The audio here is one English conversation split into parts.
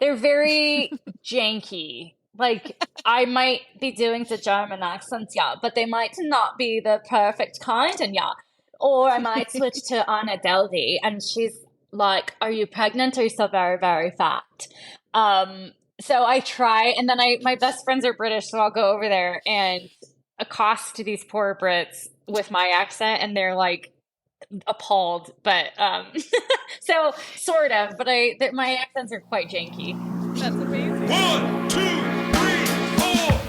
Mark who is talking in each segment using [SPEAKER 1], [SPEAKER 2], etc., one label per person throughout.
[SPEAKER 1] They're very janky. Like, I might be doing the German accents, yeah, but they might not be the perfect kind, and yeah. Or I might switch to Anna Delvey, and she's like, "Are you pregnant? Or are you so very, very fat?" So I try, and then my best friends are British, so I'll go over there and accost these poor Brits with my accent, and they're like appalled. But so sort of, but my accents are quite janky.
[SPEAKER 2] That's amazing.
[SPEAKER 3] 1, 2, 3, 4.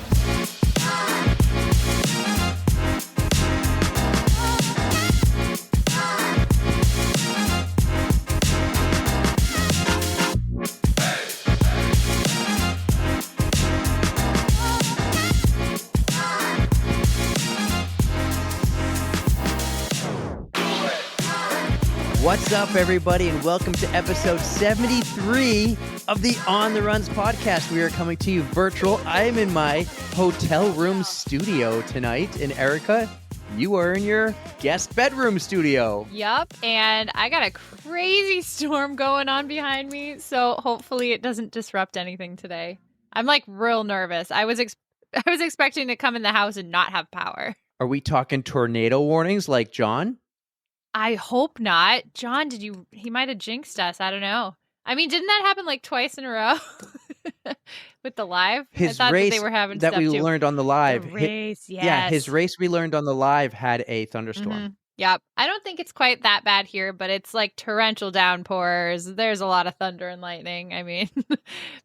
[SPEAKER 4] What's up, everybody, and welcome to episode 73 of the On the Runs podcast. We are coming to you virtual. I am in my hotel room studio tonight, and Erika, you are in your guest bedroom studio.
[SPEAKER 2] Yup, and I got a crazy storm going on behind me, so hopefully it doesn't disrupt anything today. I'm like real nervous. I was expecting to come in the house and not have power.
[SPEAKER 4] Are we talking tornado warnings like John?
[SPEAKER 2] I hope not. John, he might have jinxed us. I don't know. I mean, didn't that happen like twice in a row with the live?
[SPEAKER 4] His
[SPEAKER 2] I thought
[SPEAKER 4] race
[SPEAKER 2] that they were having
[SPEAKER 4] that
[SPEAKER 2] stuff
[SPEAKER 4] we
[SPEAKER 2] too.
[SPEAKER 4] learned on the live.
[SPEAKER 2] The race, yes.
[SPEAKER 4] Yeah, his race we learned on the live had a thunderstorm.
[SPEAKER 2] Mm-hmm. Yep. I don't think it's quite that bad here, but it's like torrential downpours. There's a lot of thunder and lightning. I mean,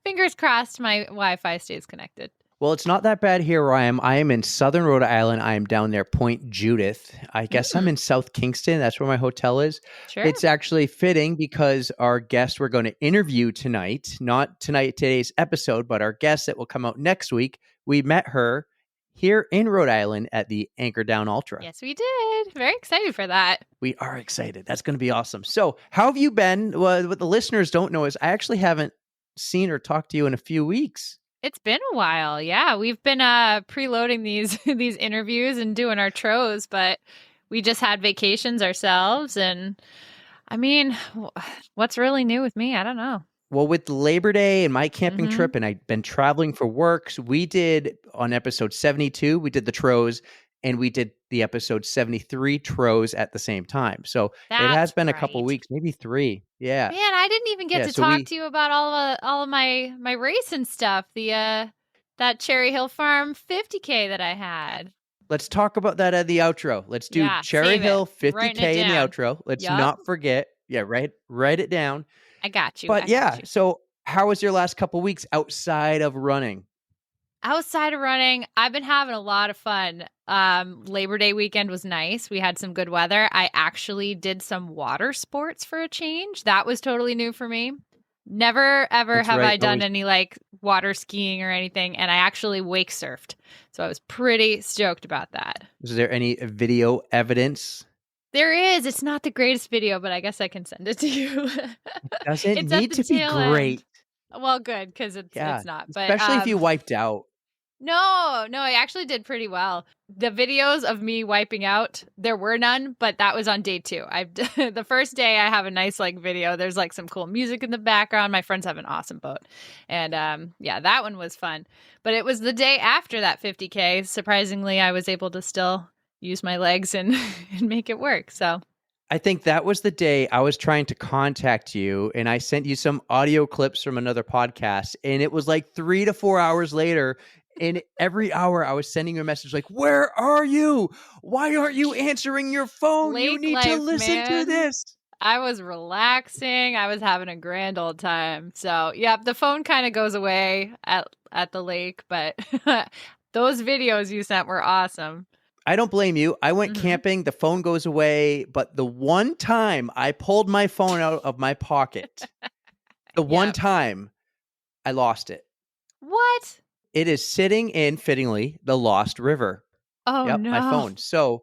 [SPEAKER 2] fingers crossed my Wi-Fi stays connected.
[SPEAKER 4] Well, it's not that bad here where I am. I am in southern Rhode Island. I am down there, Point Judith. I guess I'm in South Kingston. That's where my hotel is.
[SPEAKER 2] Sure.
[SPEAKER 4] It's actually fitting because our guest we're going to interview tonight, not today's episode, but our guest that will come out next week. We met her here in Rhode Island at the Anchor Down Ultra.
[SPEAKER 2] Yes, we did. Very excited for that.
[SPEAKER 4] We are excited. That's going to be awesome. So how have you been? Well, what the listeners don't know is I actually haven't seen or talked to you in a few weeks.
[SPEAKER 2] It's been a while. Yeah, we've been preloading these interviews and doing our Tros, but we just had vacations ourselves. And I mean, what's really new with me? I don't know.
[SPEAKER 4] Well, with Labor Day and my camping trip, and I've been traveling for work, so we did on episode 72, we did the Tros, and we did the episode 73 Tros at the same time. So it has been a couple weeks, maybe 3. Yeah.
[SPEAKER 2] Man, I didn't even get to talk to you about all of my racing stuff. The that Cherry Hill Farm 50K that I had.
[SPEAKER 4] Let's talk about that at the outro. Let's do Cherry Hill 50K in the outro. Let's not forget. Yeah, write it down.
[SPEAKER 2] I got you.
[SPEAKER 4] But so how was your last couple weeks outside of running?
[SPEAKER 2] Outside of running, I've been having a lot of fun. Labor Day weekend was nice. We had some good weather. I actually did some water sports for a change. That was totally new for me. Never, ever have I done any like water skiing or anything. And I actually wake surfed. So I was pretty stoked about that.
[SPEAKER 4] Is there any video evidence?
[SPEAKER 2] There is. It's not the greatest video, but I guess I can send it to you.
[SPEAKER 4] It doesn't need to be great.
[SPEAKER 2] Well, good, because it's not. But,
[SPEAKER 4] especially if you wiped out.
[SPEAKER 2] No, I actually did pretty well. The videos of me wiping out, there were none, but that was on day 2. The first day I have a nice like video. There's like some cool music in the background. My friends have an awesome boat. And that one was fun. But it was the day after that 50K. Surprisingly, I was able to still use my legs and make it work. So
[SPEAKER 4] I think that was the day I was trying to contact you, and I sent you some audio clips from another podcast, and it was like 3 to 4 hours later. And every hour I was sending you a message like, where are you? Why aren't you answering your phone? You need to listen to this.
[SPEAKER 2] I was relaxing. I was having a grand old time. So, yeah, the phone kind of goes away at the lake, but those videos you sent were awesome.
[SPEAKER 4] I don't blame you. I went camping. The phone goes away. But the one time I pulled my phone out of my pocket, one time I lost it.
[SPEAKER 2] What?
[SPEAKER 4] It is sitting in, fittingly, the Lost River.
[SPEAKER 2] Oh, no.
[SPEAKER 4] My phone. So,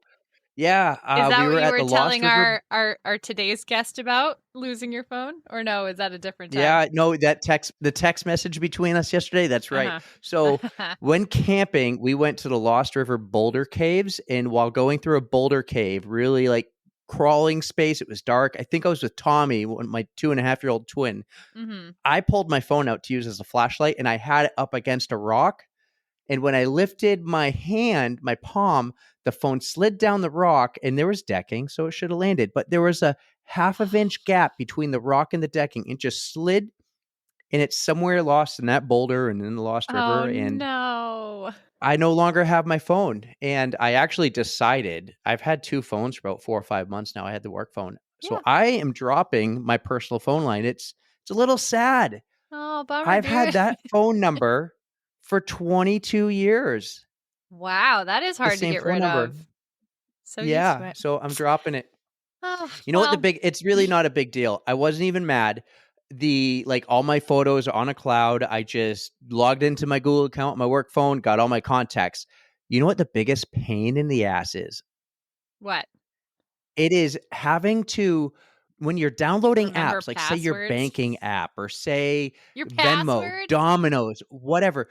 [SPEAKER 4] yeah.
[SPEAKER 2] Is that
[SPEAKER 4] we
[SPEAKER 2] what you were telling
[SPEAKER 4] our
[SPEAKER 2] today's guest about, losing your phone? Or no, is that a different time?
[SPEAKER 4] Yeah, no, the text message between us yesterday, that's right. So when camping, we went to the Lost River boulder caves. And while going through a boulder cave, really like crawling space. It was dark. I think I was with Tommy, my 2.5-year-old twin.
[SPEAKER 2] Mm-hmm.
[SPEAKER 4] I pulled my phone out to use as a flashlight, and I had it up against a rock. And when I lifted my hand, my palm, the phone slid down the rock, and there was decking, so it should have landed. But there was a 1/2 inch gap between the rock and the decking. It just slid, and it's somewhere lost in that boulder and in the Lost River.
[SPEAKER 2] Oh,
[SPEAKER 4] And
[SPEAKER 2] no.
[SPEAKER 4] I no longer have my phone. And I actually decided, I've had 2 phones for about 4 or 5 months now. I had the work phone. So
[SPEAKER 2] Yeah.
[SPEAKER 4] I am dropping my personal phone line. It's a little sad.
[SPEAKER 2] Oh, bummer,
[SPEAKER 4] I've
[SPEAKER 2] dude.
[SPEAKER 4] had that phone number for 22 years.
[SPEAKER 2] Wow, that is
[SPEAKER 4] The
[SPEAKER 2] hard to
[SPEAKER 4] same
[SPEAKER 2] get
[SPEAKER 4] phone
[SPEAKER 2] rid
[SPEAKER 4] number.
[SPEAKER 2] of. So used to
[SPEAKER 4] Yeah.
[SPEAKER 2] it.
[SPEAKER 4] So I'm dropping it.
[SPEAKER 2] Oh,
[SPEAKER 4] You know what
[SPEAKER 2] well,
[SPEAKER 4] it's really not a big deal. I wasn't even mad. All my photos are on a cloud. I just logged into my Google account, my work phone, got all my contacts. You know what the biggest pain in the ass is?
[SPEAKER 2] what?
[SPEAKER 4] It is having to, when you're downloading
[SPEAKER 2] Remember
[SPEAKER 4] apps, like say your
[SPEAKER 2] passwords?
[SPEAKER 4] banking app or say
[SPEAKER 2] Your
[SPEAKER 4] Venmo,
[SPEAKER 2] password?
[SPEAKER 4] Domino's, whatever.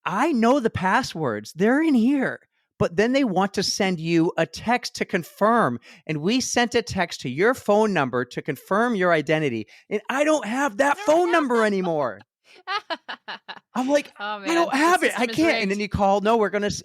[SPEAKER 4] I know the passwords. They're in here. But then they want to send you a text to confirm. And we sent a text to your phone number to confirm your identity. And I don't have that phone number anymore. I'm like,
[SPEAKER 2] oh, man.
[SPEAKER 4] I don't have it. I
[SPEAKER 2] system is
[SPEAKER 4] can't. And
[SPEAKER 2] rigged.
[SPEAKER 4] then you call, no, we're going to,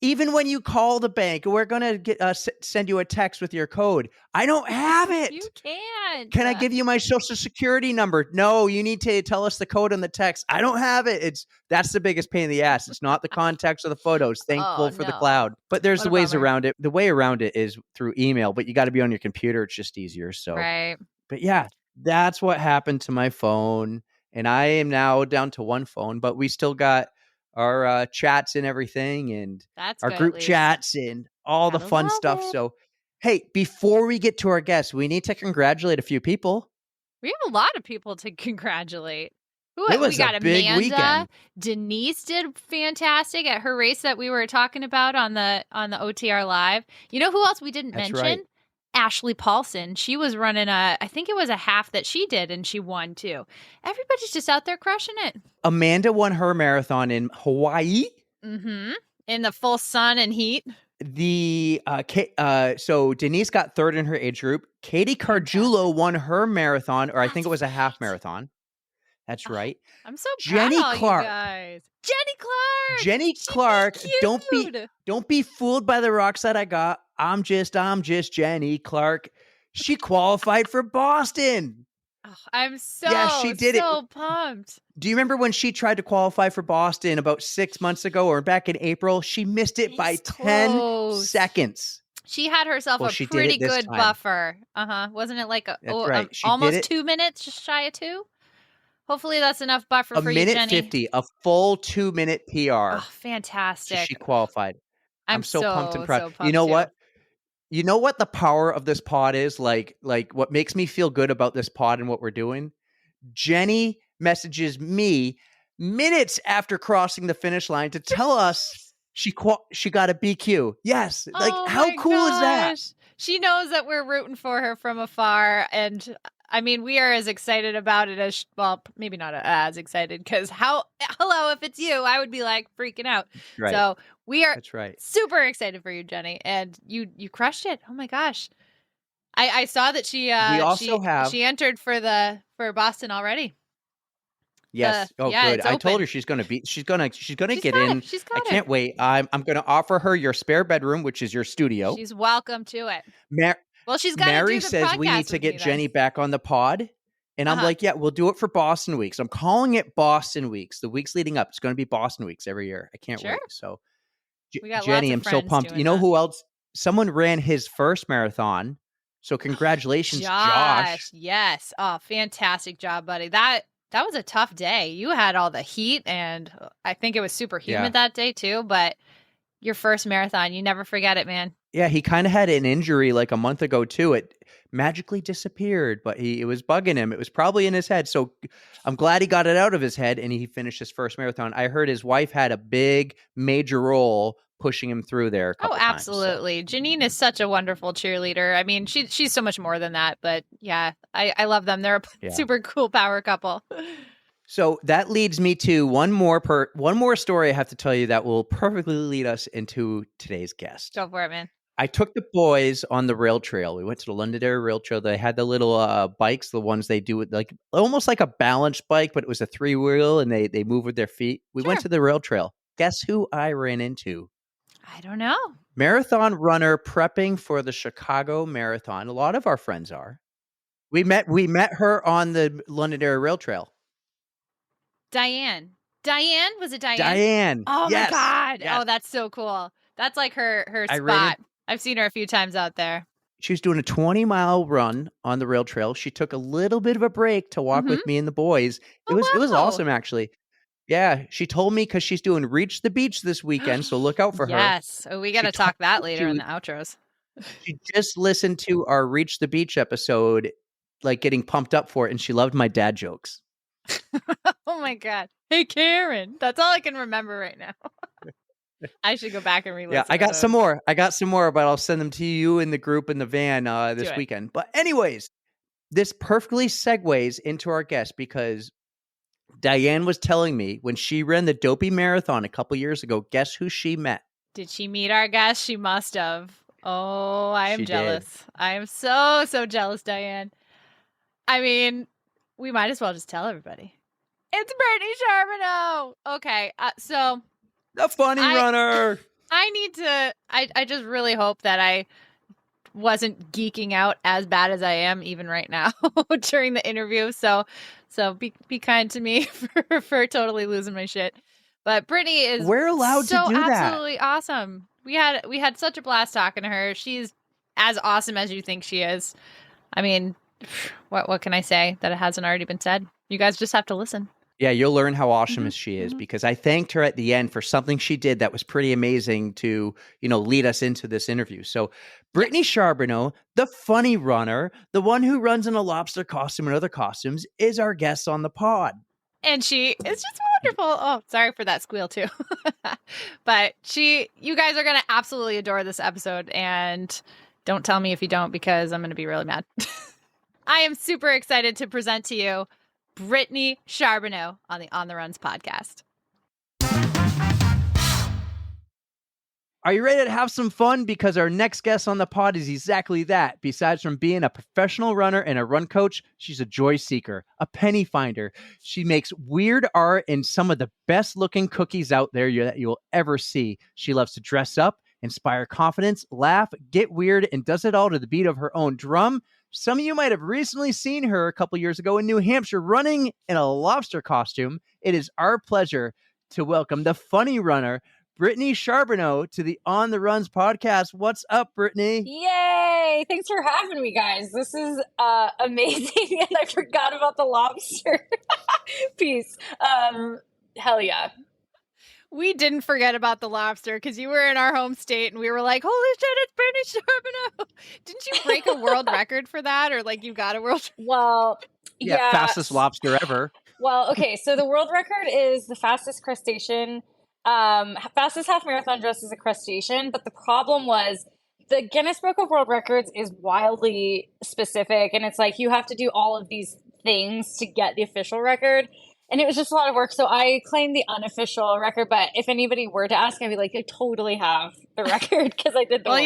[SPEAKER 4] even when you call the bank, we're going to get send you a text with your code. I don't have it.
[SPEAKER 2] You can't.
[SPEAKER 4] Can I give you my social security number? No, you need to tell us the code on the text. I don't have it. That's the biggest pain in the ass. It's not the contacts or the photos. Thankful for the
[SPEAKER 2] no.
[SPEAKER 4] cloud. But there's
[SPEAKER 2] What
[SPEAKER 4] the
[SPEAKER 2] a
[SPEAKER 4] ways
[SPEAKER 2] bummer.
[SPEAKER 4] around it. The way around it is through email, but you got to be on your computer. It's just easier. So,
[SPEAKER 2] Right.
[SPEAKER 4] but yeah, that's what happened to my phone. And I am now down to 1 phone, but we still got our chats and everything, and
[SPEAKER 2] That's
[SPEAKER 4] our
[SPEAKER 2] good,
[SPEAKER 4] group
[SPEAKER 2] at least.
[SPEAKER 4] chats and all the
[SPEAKER 2] Gotta
[SPEAKER 4] fun
[SPEAKER 2] love
[SPEAKER 4] stuff.
[SPEAKER 2] it.
[SPEAKER 4] So, hey, before we get to our guests, we need to congratulate a few people.
[SPEAKER 2] We have a lot of people to congratulate.
[SPEAKER 4] It was
[SPEAKER 2] we got
[SPEAKER 4] a big
[SPEAKER 2] Amanda.
[SPEAKER 4] weekend.
[SPEAKER 2] Denise did fantastic at her race that we were talking about on the OTR Live. You know who else we didn't
[SPEAKER 4] That's
[SPEAKER 2] mention?
[SPEAKER 4] right.
[SPEAKER 2] Ashley Paulson. She was running I think it was a half that she did, and she won too. Everybody's just out there crushing it.
[SPEAKER 4] Amanda won her marathon in Hawaii.
[SPEAKER 2] Mm-hmm. In the full sun and heat.
[SPEAKER 4] So Denise got 3rd in her age group. Katie Cargiulo won her marathon, or I think it was a half marathon. That's right.
[SPEAKER 2] I'm so
[SPEAKER 4] Jenny
[SPEAKER 2] proud of
[SPEAKER 4] Clark.
[SPEAKER 2] you guys. Jenny Clark.
[SPEAKER 4] Jenny
[SPEAKER 2] She's
[SPEAKER 4] Clark,
[SPEAKER 2] cute.
[SPEAKER 4] don't be fooled by the rocks that I got. I'm just Jenny Clark. She qualified for Boston.
[SPEAKER 2] Oh, I'm so
[SPEAKER 4] she did it.
[SPEAKER 2] pumped.
[SPEAKER 4] Do you remember when she tried to qualify for Boston about 6 months ago or back in April? She missed it by
[SPEAKER 2] It's
[SPEAKER 4] 10
[SPEAKER 2] close.
[SPEAKER 4] seconds.
[SPEAKER 2] She had herself
[SPEAKER 4] Well,
[SPEAKER 2] a
[SPEAKER 4] she did
[SPEAKER 2] pretty
[SPEAKER 4] it this
[SPEAKER 2] good
[SPEAKER 4] time.
[SPEAKER 2] buffer. Wasn't it like
[SPEAKER 4] That's right. She did
[SPEAKER 2] almost
[SPEAKER 4] it.
[SPEAKER 2] 2 minutes, just shy of 2? Hopefully that's enough buffer
[SPEAKER 4] A
[SPEAKER 2] for you,
[SPEAKER 4] minute
[SPEAKER 2] Jenny.
[SPEAKER 4] 50, a full 2-minute PR.
[SPEAKER 2] Oh, fantastic.
[SPEAKER 4] So she qualified.
[SPEAKER 2] I'm
[SPEAKER 4] so pumped and proud.
[SPEAKER 2] So pumped
[SPEAKER 4] You know
[SPEAKER 2] too.
[SPEAKER 4] what? You know what the power of this pod is? Like what makes me feel good about this pod and what we're doing? Jenny messages me minutes after crossing the finish line to tell us she got a BQ. Yes. Like,
[SPEAKER 2] Oh
[SPEAKER 4] how
[SPEAKER 2] my
[SPEAKER 4] cool is that?
[SPEAKER 2] gosh. She knows that we're rooting for her from afar. And I mean, we are as excited about it as, well, maybe not as excited, because hello, if it's you, I would be like freaking out.
[SPEAKER 4] Right.
[SPEAKER 2] So we are
[SPEAKER 4] That's right.
[SPEAKER 2] super excited for you, Jenny. And you crushed it. Oh my gosh. I saw that she she entered for Boston already.
[SPEAKER 4] Yes.
[SPEAKER 2] yeah,
[SPEAKER 4] Good.
[SPEAKER 2] it's
[SPEAKER 4] I told
[SPEAKER 2] open.
[SPEAKER 4] her she's gonna get
[SPEAKER 2] got
[SPEAKER 4] in.
[SPEAKER 2] it. She's got
[SPEAKER 4] I
[SPEAKER 2] it.
[SPEAKER 4] can't wait. I'm gonna offer her your spare bedroom, which is your studio.
[SPEAKER 2] She's welcome to it. Well, she's got
[SPEAKER 4] Mary
[SPEAKER 2] to do the
[SPEAKER 4] says we
[SPEAKER 2] podcast
[SPEAKER 4] need to
[SPEAKER 2] with
[SPEAKER 4] get
[SPEAKER 2] me then.
[SPEAKER 4] Jenny back on the pod. And I'm like, yeah, we'll do it for Boston Weeks. I'm calling it Boston Weeks. The weeks leading up, it's going to be Boston Weeks every year. I can't wait. So,
[SPEAKER 2] We got
[SPEAKER 4] Jenny,
[SPEAKER 2] lots
[SPEAKER 4] I'm
[SPEAKER 2] of
[SPEAKER 4] so
[SPEAKER 2] friends
[SPEAKER 4] pumped.
[SPEAKER 2] doing
[SPEAKER 4] You know
[SPEAKER 2] that.
[SPEAKER 4] who else? Someone ran his first marathon. So congratulations, Josh.
[SPEAKER 2] Yes. Oh, fantastic job, buddy. That was a tough day. You had all the heat, and I think it was super humid that day too. But your first marathon, you never forget it, man.
[SPEAKER 4] Yeah, he kind of had an injury like a month ago too. It magically disappeared, but it was bugging him. It was probably in his head. So I'm glad he got it out of his head and he finished his first marathon. I heard his wife had a big major role pushing him through there a couple times,
[SPEAKER 2] absolutely. Janine is such a wonderful cheerleader. I mean, she's so much more than that, but yeah, I love them. They're a super cool power couple.
[SPEAKER 4] So that leads me to one more story I have to tell you that will perfectly lead us into today's guest.
[SPEAKER 2] Go for it, man.
[SPEAKER 4] I took the boys on the rail trail. We went to the Londonderry Rail Trail. They had the little bikes, the ones they do with like almost like a balanced bike, but it was a 3-wheel and they move with their feet. We went
[SPEAKER 2] Sure.
[SPEAKER 4] to the rail trail. Guess who I ran into?
[SPEAKER 2] I don't know.
[SPEAKER 4] Marathon runner prepping for the Chicago Marathon. A lot of our friends are. We met her on the Londonderry Rail Trail.
[SPEAKER 2] Diane. Was it Diane?
[SPEAKER 4] Diane.
[SPEAKER 2] Oh
[SPEAKER 4] Yes.
[SPEAKER 2] my God.
[SPEAKER 4] Yes.
[SPEAKER 2] Oh, that's so cool. That's like her
[SPEAKER 4] I ran
[SPEAKER 2] spot. I've seen her a few times out there.
[SPEAKER 4] She was doing a 20-mile run on the rail trail. She took a little bit of a break to walk with me and the boys. It was
[SPEAKER 2] wow.
[SPEAKER 4] awesome, actually. Yeah, she told me because she's doing Reach the Beach this weekend, so look out for her.
[SPEAKER 2] Yes. Oh, we got to
[SPEAKER 4] She
[SPEAKER 2] talk that
[SPEAKER 4] told me
[SPEAKER 2] later in the outros.
[SPEAKER 4] She just listened to our Reach the Beach episode, like getting pumped up for it, and she loved my dad jokes.
[SPEAKER 2] Oh my God. Hey, Karen. That's all I can remember right now. I should go back and re-listen.
[SPEAKER 4] Yeah, I got some more. But I'll send them to you in the group in the van this
[SPEAKER 2] Do it.
[SPEAKER 4] weekend. But anyways, this perfectly segues into our guest because Diane was telling me when she ran the Dopey Marathon a couple years ago, guess who she met?
[SPEAKER 2] Did she meet our guest? She must have. Oh, I am
[SPEAKER 4] She
[SPEAKER 2] jealous.
[SPEAKER 4] did.
[SPEAKER 2] I am so jealous, Diane. I mean, we might as well just tell everybody. It's Brittany Charboneau. Okay, so
[SPEAKER 4] The funny runner.
[SPEAKER 2] I just really hope that I wasn't geeking out as bad as I am even right now during the interview. So be kind to me for totally losing my shit. But Brittany is
[SPEAKER 4] We're allowed to do that.
[SPEAKER 2] absolutely awesome. We had such a blast talking to her. She's as awesome as you think she is. I mean, what can I say that it hasn't already been said? You guys just have to listen.
[SPEAKER 4] Yeah, you'll learn how awesome she is because I thanked her at the end for something she did that was pretty amazing to, lead us into this interview. So Brittany Charboneau, the funny runner, the one who runs in a lobster costume and other costumes, is our guest on the pod.
[SPEAKER 2] And she is just wonderful. Oh, sorry for that squeal too. But you guys are going to absolutely adore this episode. And don't tell me if you don't, because I'm going to be really mad. I am super excited to present to you Brittany Charboneau on the On the Runs podcast.
[SPEAKER 4] Are you ready to have some fun? Because our next guest on the pod is exactly that. Besides from being a professional runner and a run coach, she's a joy seeker, a penny finder. She makes weird art and some of the best looking cookies out there that you'll ever see. She loves to dress up, inspire confidence, laugh, get weird, and does it all to the beat of her own drum. Some of you might have recently seen her a couple years ago in New Hampshire running in a lobster costume. It is our pleasure to welcome the funny runner, Brittany Charboneau, to the On the Runs podcast. What's up, Brittany?
[SPEAKER 1] Yay! Thanks for having me, guys. This is amazing, and I forgot about the lobster piece. Hell yeah.
[SPEAKER 2] We didn't forget about the lobster because you were in our home state and we were like, holy shit, it's Brittany Charboneau. Didn't you break a world record for that? Or like you got a world
[SPEAKER 1] Well, yeah.
[SPEAKER 4] Fastest lobster ever.
[SPEAKER 1] Well, okay, so the world record is the fastest crustacean, fastest half marathon dressed as a crustacean, but the problem was the Guinness Book of World Records is wildly specific, and it's like you have to do all of these things to get the official record. And it was just a lot of work, so I claimed the unofficial record. But if anybody were to ask, I'd be like, I totally have the record because I did the work.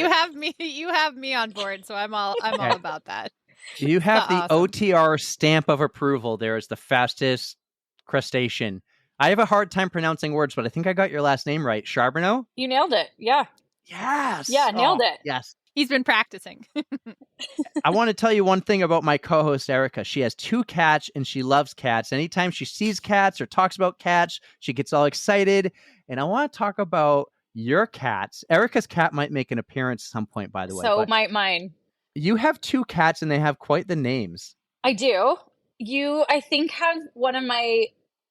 [SPEAKER 2] You have me on board, so I'm all about that.
[SPEAKER 4] You have the
[SPEAKER 2] awesome.
[SPEAKER 4] OTR stamp of approval there as the fastest crustacean. I have a hard time pronouncing words, but I think I got your last name right. Charboneau?
[SPEAKER 1] You nailed it. Yeah.
[SPEAKER 4] Yes.
[SPEAKER 1] Yeah, nailed it.
[SPEAKER 4] Yes.
[SPEAKER 2] He's been practicing.
[SPEAKER 4] I want to tell you one thing about my co-host, Erika. She has 2 cats and she loves cats. Anytime she sees cats or talks about cats, she gets all excited. And I want to talk about your cats. Erika's cat might make an appearance at some point, by the way.
[SPEAKER 1] So might mine.
[SPEAKER 4] You have 2 cats and they have quite the names.
[SPEAKER 1] I do. You, I think, have one of my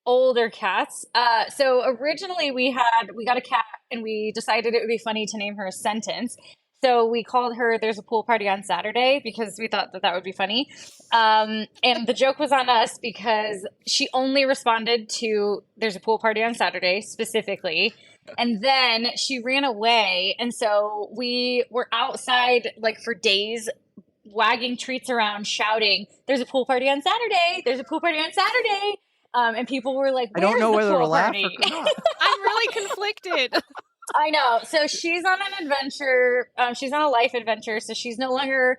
[SPEAKER 1] older cats. So originally we got a cat and we decided it would be funny to name her a sentence. So we called her There's a Pool Party on Saturday because we thought that would be funny. And the joke was on us because she only responded to There's a Pool Party on Saturday specifically. And then she ran away. And so we were outside like for days wagging treats around shouting, There's a pool party on Saturday. There's a pool party on Saturday. And people were like,
[SPEAKER 4] I don't know whether to laugh or not.
[SPEAKER 2] I'm really conflicted.
[SPEAKER 1] I know. So she's on an adventure. She's on a life adventure. So she's no longer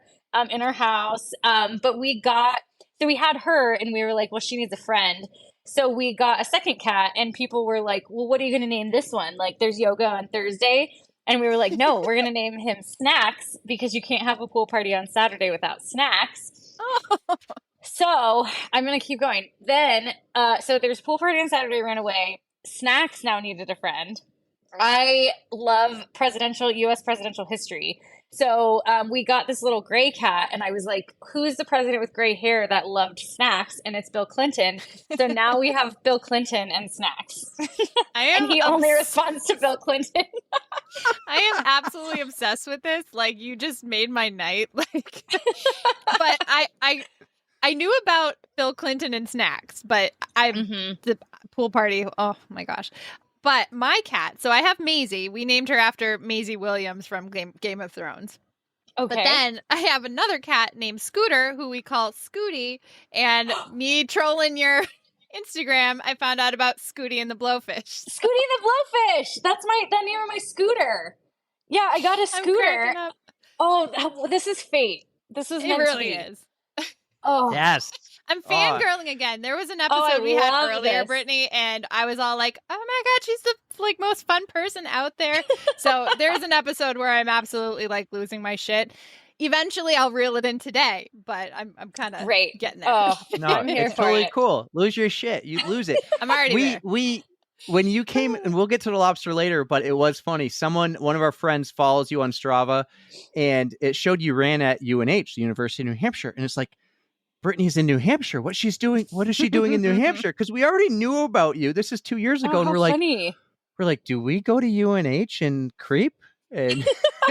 [SPEAKER 1] in her house. But we had her and we were like, well, she needs a friend. So we got a second cat and people were like, well, what are you going to name this one? Like there's yoga on Thursday. And we were like, no, we're going to name him Snacks because you can't have a pool party on Saturday without snacks. So I'm going to keep going. Then, so there's a pool party on Saturday, ran away. Snacks now needed a friend. I love U.S. presidential history. So we got this little gray cat, and I was like, who's the president with gray hair that loved snacks? And it's Bill Clinton. So now we have Bill Clinton and Snacks. And he only responds to Bill Clinton.
[SPEAKER 2] I am absolutely obsessed with this. Like, you just made my night. Like, but I knew about Bill Clinton and Snacks, but the pool party, oh my gosh. But my cat, so I have Maisie. We named her after Maisie Williams from Game of Thrones. Okay. But then I have another cat named Scooter, who we call Scooty. And me trolling your Instagram, I found out about Scooty and the Blowfish.
[SPEAKER 1] Scooty the Blowfish! That's the name of my scooter. Yeah, I got a scooter. Oh, this is fate. This is meant to be. It really is. Oh.
[SPEAKER 4] Yes.
[SPEAKER 2] I'm fangirling again. There was an episode we had earlier, Brittany, and I was all like, oh my God, she's the most fun person out there. So there's an episode where I'm absolutely losing my shit. Eventually I'll reel it in today, but I'm kind of getting there.
[SPEAKER 1] Oh,
[SPEAKER 4] no, I'm here it's totally cool. Lose your shit. You lose it.
[SPEAKER 2] I'm already there.
[SPEAKER 4] When you came, and we'll get to the lobster later, but it was funny. One of our friends follows you on Strava, and it showed you ran at UNH, the University of New Hampshire, and it's like, Brittany's in New Hampshire. What is she doing in New Hampshire? Because we already knew about you. This is 2 years ago, and we're like, do we go to UNH and creep? And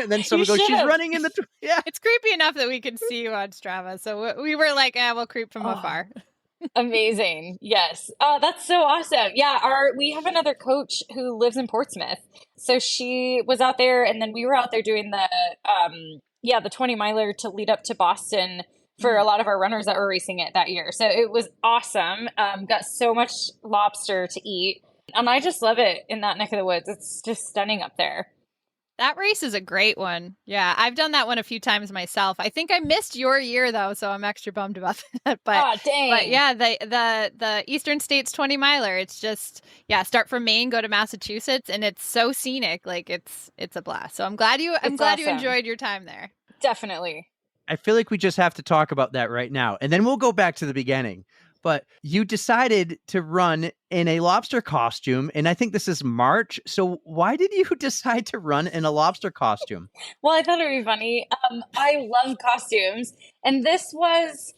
[SPEAKER 4] then someone goes, she's running in the yeah.
[SPEAKER 2] It's creepy enough that we can see you on Strava, so we were like, we'll creep from afar.
[SPEAKER 1] Amazing. Yes. Oh, that's so awesome. Yeah, we have another coach who lives in Portsmouth, so she was out there, and then we were out there doing the 20 miler to lead up to Boston for a lot of our runners that were racing it that year. So it was awesome. Got so much lobster to eat. And I just love it in that neck of the woods. It's just stunning up there.
[SPEAKER 2] That race is a great one. Yeah, I've done that one a few times myself. I think I missed your year though, so I'm extra bummed about that. But
[SPEAKER 1] dang.
[SPEAKER 2] But yeah, the Eastern States 20 miler. It's just start from Maine, go to Massachusetts, and it's so scenic. Like it's a blast. So I'm glad you enjoyed your time there.
[SPEAKER 1] Definitely.
[SPEAKER 4] I feel like we just have to talk about that right now, and then we'll go back to the beginning. But you decided to run in a lobster costume, and I think this is March. So why did you decide to run in a lobster costume?
[SPEAKER 1] Well, I thought it would be funny. I love costumes, and this was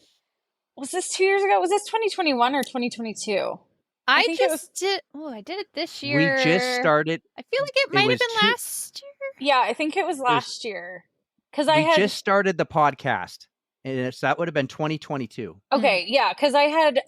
[SPEAKER 1] this 2 years ago? Was this 2021 or 2022?
[SPEAKER 2] I did it this year.
[SPEAKER 4] We just started.
[SPEAKER 2] I feel like it might have been last year.
[SPEAKER 1] Yeah, I think it was last year. Because
[SPEAKER 4] we just started the podcast, and that would have been 2022.
[SPEAKER 1] Okay, yeah, because I had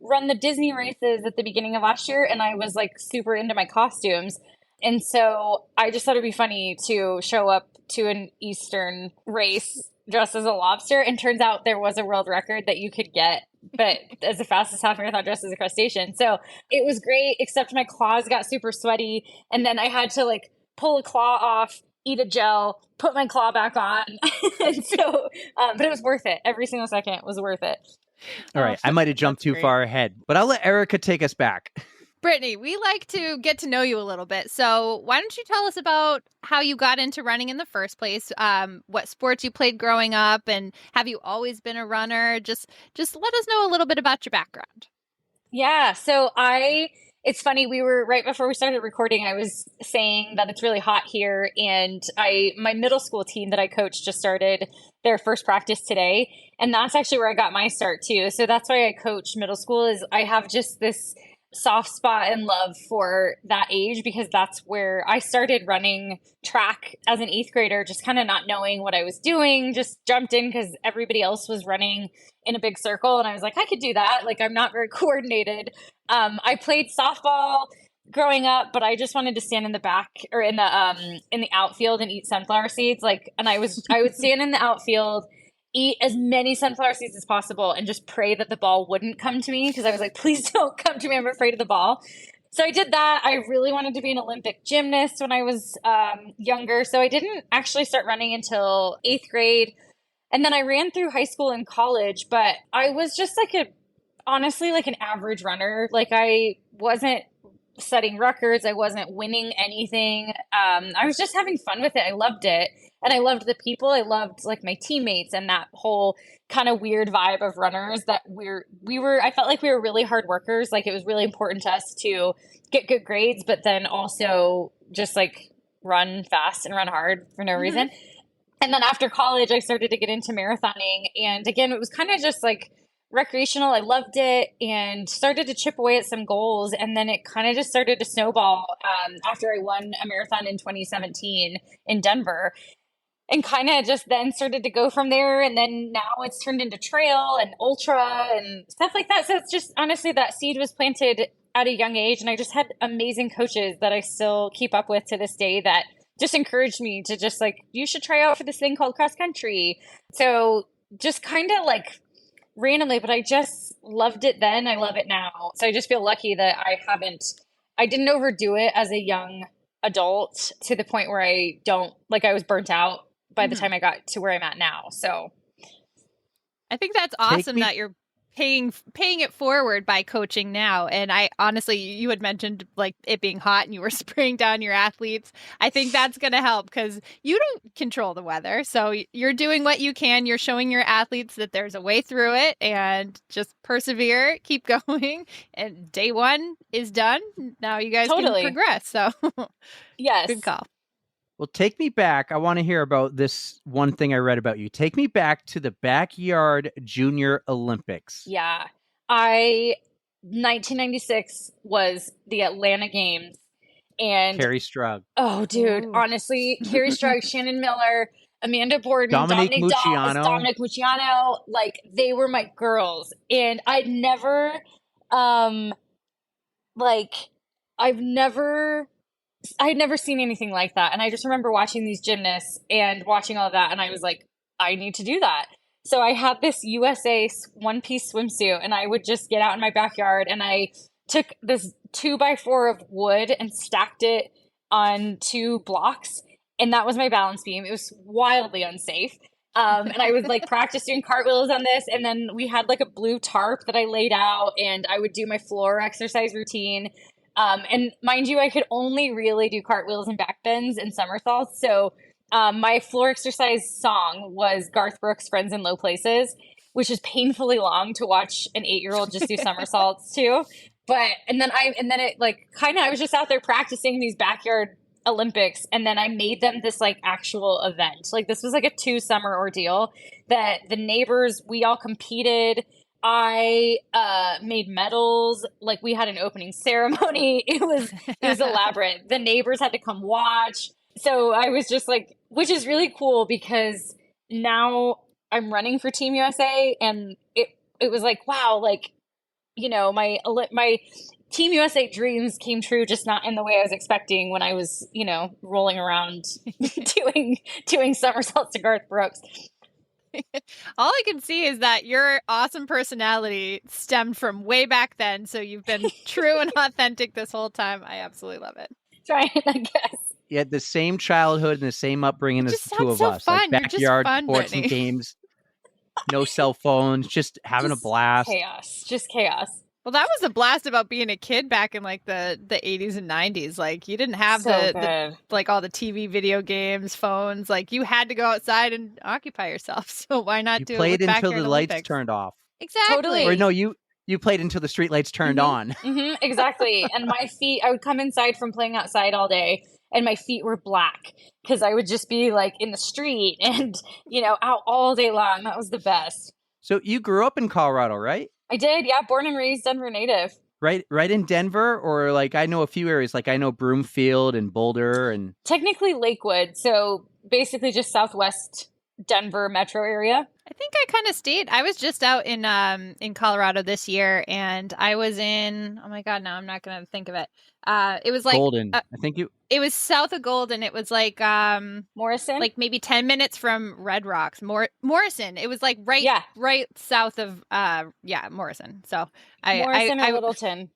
[SPEAKER 1] run the Disney races at the beginning of last year, and I was super into my costumes, and so I just thought it'd be funny to show up to an Eastern race dressed as a lobster, and turns out there was a world record that you could get, but as the fastest half marathon dressed as a crustacean. So it was great, except my claws got super sweaty, and then I had to pull a claw off, eat a gel, put my claw back on. And so, but it was worth it. Every single second was worth it.
[SPEAKER 4] All right. I might have jumped too far ahead, but I'll let Erika take us back.
[SPEAKER 2] Brittany, we like to get to know you a little bit. So why don't you tell us about how you got into running in the first place, what sports you played growing up, and have you always been a runner? Just let us know a little bit about your background.
[SPEAKER 1] Yeah. So it's funny, we were right before we started recording, I was saying that it's really hot here, and my middle school team that I coach just started their first practice today, and that's actually where I got my start too. So that's why I coach middle school, is I have just this soft spot and love for that age, because that's where I started running track as an 8th grader, just kind of not knowing what I was doing, just jumped in because everybody else was running in a big circle, and I was like, I could do that. I'm not very coordinated. I played softball growing up, but I just wanted to stand in the back or in the outfield and eat sunflower seeds. And I would stand in the outfield, eat as many sunflower seeds as possible, and just pray that the ball wouldn't come to me, because I was like, please don't come to me. I'm afraid of the ball. So I did that. I really wanted to be an Olympic gymnast when I was younger. So I didn't actually start running until 8th grade. And then I ran through high school and college, but I was just honestly, like an average runner. Like I wasn't setting records. I wasn't winning anything. I was just having fun with it. I loved it. And I loved the people. I loved like my teammates and that whole kind of weird vibe of runners that I felt like we were really hard workers. Like it was really important to us to get good grades, but then also just like run fast and run hard for no reason. And then after college, I started to get into marathoning. And again, it was kind of just like recreational. I loved it and started to chip away at some goals. And then it kind of just started to snowball after I won a marathon in 2017 in Denver. And kind of just then started to go from there. And then now it's turned into trail and ultra and stuff like that. So it's just honestly that seed was planted at a young age. And I just had amazing coaches that I still keep up with to this day that just encouraged me to just like, you should try out for this thing called cross country. So just kind of like randomly, but I just loved it then. I love it now. So I just feel lucky that I didn't overdo it as a young adult to the point where I was burnt out by the time I got to where I'm at now. So
[SPEAKER 2] I think that's awesome that you're paying it forward by coaching now. And I honestly, you had mentioned like it being hot and you were spraying down your athletes. I think that's going to help because you don't control the weather. So you're doing what you can. You're showing your athletes that there's a way through it and just persevere, keep going. And day one is done. Now you guys can progress. So
[SPEAKER 1] yes,
[SPEAKER 2] good call.
[SPEAKER 4] Well, take me back. I want to hear about this one thing I read about you. Take me back to the backyard junior Olympics.
[SPEAKER 1] Yeah. 1996 was the Atlanta Games. And
[SPEAKER 4] Carrie Strug.
[SPEAKER 1] Oh, dude. Ooh. Honestly, Carrie Strug, Shannon Miller, Amanda Borden, Dominic Mucciano, like they were my girls. And I'd never seen anything like that. And I just remember watching these gymnasts and watching all that. And I was like, I need to do that. So I had this USA one-piece swimsuit and I would just get out in my backyard and I took this 2x4 of wood and stacked it on 2 blocks. And that was my balance beam. It was wildly unsafe. And I would like practice doing cartwheels on this. And then we had like a blue tarp that I laid out and I would do my floor exercise routine. And mind you, I could only really do cartwheels and back bends and somersaults. So my floor exercise song was Garth Brooks' Friends in Low Places, which is painfully long to watch an 8-year-old just do somersaults too. And then I was just out there practicing these backyard Olympics. And then I made them this like actual event. Like this was like a 2-summer ordeal that the neighbors, we all competed. I made medals. Like we had an opening ceremony. It was elaborate. The neighbors had to come watch. So I was just like, which is really cool because now I'm running for Team USA, and it was like, wow, like, you know, my Team USA dreams came true, just not in the way I was expecting when I was, you know, rolling around doing somersaults to Garth Brooks.
[SPEAKER 2] All I can see is that your awesome personality stemmed from way back then. So you've been true and authentic this whole time. I absolutely love it.
[SPEAKER 1] Trying, I guess.
[SPEAKER 4] You had the same childhood and the same upbringing as the two of us.
[SPEAKER 2] Fun.
[SPEAKER 4] Like backyard
[SPEAKER 2] fun,
[SPEAKER 4] sports
[SPEAKER 2] Brittany.
[SPEAKER 4] and games. No cell phones, just having a blast.
[SPEAKER 1] Just chaos.
[SPEAKER 2] Well, that was the blast about being a kid back in like the 80s and 90s. Like you didn't have the like all the TV, video games, phones. Like you had to go outside and occupy yourself. So why not do it? You
[SPEAKER 4] played until the
[SPEAKER 2] Olympics?
[SPEAKER 4] lights turned off.
[SPEAKER 2] Exactly.
[SPEAKER 1] Totally.
[SPEAKER 4] Or no, you played until the street lights turned on.
[SPEAKER 1] Mm-hmm, exactly. And my feet, I would come inside from playing outside all day and my feet were black because I would just be like in the street and, you know, out all day long. That was the best.
[SPEAKER 4] So you grew up in Colorado, right?
[SPEAKER 1] I did. Yeah. Born and raised Denver native.
[SPEAKER 4] Right in Denver, or like I know a few areas, like I know Broomfield and Boulder and
[SPEAKER 1] technically Lakewood. So basically just southwest Denver metro area.
[SPEAKER 2] I think I kind of stayed. I was just out in Colorado this year, and I was in. Oh my god! Now I'm not going to think of it. It was like
[SPEAKER 4] Golden. I think
[SPEAKER 2] it was south of Golden. It was like
[SPEAKER 1] Morrison,
[SPEAKER 2] like maybe 10 minutes from Red Rocks. Morrison. It was like right south of Morrison. So
[SPEAKER 1] Morrison or Littleton.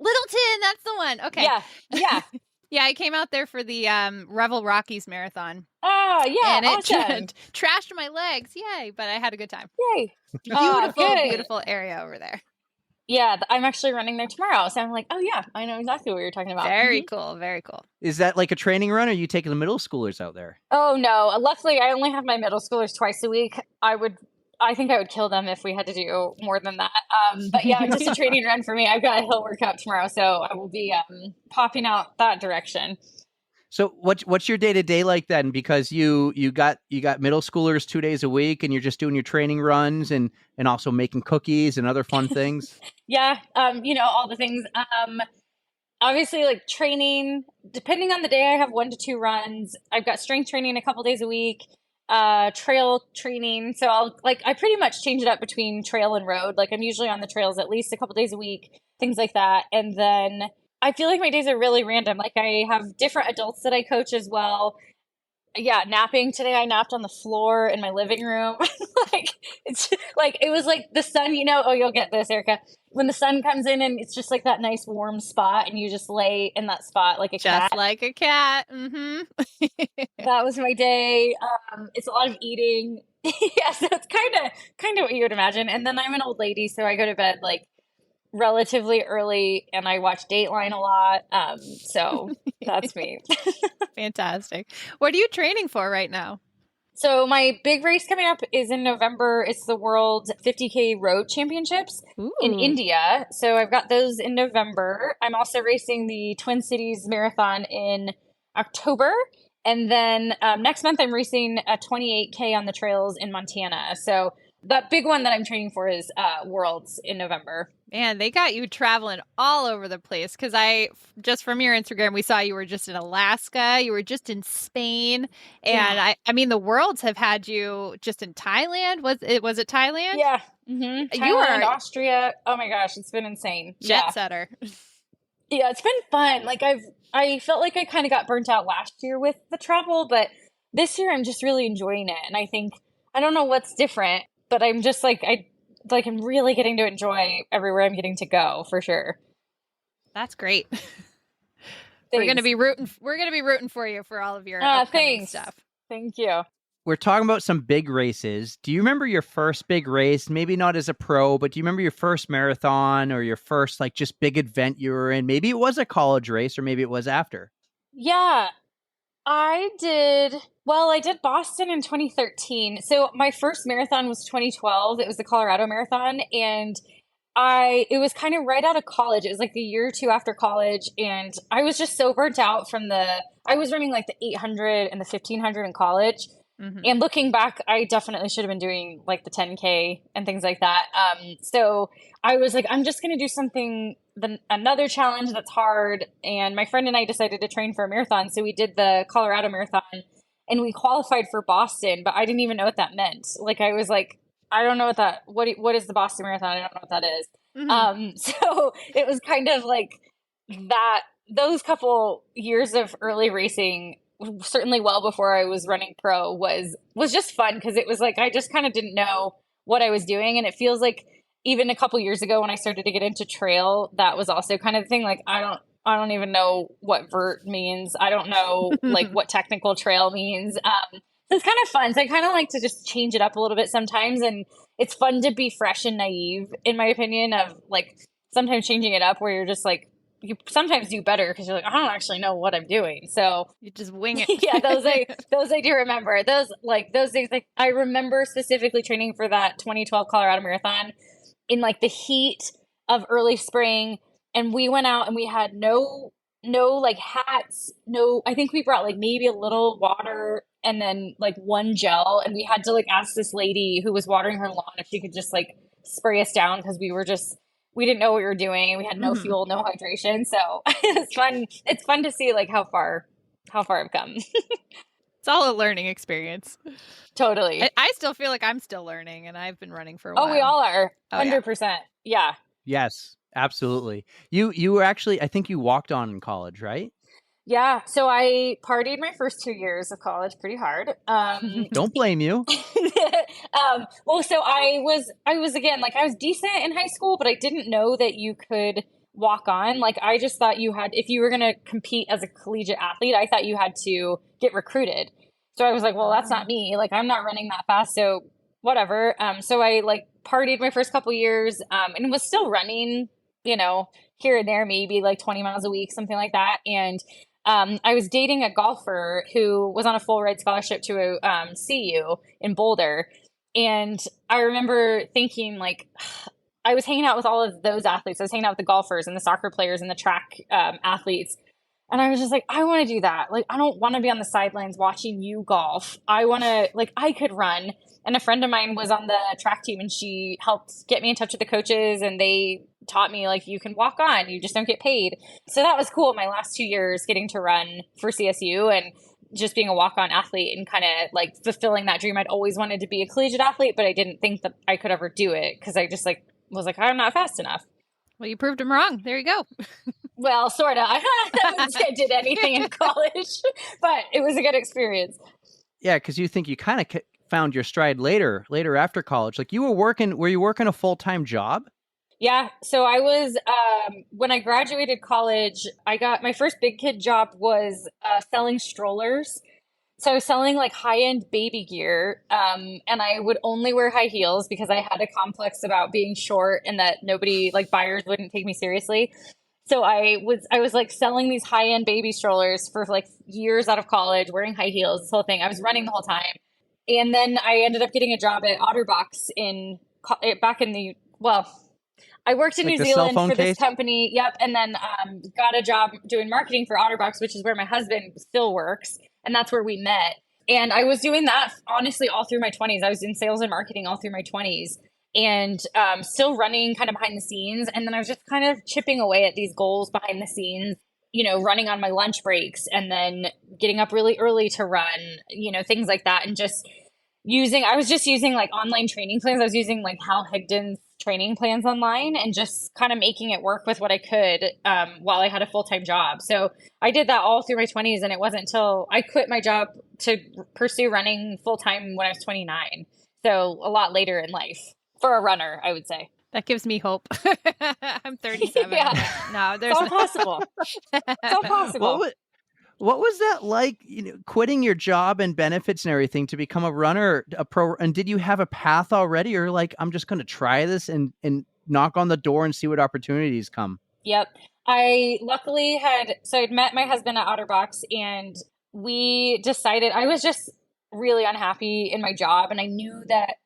[SPEAKER 2] Littleton, that's the one. Okay.
[SPEAKER 1] Yeah.
[SPEAKER 2] Yeah, I came out there for the Revel Rockies Marathon.
[SPEAKER 1] Oh, yeah.
[SPEAKER 2] And it
[SPEAKER 1] Awesome.
[SPEAKER 2] trashed my legs. Yay. But I had a good time.
[SPEAKER 1] Yay. Oh,
[SPEAKER 2] Beautiful,
[SPEAKER 1] good.
[SPEAKER 2] beautiful area over there.
[SPEAKER 1] Yeah, I'm actually running there tomorrow. So I'm like, oh, yeah, I know exactly what you're talking about.
[SPEAKER 2] Very cool. Very cool.
[SPEAKER 4] Is that like a training run, or are you taking the middle schoolers out there?
[SPEAKER 1] Oh, no. Luckily, I only have my middle schoolers twice a week. I think I would kill them if we had to do more than that. But yeah, just a training run for me. I've got a hill workout tomorrow, so I will be popping out that direction.
[SPEAKER 4] So what's your day-to-day like then? Because you got middle schoolers 2 days a week, and you're just doing your training runs and also making cookies and other fun things.
[SPEAKER 1] Yeah, all the things. Obviously, like training, depending on the day, I have 1 to 2 runs. I've got strength training a couple days a week, trail training. So I pretty much change it up between trail and road. Like I'm usually on the trails at least a couple days a week, things like that. And then I feel like my days are really random. Like I have different adults that I coach as well. Yeah, napping today. I napped on the floor in my living room. It's like it was like the sun, oh, you'll get this, Erika. When the sun comes in and it's just like that nice warm spot and you just lay in that spot like a cat.
[SPEAKER 2] Just like a cat. Mm-hmm.
[SPEAKER 1] That was my day. It's a lot of eating. Yeah, so it's kind of what you would imagine. And then I'm an old lady, so I go to bed like relatively early and I watch Dateline a lot. So that's me.
[SPEAKER 2] Fantastic. What are you training for right now?
[SPEAKER 1] So my big race coming up is in November. It's the World 50K Road Championships in India. So I've got those in November. I'm also racing the Twin Cities Marathon in October. And then next month I'm racing a 28K on the trails in Montana. So that big one that I'm training for is Worlds in November.
[SPEAKER 2] Man, they got you traveling all over the place because just from your Instagram, we saw you were just in Alaska, you were just in Spain, and I mean, the Worlds have had you just in Thailand. Was it Thailand?
[SPEAKER 1] Yeah. Mm-hmm.
[SPEAKER 2] You
[SPEAKER 1] Thailand,
[SPEAKER 2] were
[SPEAKER 1] Austria. Oh my gosh, it's been insane.
[SPEAKER 2] Jet setter.
[SPEAKER 1] Yeah, it's been fun. Like I felt like I kind of got burnt out last year with the travel, but this year I'm just really enjoying it. And I think, I don't know what's different, but I'm just I'm really getting to enjoy everywhere I'm getting to go for sure.
[SPEAKER 2] That's great. We're gonna be rooting for you for all of your upcoming stuff.
[SPEAKER 1] Thank you.
[SPEAKER 4] We're talking about some big races. Do you remember your first big race? Maybe not as a pro, but do you remember your first marathon or your first just big event you were in? Maybe it was a college race or maybe it was after.
[SPEAKER 1] Yeah, I did Boston in 2013. So my first marathon was 2012. It was the Colorado Marathon. And it was kind of right out of college. It was like a year or two after college. And I was just so burnt out I was running like the 800 and the 1500 in college. Mm-hmm. And looking back, I definitely should have been doing like the 10K and things like that. So I was like, I'm just going to do something, another challenge that's hard. And my friend and I decided to train for a marathon. So we did the Colorado Marathon and we qualified for Boston, but I didn't even know what that meant. Like, I was like, I don't know what is the Boston Marathon? I don't know what that is. Mm-hmm. So it was kind of like those couple years of early racing, certainly well before I was running pro, was just fun because it was like I just kind of didn't know what I was doing. And it feels like even a couple years ago when I started to get into trail, that was also kind of the thing. Like I don't even know what vert means. I don't know like what technical trail means. So it's kind of fun. So I kind of like to just change it up a little bit sometimes. And it's fun to be fresh and naive, in my opinion, of like sometimes changing it up where you're just like, you sometimes do better because you're like, I don't actually know what I'm doing. So
[SPEAKER 2] you just wing it.
[SPEAKER 1] Yeah, those I do remember. Those days, like I remember specifically training for that 2012 Colorado Marathon in like the heat of early spring. And we went out and we had no like hats. I think we brought like maybe a little water and then like one gel. And we had to like ask this lady who was watering her lawn if she could just like spray us down because we didn't know what we were doing. We had no fuel, no hydration. So it's fun. It's fun to see like how far I've come.
[SPEAKER 2] It's all a learning experience.
[SPEAKER 1] Totally.
[SPEAKER 2] I still feel like I'm still learning and I've been running for a while.
[SPEAKER 1] Oh, we all are. 100%. Yeah.
[SPEAKER 4] Yes, absolutely. You were actually, I think you walked on in college, right?
[SPEAKER 1] Yeah. So I partied my first 2 years of college pretty hard.
[SPEAKER 4] Don't blame you.
[SPEAKER 1] Well, so I was again, like I was decent in high school, but I didn't know that you could walk on. Like, I just thought you had, if you were going to compete as a collegiate athlete, I thought you had to get recruited. So I was like, well, that's not me. Like, I'm not running that fast. So whatever. So I like partied my first couple years, and was still running, you know, here and there, maybe like 20 miles a week, something like that. And I was dating a golfer who was on a full ride scholarship to CU in Boulder. And I remember thinking, like, I was hanging out with all of those athletes. I was hanging out with the golfers and the soccer players and the track athletes. And I was just like, I want to do that. Like, I don't want to be on the sidelines watching you golf. I want to, like, I could run. And a friend of mine was on the track team, and she helped get me in touch with the coaches, and they taught me, like, you can walk on, you just don't get paid. So that was cool. My last 2 years getting to run for CSU and just being a walk-on athlete and kind of like fulfilling that dream. I'd always wanted to be a collegiate athlete, but I didn't think that I could ever do it because I just like was like, I'm not fast enough.
[SPEAKER 2] Well, you proved him wrong. There you go.
[SPEAKER 1] Well, sort of. I wouldn't say I did anything in college, but it was a good experience.
[SPEAKER 4] Yeah, because you think you kind of found your stride later after college. Like, were you working a full-time job?
[SPEAKER 1] Yeah. So I was, when I graduated college, I got my first big kid job was selling strollers. So I was selling like high-end baby gear, and I would only wear high heels because I had a complex about being short and that nobody, like, buyers wouldn't take me seriously. So I was like selling these high-end baby strollers for like years out of college, wearing high heels, this whole thing. I was running the whole time. And then I ended up getting a job at Otterbox I worked in
[SPEAKER 4] Like
[SPEAKER 1] New
[SPEAKER 4] the cell
[SPEAKER 1] Zealand
[SPEAKER 4] phone
[SPEAKER 1] for this
[SPEAKER 4] case?
[SPEAKER 1] company. Yep. And then got a job doing marketing for Otterbox, which is where my husband still works. And that's where we met. And I was doing that honestly all through my 20s. I was in sales and marketing all through my 20s and still running kind of behind the scenes. And then I was just kind of chipping away at these goals behind the scenes, you know, running on my lunch breaks and then getting up really early to run, you know, things like that. And I was just using like online training plans. I was using like Hal Higdon's training plans online and just kind of making it work with what I could while I had a full-time job. So I did that all through my 20s, and it wasn't until I quit my job to pursue running full-time when I was 29. So a lot later in life for a runner, I would say.
[SPEAKER 2] That gives me hope. I'm 37.
[SPEAKER 1] Yeah.
[SPEAKER 2] No, there's
[SPEAKER 1] It's all possible. It's all possible.
[SPEAKER 4] What was that like, you know, quitting your job and benefits and everything to become a runner, a pro? And did you have a path already, or like, I'm just going to try this and knock on the door and see what opportunities come?
[SPEAKER 1] Yep. I luckily I'd met my husband at Otterbox, and we decided, I was just really unhappy in my job, and I knew that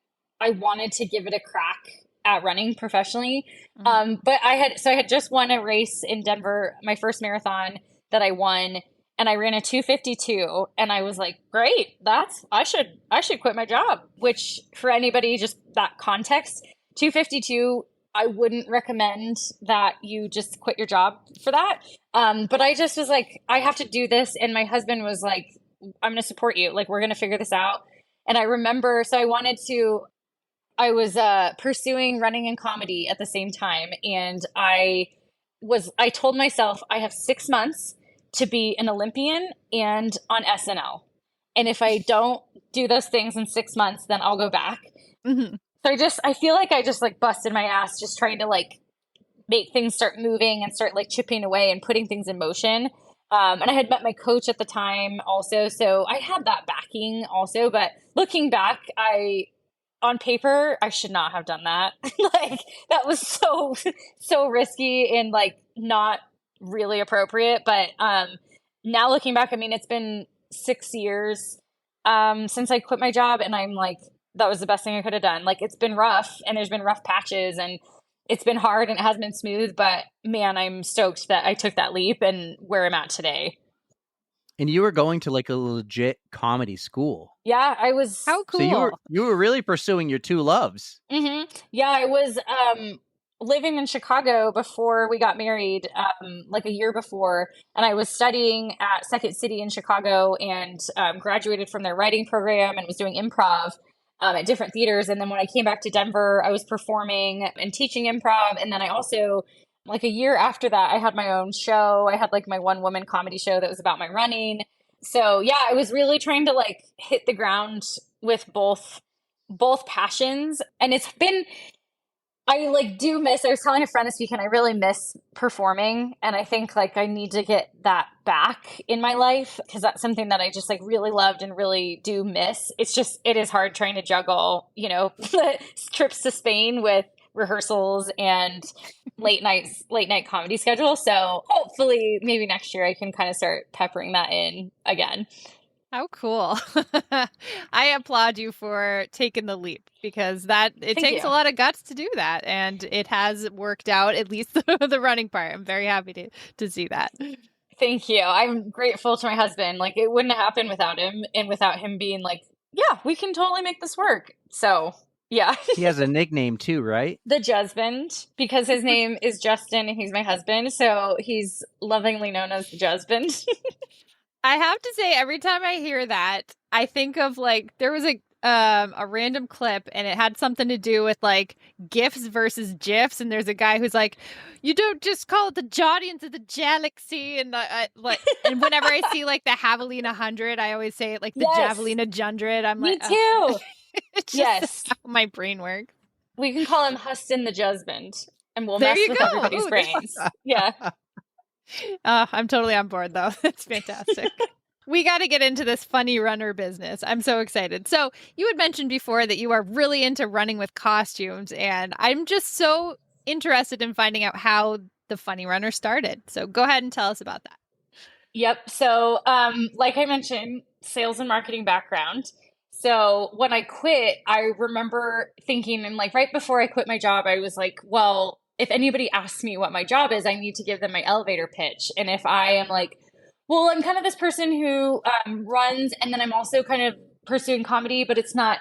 [SPEAKER 1] I wanted to give it a crack at running professionally.
[SPEAKER 2] Mm-hmm.
[SPEAKER 1] But I had just won a race in Denver, my first marathon that I won. And I ran a 2:52, and I was like, great, I should quit my job, which for anybody, just that context, 2:52, I wouldn't recommend that you just quit your job for that. But I just was like, I have to do this. And my husband was like, I'm going to support you. Like, we're going to figure this out. And I remember, so I was pursuing running and comedy at the same time. And I told myself I have 6 months to be an Olympian and on SNL. And if I don't do those things in 6 months, then I'll go back.
[SPEAKER 2] Mm-hmm.
[SPEAKER 1] So I feel like I just like busted my ass just trying to like make things start moving and start like chipping away and putting things in motion. And I had met my coach at the time also. So I had that backing also. But looking back, on paper, I should not have done that. Like, that was so risky and like not really appropriate. But now looking back, I mean, it's been 6 years since I quit my job, and I'm like, that was the best thing I could have done. Like, it's been rough, and there's been rough patches, and it's been hard, and it hasn't been smooth, but man, I'm stoked that I took that leap and where I'm at today.
[SPEAKER 4] And you were going to like a legit comedy school.
[SPEAKER 1] Yeah, I was.
[SPEAKER 2] How cool.
[SPEAKER 4] So you were really pursuing your two loves.
[SPEAKER 1] Mm-hmm. Yeah, I was living in Chicago before we got married, like a year before, and I was studying at Second City in Chicago, and graduated from their writing program and was doing improv at different theaters. And then when I came back to Denver, I was performing and teaching improv. And then I also, like a year after that, I had my own show. I had like my one-woman comedy show that was about my running. So yeah, I was really trying to like hit the ground with both passions. And I like do miss, I was telling a friend this weekend, I really miss performing. And I think like I need to get that back in my life because that's something that I just like really loved and really do miss. It's just, it is hard trying to juggle, you know, trips to Spain with rehearsals and late night comedy schedule. So hopefully maybe next year I can kind of start peppering that in again.
[SPEAKER 2] How cool. I applaud you for taking the leap because it takes
[SPEAKER 1] you.
[SPEAKER 2] a lot of guts to do that. And it has worked out, at least the running part. I'm very happy to see that.
[SPEAKER 1] Thank you. I'm grateful to my husband. Like it wouldn't have happened without him and without him being like, yeah, we can totally make this work. So yeah.
[SPEAKER 4] He has a nickname too, right?
[SPEAKER 1] The Jusband, because his name is Justin and he's my husband. So he's lovingly known as the Jusband.
[SPEAKER 2] I have to say, every time I hear that, I think of like there was a random clip and it had something to do with like GIFs versus GIFs, and there's a guy who's like, "You don't just call it the Jaudians of the Galaxy," and like, and whenever I see like the Javelina 100, I always say it like the Javelina 100. I'm
[SPEAKER 1] Me
[SPEAKER 2] like,
[SPEAKER 1] too.
[SPEAKER 2] It's just how my brain works.
[SPEAKER 1] We can call him Huston the Jusband, and we'll
[SPEAKER 2] There
[SPEAKER 1] mess
[SPEAKER 2] you
[SPEAKER 1] with
[SPEAKER 2] go.
[SPEAKER 1] everybody's
[SPEAKER 2] Ooh,
[SPEAKER 1] brains. Yeah.
[SPEAKER 2] I'm totally on board, though. That's fantastic. We got to get into this funny runner business. I'm so excited. So you had mentioned before that you are really into running with costumes, and I'm just so interested in finding out how the funny runner started. So go ahead and tell us about that.
[SPEAKER 1] Yep. So, like I mentioned, sales and marketing background. So when I quit, I remember thinking, and like right before I quit my job, I was like, well, if anybody asks me what my job is, I need to give them my elevator pitch. And if I am like, well, I'm kind of this person who runs, and then I'm also kind of pursuing comedy, but it's not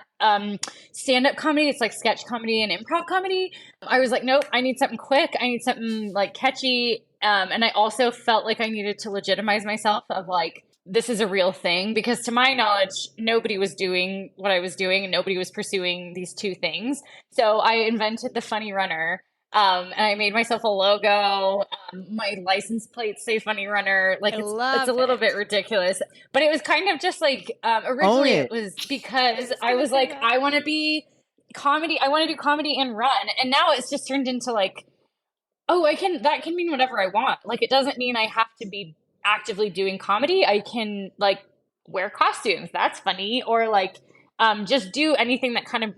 [SPEAKER 1] stand-up comedy. It's like sketch comedy and improv comedy. I was like, nope, I need something quick. I need something like catchy. And I also felt like I needed to legitimize myself of like, this is a real thing, because to my knowledge, nobody was doing what I was doing and nobody was pursuing these two things. So I invented the Funny Runner. And I made myself a logo. My license plates say Funny Runner. Like it's a little bit ridiculous, but it was kind of just like originally it was because I was like, I want to be comedy. I want to do comedy and run, and now it's just turned into like, oh, that can mean whatever I want. Like it doesn't mean I have to be actively doing comedy. I can like wear costumes. That's funny, or like just do anything that kind of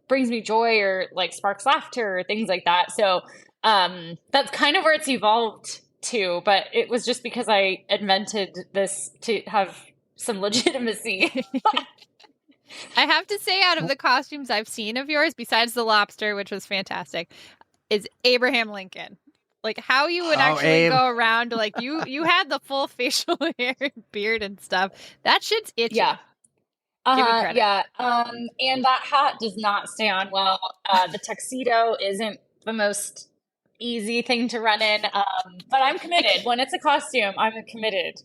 [SPEAKER 1] brings me joy or like sparks laughter or things like that. So that's kind of where it's evolved to, but it was just because I invented this to have some legitimacy.
[SPEAKER 2] I have to say, out of the costumes I've seen of yours, besides the lobster, which was fantastic, is Abraham Lincoln. Like how you would actually go around, like you had the full facial hair and beard and stuff. That shit's itchy.
[SPEAKER 1] Yeah.
[SPEAKER 2] Give me credit.
[SPEAKER 1] Yeah. And that hat does not stay on well. The tuxedo isn't the most easy thing to run in. But I'm committed. When it's a costume, I'm committed.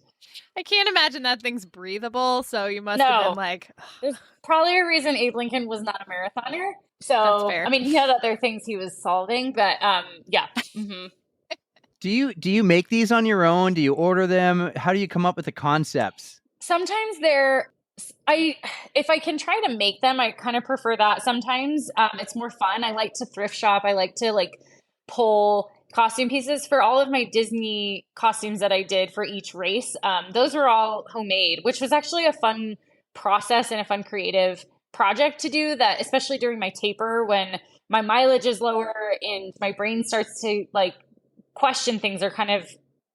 [SPEAKER 2] I can't imagine that thing's breathable. So you must have been like,
[SPEAKER 1] there's probably a reason Abe Lincoln was not a marathoner. So, I mean, he had other things he was solving, but yeah. Mm-hmm.
[SPEAKER 4] Do you make these on your own? Do you order them? How do you come up with the concepts?
[SPEAKER 1] Sometimes if I can try to make them, I kind of prefer that. Sometimes it's more fun. I like to thrift shop. I like to like pull costume pieces for all of my Disney costumes that I did for each race. Those were all homemade, which was actually a fun process and a fun creative project to do, that especially during my taper when my mileage is lower and my brain starts to like question things or kind of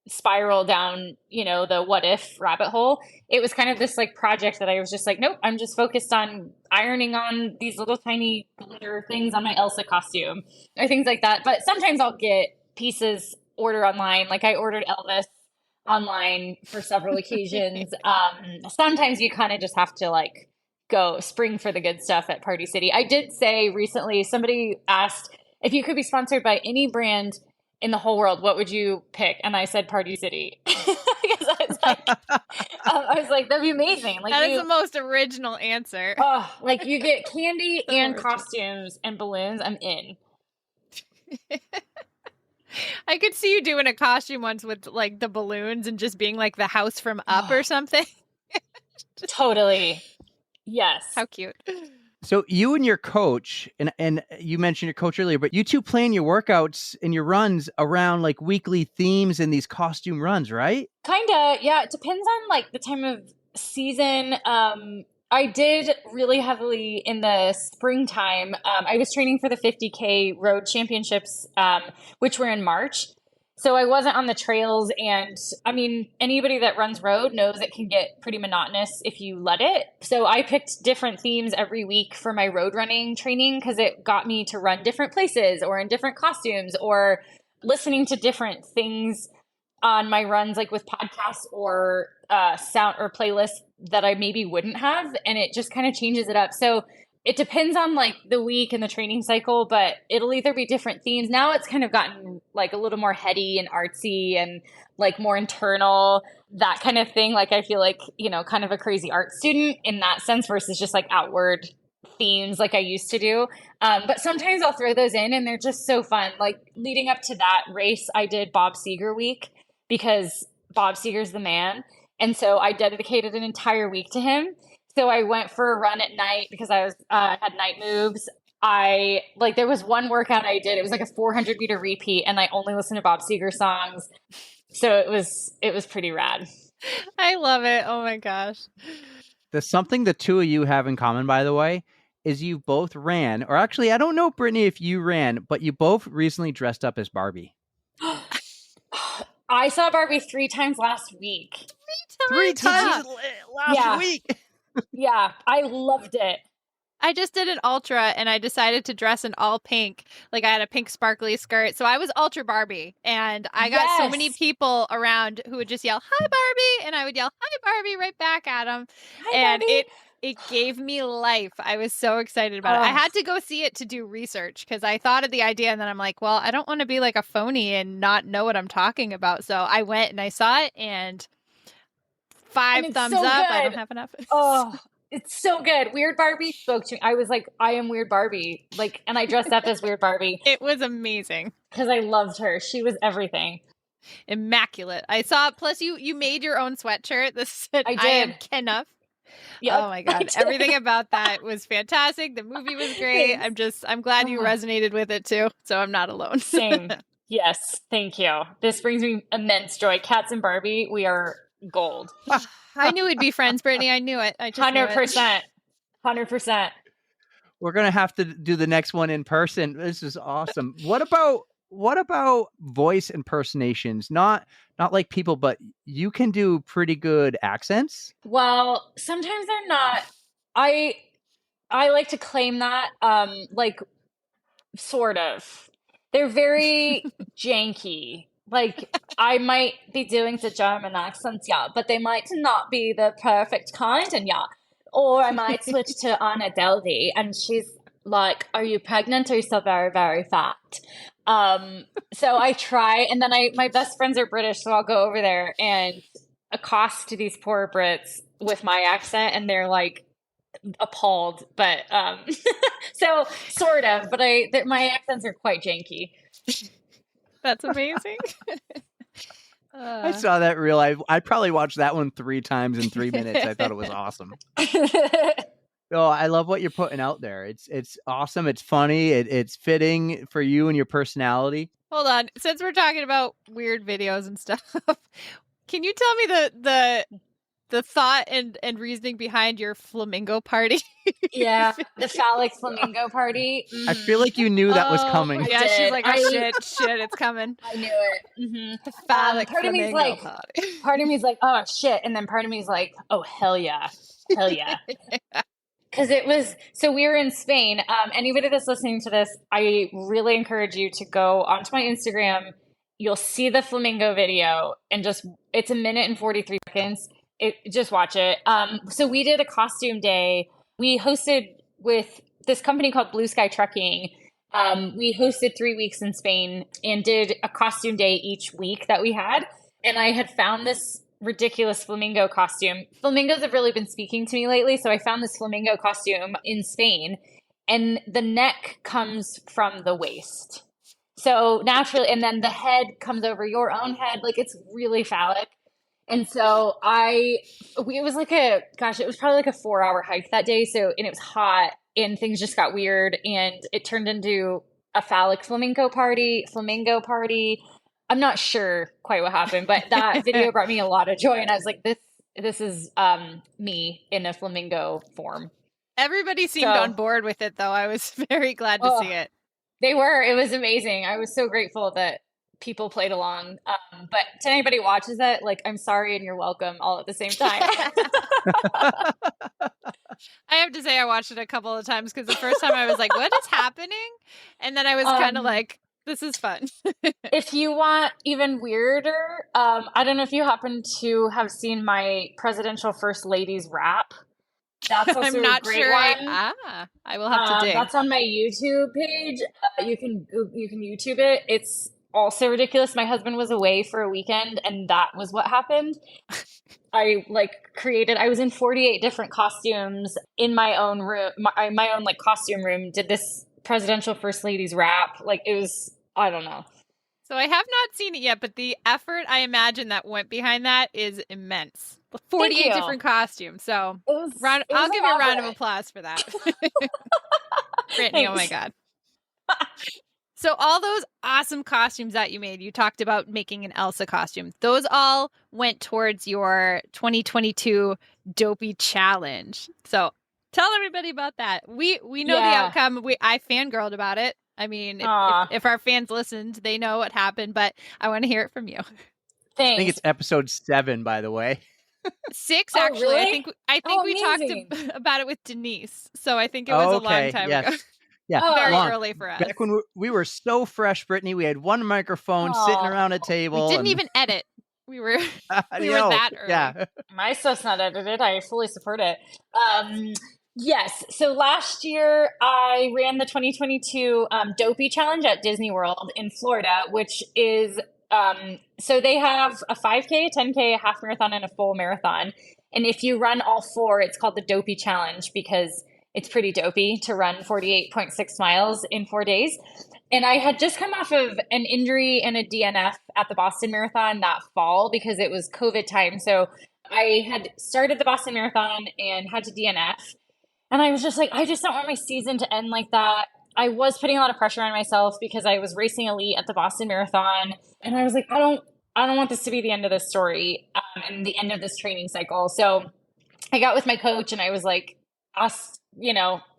[SPEAKER 1] spiral down, the what if rabbit hole. It was kind of this like project that I was just like, nope, I'm just focused on ironing on these little tiny glitter things on my Elsa costume or things like that. But sometimes I'll get pieces ordered online. Like I ordered Elvis online for several occasions. Sometimes you kind of just have to like go spring for the good stuff at Party City. I did say recently, somebody asked if you could be sponsored by any brand in the whole world, what would you pick? And I said Party City. Because I was like, that'd be amazing. Like
[SPEAKER 2] that is the most original answer.
[SPEAKER 1] Oh, like you get candy and costumes and balloons. I'm in.
[SPEAKER 2] I could see you doing a costume once with like the balloons and just being like the house from Up or something.
[SPEAKER 1] Totally. Yes.
[SPEAKER 2] How cute.
[SPEAKER 4] So you and your coach, and you mentioned your coach earlier, but you two plan your workouts and your runs around like weekly themes and these costume runs, right?
[SPEAKER 1] Kinda, yeah. It depends on like the time of season. I did really heavily in the springtime. I was training for the 50K road championships, which were in March. So I wasn't on the trails, and I mean, anybody that runs road knows it can get pretty monotonous if you let it. So I picked different themes every week for my road running training because it got me to run different places or in different costumes or listening to different things on my runs, like with podcasts or sound or playlists that I maybe wouldn't have. And it just kind of changes it up. So it depends on like the week and the training cycle, but it'll either be different themes. Now it's kind of gotten like a little more heady and artsy and like more internal, that kind of thing. Like I feel like, kind of a crazy art student in that sense versus just like outward themes like I used to do. But sometimes I'll throw those in and they're just so fun. Like leading up to that race, I did Bob Seger week because Bob Seger's the man. And so I dedicated an entire week to him. So I went for a run at night because I was had night moves. There was one workout I did. It was like a 400-meter repeat, and I only listened to Bob Seger songs. So it was pretty rad.
[SPEAKER 2] I love it. Oh my gosh.
[SPEAKER 4] There's something the two of you have in common, by the way, is you both ran, or actually, I don't know, Brittany, if you ran, but you both recently dressed up as Barbie.
[SPEAKER 1] I saw Barbie 3 times last week.
[SPEAKER 4] Three times last week.
[SPEAKER 1] Yeah, I loved it.
[SPEAKER 2] I just did an ultra and I decided to dress in all pink. Like I had a pink sparkly skirt. So I was ultra Barbie and I got so many people around who would just yell, "Hi Barbie." And I would yell, "Hi Barbie," right back at them. And it gave me life. I was so excited about it. I had to go see it to do research because I thought of the idea and then I'm like, well, I don't want to be like a phony and not know what I'm talking about. So I went and I saw it and 5 thumbs up. Good. I don't have enough.
[SPEAKER 1] It's so good. Weird Barbie spoke to me. I was like, I am Weird Barbie. And I dressed up as Weird Barbie.
[SPEAKER 2] It was amazing.
[SPEAKER 1] Because I loved her. She was everything.
[SPEAKER 2] Immaculate. I saw, plus you made your own sweatshirt. This said, I am Kenough. Yep, oh my God. Everything about that was fantastic. The movie was great. I'm glad you resonated with it too. So I'm not alone.
[SPEAKER 1] Same. Yes. Thank you. This brings me immense joy. Cats and Barbie, we are gold.
[SPEAKER 2] I knew we'd be friends, Brittany. I knew it. I just
[SPEAKER 1] 100%. 100%.
[SPEAKER 4] We're going to have to do the next one in person. This is awesome. What about voice impersonations? Not like people, but you can do pretty good accents.
[SPEAKER 1] Well, sometimes they're not. I like to claim that, sort of. They're very janky. Like, I might be doing the German accents, yeah, but they might not be the perfect kind, and yeah. Or I might switch to Anna Delvey, and she's like, "Are you pregnant? Or are you still very, very fat?" So I try, and then my best friends are British, so I'll go over there and accost these poor Brits with my accent, and they're like appalled, but so sort of, but my accents are quite janky.
[SPEAKER 2] That's amazing.
[SPEAKER 4] I saw that reel. I probably watched that one 3 times in 3 minutes. I thought it was awesome. Oh, I love what you're putting out there. It's awesome. It's funny. It's fitting for you and your personality.
[SPEAKER 2] Hold on. Since we're talking about weird videos and stuff, can you tell me the thought and reasoning behind your flamingo party?
[SPEAKER 1] Yeah, the phallic flamingo party.
[SPEAKER 4] I feel like you knew that was coming.
[SPEAKER 2] Yeah, she's like, oh, shit, it's coming.
[SPEAKER 1] I kneed it. Mm-hmm.
[SPEAKER 2] Phallic
[SPEAKER 1] part
[SPEAKER 2] flamingo
[SPEAKER 1] of me is
[SPEAKER 2] party.
[SPEAKER 1] Part of me is like, oh shit, and then part of me is like, oh hell yeah. Because we were in Spain. Anybody that's listening to this, I really encourage you to go onto my Instagram. You'll see the flamingo video and it's 1 minute and 43 seconds. Just watch it. So we did a costume day. We hosted with this company called Blue Sky Trucking. We hosted 3 weeks in Spain and did a costume day each week that we had. And I had found this ridiculous flamingo costume. Flamingos have really been speaking to me lately. So I found this flamingo costume in Spain, and the neck comes from the waist. So naturally, and then the head comes over your own head. Like, it's really phallic. And so it was probably like a 4-hour hike that day. And it was hot. and things just got weird, and it turned into a phallic flamingo party. I'm not sure quite what happened, but that video brought me a lot of joy, and I was like, this is me in a flamingo form.
[SPEAKER 2] Everybody seemed on board with it, though. I was very glad to see it.
[SPEAKER 1] They were. It was amazing. I was so grateful that people played along. But to anybody who watches it, like, I'm sorry and you're welcome all at the same time.
[SPEAKER 2] I have to say I watched it a couple of times because the first time I was like, what is happening? And then I was kind of like, this is fun.
[SPEAKER 1] If you want even weirder, I don't know if you happen to have seen my presidential first lady's rap. That's also
[SPEAKER 2] I'm not
[SPEAKER 1] a great
[SPEAKER 2] sure.
[SPEAKER 1] one.
[SPEAKER 2] I will have to dig.
[SPEAKER 1] That's on my YouTube page. You can YouTube it. It's also ridiculous. My husband was away for a weekend, and that was what happened. I was in 48 different costumes in my own room, my own like costume room. Did this presidential first lady's rap. Like, it was, I don't know.
[SPEAKER 2] So I have not seen it yet, but the effort I imagine that went behind that is immense. 48 different costumes. So I'll give you a round of applause for that. Brittany, oh my God. So all those awesome costumes that you made, you talked about making an Elsa costume. Those all went towards your 2022 Dopey Challenge. So tell everybody about that. We know the outcome. I fangirled about it. I mean, if our fans listened, they know what happened, but I want to hear it from you.
[SPEAKER 1] Thanks.
[SPEAKER 4] I think it's episode 7, by the way.
[SPEAKER 2] 6, actually.
[SPEAKER 1] Really?
[SPEAKER 2] I think we
[SPEAKER 1] amazing.
[SPEAKER 2] talked about it with Denise. So I think it was a long time ago.
[SPEAKER 4] Yeah,
[SPEAKER 2] very early for us.
[SPEAKER 4] Back when we were so fresh, Brittany, we had one microphone sitting around a table.
[SPEAKER 2] We didn't even edit. We were that early.
[SPEAKER 4] Yeah.
[SPEAKER 1] My stuff's not edited. I fully support it. Yes. So last year I ran the 2022 Dopey Challenge at Disney World in Florida, which is so they have a 5K, a 10K, a half marathon, and a full marathon. And if you run all 4, it's called the Dopey Challenge because it's pretty dopey to run 48.6 miles in 4 days. And I had just come off of an injury and a DNF at the Boston Marathon that fall because it was COVID time. So I had started the Boston Marathon and had to DNF. And I was just like, I just don't want my season to end like that. I was putting a lot of pressure on myself because I was racing elite at the Boston Marathon. And I was like, I don't want this to be the end of this story and the end of this training cycle. So I got with my coach and I was like, asked,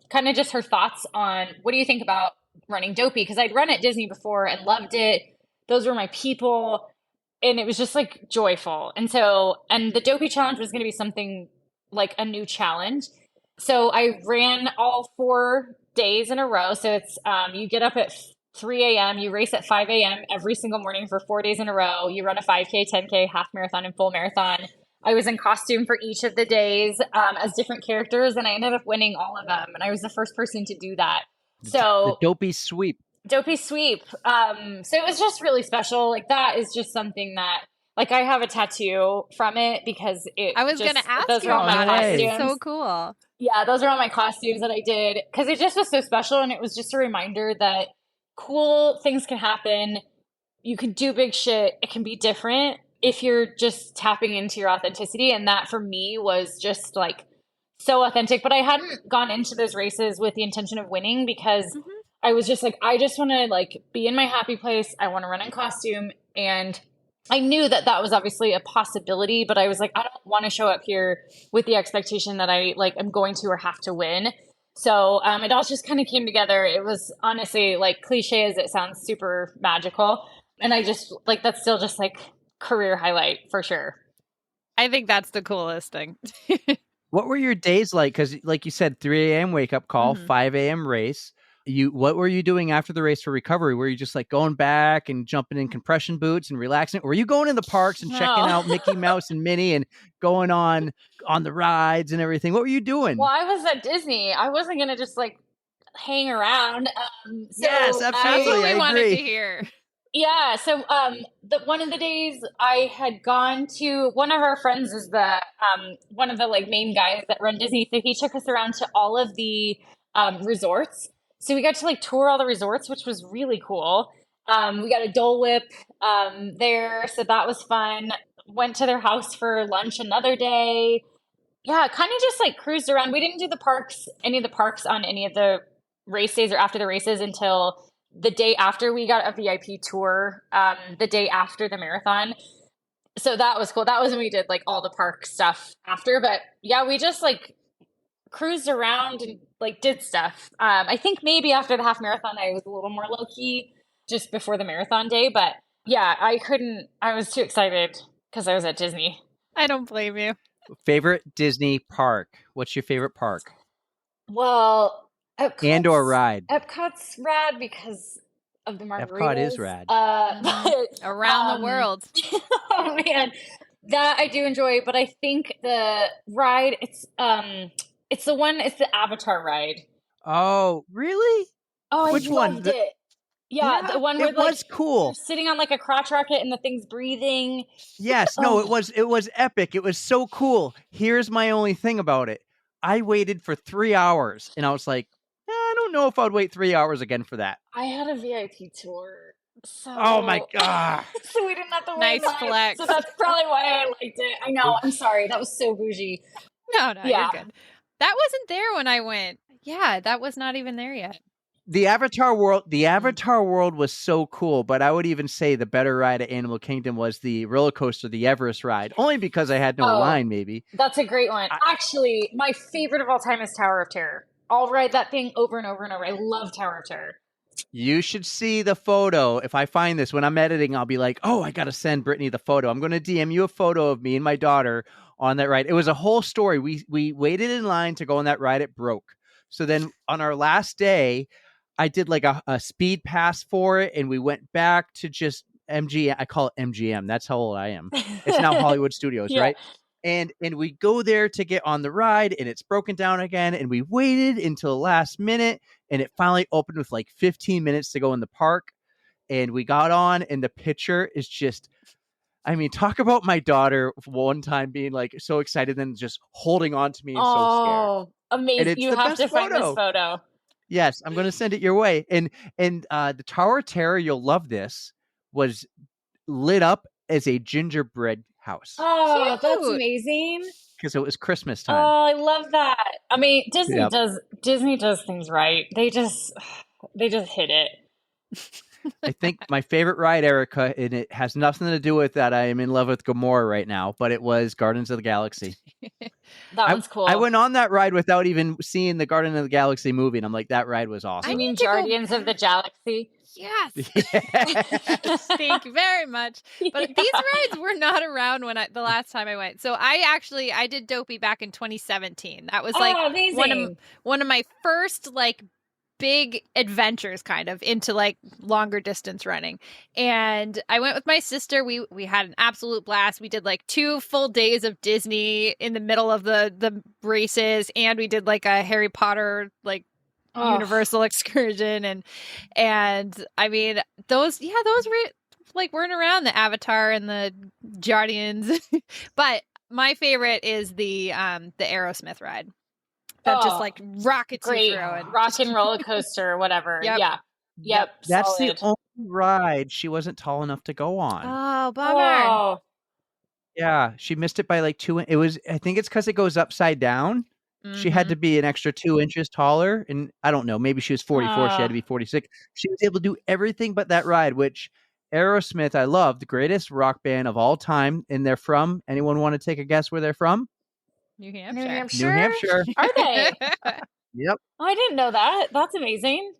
[SPEAKER 1] kind of just her thoughts on what do you think about running Dopey? Because I'd run at Disney before and loved it. Those were my people. And it was just like joyful. And the Dopey Challenge was going to be something like a new challenge. So I ran all 4 days in a row. So it's, you get up at 3 a.m., you race at 5 a.m. every single morning for 4 days in a row. You run a 5K, 10K, half marathon, and full marathon. I was in costume for each of the days as different characters, and I ended up winning all of them. And I was the first person to do that. So
[SPEAKER 4] the Dopey Sweep.
[SPEAKER 1] Dopey Sweep. So it was just really special. Like, that is just something that, like, I have a tattoo from it because
[SPEAKER 2] I was going to ask
[SPEAKER 1] those
[SPEAKER 2] you
[SPEAKER 1] were all my
[SPEAKER 2] about it.
[SPEAKER 1] costumes.
[SPEAKER 2] It's so cool.
[SPEAKER 1] Yeah, those are all my costumes that I did because it just was so special. And it was just a reminder that cool things can happen. You can do big shit. It can be different if you're just tapping into your authenticity. And that for me was just like so authentic. But I hadn't gone into those races with the intention of winning because I was just like, I just want to like be in my happy place. I want to run in costume. And I knew that that was obviously a possibility, but I was like, I don't want to show up here with the expectation that I like am going to or have to win. So it all just kind of came together. It was honestly, like, cliche as it sounds, super magical. And I just like, that's still just like career highlight for sure.
[SPEAKER 2] I think that's the coolest thing.
[SPEAKER 4] What were your days like? Because like you said, 3 a.m. wake up call, 5 a.m. race. What were you doing after the race for recovery? Were you just like going back and jumping in compression boots and relaxing? Or were you going in the parks and checking out Mickey Mouse and Minnie and going on the rides and everything? What were you doing?
[SPEAKER 1] Well, I was at Disney. I wasn't going to just like hang around.
[SPEAKER 4] Yes, absolutely.
[SPEAKER 2] That's what we wanted
[SPEAKER 4] agree.
[SPEAKER 2] to hear.
[SPEAKER 1] Yeah. So one of the days I had gone to, one of our friends is the one of the like main guys that run Disney. So he took us around to all of the resorts. So we got to like tour all the resorts, which was really cool. We got a Dole Whip there, so that was fun. Went to their house for lunch another day. yeah, kind of just like cruised around. We didn't do any of the parks on any of the race days or after the races until the day after. We got a VIP tour the day after the marathon. So that was cool. That was when we did like all the park stuff after. But yeah, we just like cruised around and like did stuff. I think maybe after the half marathon, I was a little more low key just before the marathon day. But yeah, I was too excited because I was at Disney.
[SPEAKER 2] I don't blame you.
[SPEAKER 4] Favorite Disney park? What's your favorite park?
[SPEAKER 1] Well,
[SPEAKER 4] And or ride?
[SPEAKER 1] Epcot's rad because of the margaritas.
[SPEAKER 4] Epcot is rad.
[SPEAKER 1] But,
[SPEAKER 2] Around the world.
[SPEAKER 1] Oh man, that I do enjoy. But I think the ride, it's the Avatar ride.
[SPEAKER 4] Oh, really?
[SPEAKER 1] Oh,
[SPEAKER 4] Which
[SPEAKER 1] I
[SPEAKER 4] one?
[SPEAKER 1] loved it. Yeah, the one where
[SPEAKER 4] it was cool.
[SPEAKER 1] you're sitting on like a crotch rocket and the thing's breathing.
[SPEAKER 4] Yes, no, it was epic. It was so cool. Here's my only thing about it. I waited for 3 hours and I was like, I don't know if I'd wait 3 hours again for that.
[SPEAKER 1] I had a VIP tour. So,
[SPEAKER 4] oh my god!
[SPEAKER 1] So we didn't have to wait.
[SPEAKER 2] Nice
[SPEAKER 1] in line.
[SPEAKER 2] flex.
[SPEAKER 1] So that's probably why I liked it. I know. I'm sorry. That was so bougie.
[SPEAKER 2] No,
[SPEAKER 1] Yeah.
[SPEAKER 2] you're good. That wasn't there when I went. Yeah, that was not even there yet.
[SPEAKER 4] The Avatar world was so cool, but I would even say the better ride at Animal Kingdom was the roller coaster, the Everest ride, only because I had no line. Maybe
[SPEAKER 1] that's a great one. Actually, my favorite of all time is Tower of Terror. I'll ride that thing over and over and over. I love Tower of Terror.
[SPEAKER 4] You should see the photo. If I find this when I'm editing, I'll be like, oh, I got to send Brittany the photo. I'm going to DM you a photo of me and my daughter on that ride. It was a whole story. We waited in line to go on that ride. It broke. So then on our last day, I did like a speed pass for it. And we went back to just MGM. I call it MGM. That's how old I am. It's now Hollywood Studios,
[SPEAKER 1] Yeah.
[SPEAKER 4] right? And we go there to get on the ride and it's broken down again. And we waited until the last minute and it finally opened with like 15 minutes to go in the park. And we got on and the picture is just, I mean, talk about my daughter one time being like so excited and just holding on to me and so scared.
[SPEAKER 1] Oh, amazing. You have to find this photo.
[SPEAKER 4] Yes, I'm going to send it your way. And the Tower of Terror, you'll love this, was lit up as a gingerbread house.
[SPEAKER 1] Oh,
[SPEAKER 2] Cute.
[SPEAKER 1] that's amazing.
[SPEAKER 4] Because it was Christmas time.
[SPEAKER 1] Oh, I love that. I mean, Disney does things right. They just hit it.
[SPEAKER 4] I think my favorite ride, Erika, and it has nothing to do with that I am in love with Gamora right now, but it was Guardians of the Galaxy.
[SPEAKER 1] That one's cool.
[SPEAKER 4] I went on that ride without even seeing the Guardians of the Galaxy movie, and I'm like, that ride was awesome.
[SPEAKER 1] I mean, Guardians of the Galaxy.
[SPEAKER 2] Yes.
[SPEAKER 4] Yes.
[SPEAKER 2] Thank you very much. But these rides were not around the last time I went. So I did Dopey back in 2017. That was like one of my first like big adventures kind of into like longer distance running. And I went with my sister. We had an absolute blast. We did like 2 full days of Disney in the middle of the races, and we did like a Harry Potter like Universal excursion, and I mean those weren't around, the Avatar and the Guardians. But my favorite is the Aerosmith ride. That just like rockets you through and
[SPEAKER 1] rock and roller coaster or whatever.
[SPEAKER 2] Yep.
[SPEAKER 1] Yep.
[SPEAKER 4] That's
[SPEAKER 1] solid.
[SPEAKER 4] the only ride she wasn't tall enough to go on.
[SPEAKER 2] Oh, bummer.
[SPEAKER 1] Oh.
[SPEAKER 4] Yeah, she missed it by like 2. I think it's because it goes upside down. She had to be an extra 2 inches taller, and I don't know, maybe she was 44, she had to be 46. She was able to do everything but that ride, which Aerosmith, I love, the greatest rock band of all time, and they're from, anyone want to take a guess where they're from?
[SPEAKER 2] New Hampshire.
[SPEAKER 4] New Hampshire.
[SPEAKER 1] Are they?
[SPEAKER 4] Yep.
[SPEAKER 1] Oh, I didn't know that. That's amazing.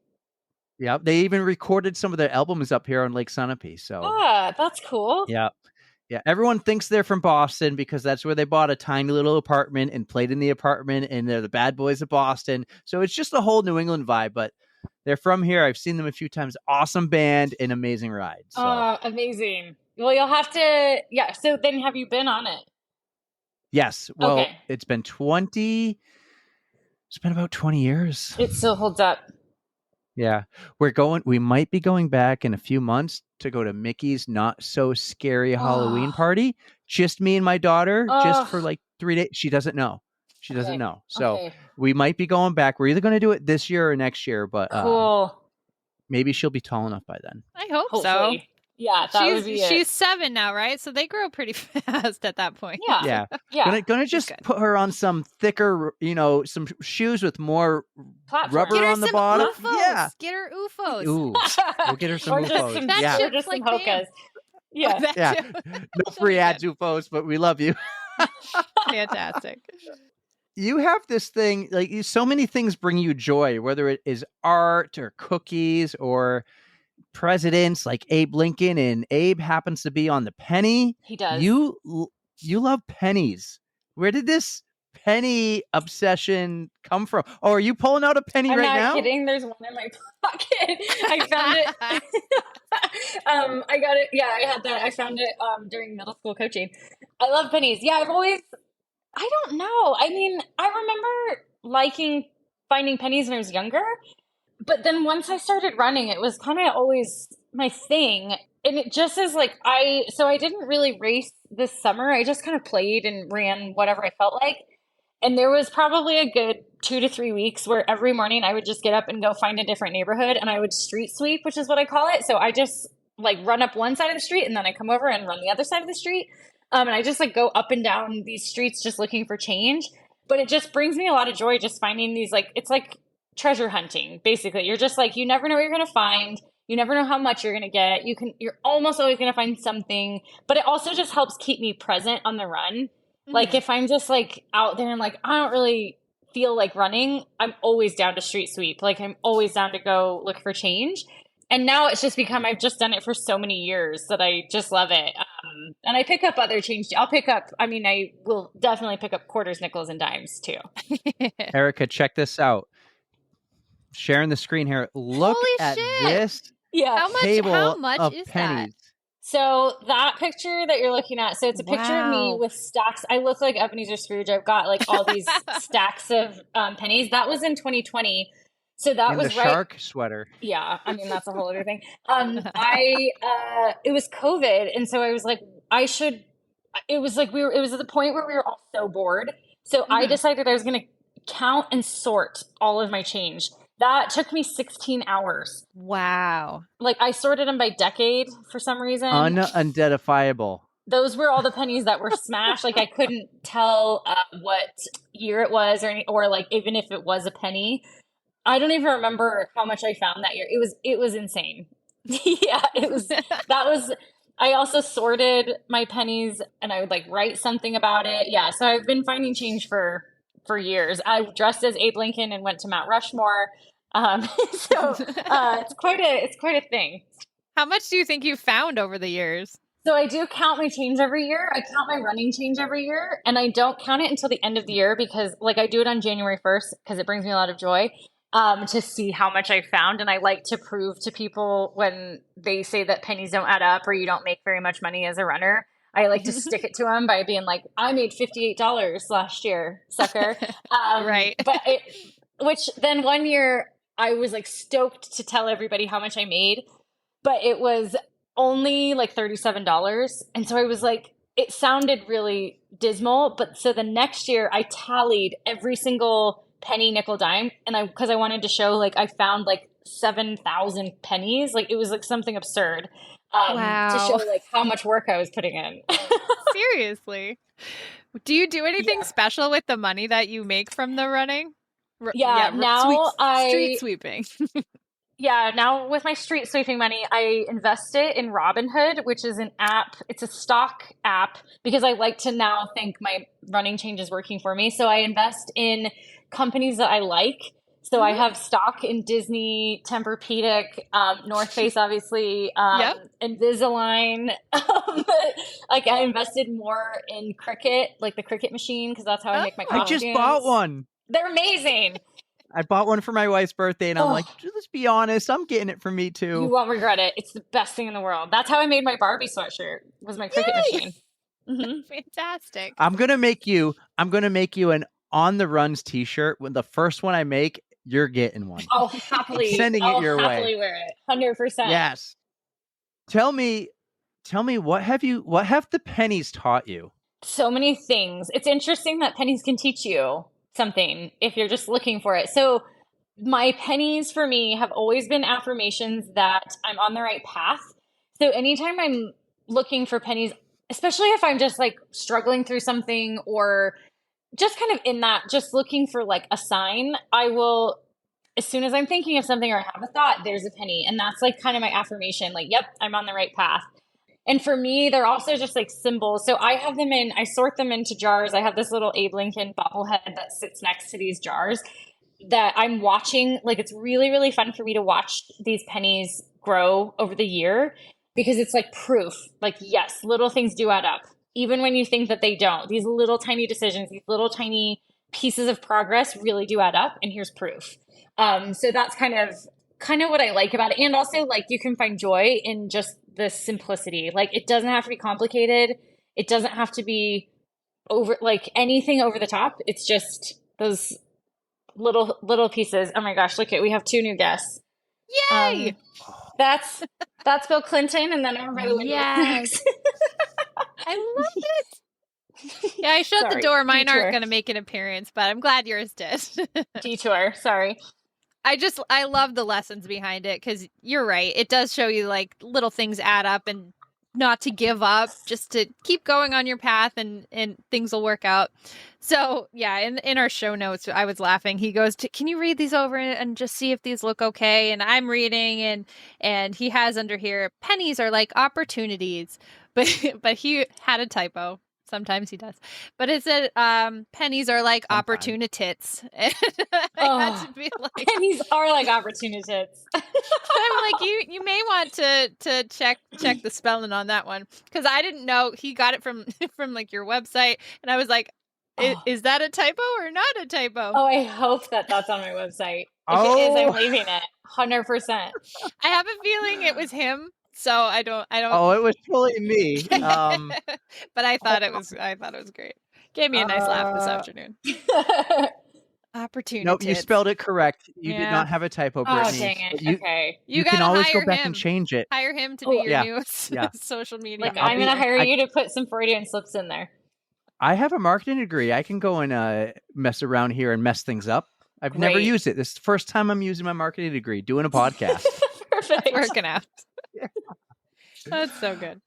[SPEAKER 4] Yep. They even recorded some of their albums up here on Lake Sunapee. So
[SPEAKER 1] that's cool.
[SPEAKER 4] yeah. Yeah. Everyone thinks they're from Boston because that's where they bought a tiny little apartment and played in the apartment, and they're the bad boys of Boston. So it's just a whole New England vibe, but they're from here. I've seen them a few times. Awesome band and amazing ride. So.
[SPEAKER 1] Amazing. Well, you'll have to, so then have you been on it?
[SPEAKER 4] Yes. Well,
[SPEAKER 1] Okay.
[SPEAKER 4] It's been about 20 years.
[SPEAKER 1] It still holds up.
[SPEAKER 4] Yeah. We might be going back in a few months to go to Mickey's Not So Scary Halloween party. Just me and my daughter, just for like 3 days. She doesn't know. So we might be going back. We're either going to do it this year or next year, but
[SPEAKER 1] cool.
[SPEAKER 4] maybe she'll be tall enough by then.
[SPEAKER 2] I hope
[SPEAKER 1] Hopefully.
[SPEAKER 2] so.
[SPEAKER 1] Yeah, that would be
[SPEAKER 2] She's
[SPEAKER 1] it.
[SPEAKER 2] 7 now, right? So they grow pretty fast at that point.
[SPEAKER 1] Yeah.
[SPEAKER 4] Yeah.
[SPEAKER 1] Yeah.
[SPEAKER 4] Gonna just
[SPEAKER 2] good.
[SPEAKER 4] put her on some thicker, some shoes with more
[SPEAKER 1] Platform.
[SPEAKER 4] rubber
[SPEAKER 2] Get her
[SPEAKER 4] on the
[SPEAKER 2] some
[SPEAKER 4] bottom.
[SPEAKER 2] UFOs.
[SPEAKER 4] Yeah.
[SPEAKER 2] Get her UFOs.
[SPEAKER 4] Ooh. We'll get her some
[SPEAKER 1] Or just
[SPEAKER 4] UFOs.
[SPEAKER 1] some,
[SPEAKER 2] That
[SPEAKER 4] Yeah.
[SPEAKER 1] or
[SPEAKER 2] shit's
[SPEAKER 1] just some
[SPEAKER 2] like bam.
[SPEAKER 1] Hokas. Yeah.
[SPEAKER 2] That
[SPEAKER 4] Yeah.
[SPEAKER 2] too.
[SPEAKER 4] No free
[SPEAKER 2] be
[SPEAKER 4] ads, UFOs, but we love you.
[SPEAKER 2] Fantastic.
[SPEAKER 4] You have this thing, so many things bring you joy, whether it is art or cookies or presidents like Abe Lincoln, and Abe happens to be on the penny.
[SPEAKER 1] He does.
[SPEAKER 4] You love pennies. Where did this penny obsession come from? Oh, are you pulling out a penny
[SPEAKER 1] I'm
[SPEAKER 4] right
[SPEAKER 1] not
[SPEAKER 4] now?
[SPEAKER 1] kidding. There's one in my pocket. I found it. I got it. Yeah, I had that. I found it during middle school coaching. I love pennies. Yeah, I don't know. I mean, I remember finding pennies when I was younger, but then once I started running, it was kind of always my thing. And it just is like, so I didn't really race this summer. I just kind of played and ran whatever I felt like. And there was probably a good 2 to 3 weeks where every morning I would just get up and go find a different neighborhood, and I would street sweep, which is what I call it. So I just run up one side of the street, and then I come over and run the other side of the street. And I just go up and down these streets just looking for change. But it just brings me a lot of joy just finding these, it's like treasure hunting, basically. You're just you never know what you're going to find. You never know how much you're going to get. You're almost always going to find something, but it also just helps keep me present on the run. If I'm just out there and I don't really feel like running, I'm always down to street sweep. I'm always down to go look for change. And now it's just become, I've just done it for so many years that I just love it. And I pick up other change. I will definitely pick up quarters, nickels, and dimes too.
[SPEAKER 4] Erika, check this out. Sharing the screen here. Look
[SPEAKER 2] Holy
[SPEAKER 4] at
[SPEAKER 2] shit.
[SPEAKER 4] this
[SPEAKER 1] Yeah.
[SPEAKER 4] table
[SPEAKER 2] much
[SPEAKER 4] of
[SPEAKER 2] is that?
[SPEAKER 4] pennies.
[SPEAKER 1] So that picture that you're looking at, so it's a picture of me
[SPEAKER 2] Wow.
[SPEAKER 1] with stacks. I look like Ebenezer Scrooge. I've got all these stacks of pennies. That was in 2020. So that
[SPEAKER 4] In
[SPEAKER 1] was
[SPEAKER 4] the
[SPEAKER 1] right.
[SPEAKER 4] shark sweater.
[SPEAKER 1] Yeah, that's a whole other thing. It was COVID, and so I was it was it was at the point where we were all so bored. So I decided I was going to count and sort all of my change. That took me 16 hours.
[SPEAKER 2] Wow.
[SPEAKER 1] I sorted them by decade for some reason.
[SPEAKER 4] Unidentifiable.
[SPEAKER 1] Those were all the pennies that were smashed. I couldn't tell what year it was or even if it was a penny. I don't even remember how much I found that year. It was insane. Yeah, I also sorted my pennies, and I would like write something about it. Yeah, so I've been finding change for years. I dressed as Abe Lincoln and went to Mount Rushmore. So it's quite a thing.
[SPEAKER 2] How much do you think you found over the years?
[SPEAKER 1] So I do count my change every year. I count my running change every year, and I don't count it until the end of the year because I do it on January 1st because it brings me a lot of joy to see how much I found. And I like to prove to people when they say that pennies don't add up or you don't make very much money as a runner. I like to stick it to them by being like, I made $58 last year, sucker.
[SPEAKER 2] Right.
[SPEAKER 1] Which then one year I was stoked to tell everybody how much I made, but it was only $37. And so I was it sounded really dismal. But so the next year I tallied every single penny, nickel, dime. And because I wanted to show I found 7,000 pennies. It was something absurd
[SPEAKER 2] Wow.
[SPEAKER 1] to show how much work I was putting in.
[SPEAKER 2] Seriously. Do you do anything special with the money that you make from the running?
[SPEAKER 1] Now
[SPEAKER 2] street sweeping.
[SPEAKER 1] Yeah, now with my street sweeping money, I invest it in Robinhood, which is an app. It's a stock app because I like to now think my running change is working for me. So I invest in companies that I like. So I have stock in Disney, Tempur-Pedic, North Face, obviously, Invisalign. I invested more in Cricut, the Cricut machine, because that's how I make my
[SPEAKER 4] I just bought one.
[SPEAKER 1] They're amazing.
[SPEAKER 4] I bought one for my wife's birthday, and I'm let's be honest, I'm getting it for me too.
[SPEAKER 1] You won't regret it. It's the best thing in the world. That's how I made my Barbie sweatshirt, was my Cricut machine. Mm-hmm.
[SPEAKER 2] Fantastic.
[SPEAKER 4] I'm gonna make you an On the Runs t-shirt. When the first one I make, you're getting one.
[SPEAKER 1] I'll happily
[SPEAKER 4] sending it your way.
[SPEAKER 1] I'll happily wear it. 100%.
[SPEAKER 4] Yes. Tell me what have the pennies taught you?
[SPEAKER 1] So many things. It's interesting that pennies can teach you something if you're just looking for it. So my pennies for me have always been affirmations that I'm on the right path. So anytime I'm looking for pennies, especially if I'm just like struggling through something or just kind of in that, just looking for like a sign, I will, as soon as I'm thinking of something or I have a thought, there's a penny. And that's like kind of my affirmation, like, yep, I'm on the right path. And for me, they're also just like symbols. So I sort them into jars. I have this little Abe Lincoln bobblehead that sits next to these jars that I'm watching. Like, it's really, really fun for me to watch these pennies grow over the year because it's like proof. Like, yes, little things do add up, even when you think that they don't. These little tiny decisions, these little tiny pieces of progress really do add up. And here's proof. So that's kind of what I like about it. And also, like, you can find joy in just the simplicity. Like, it doesn't have to be complicated. It doesn't have to be anything over the top. It's just those little pieces. Oh my gosh, we have 2 new guests.
[SPEAKER 2] Yay!
[SPEAKER 1] That's Bill Clinton, and then over by the window.
[SPEAKER 2] Yes. I love it. Yeah, I shut the door. Mine aren't going to make an appearance, but I'm glad yours did.
[SPEAKER 1] Detour. Sorry.
[SPEAKER 2] I love the lessons behind it because you're right. It does show you like little things add up and not to give up, just to keep going on your path and things will work out. So yeah, in our show notes, I was laughing. He goes, can you read these over and just see if these look okay? And I'm reading and he has under here, pennies are like opportunities, but he had a typo. Sometimes he does. But it said pennies are like opportunitits. And I had to be like,
[SPEAKER 1] pennies are like opportunitits.
[SPEAKER 2] I'm like, you may want to check the spelling on that one. Because I didn't know he got it from like your website. And I was like, is that a typo or not a typo?
[SPEAKER 1] Oh, I hope that's on my website. If it is, I'm leaving it 100%.
[SPEAKER 2] I have a feeling it was him. So I don't.
[SPEAKER 4] Oh, it was totally me.
[SPEAKER 2] But I thought it was great. Gave me a nice laugh this afternoon. Opportunity.
[SPEAKER 4] Nope, you spelled it correct. You did not have a typo, Brittany.
[SPEAKER 1] Oh, dang it. Okay.
[SPEAKER 4] You can always go back and change it.
[SPEAKER 2] Hire him to be your new social media.
[SPEAKER 1] Like, I'm going to hire you to put some Freudian slips in there.
[SPEAKER 4] I have a marketing degree. I can go and mess around here and mess things up. I've never used it. This is the first time I'm using my marketing degree, doing a podcast.
[SPEAKER 1] Perfect.
[SPEAKER 2] It's working out. That's so good.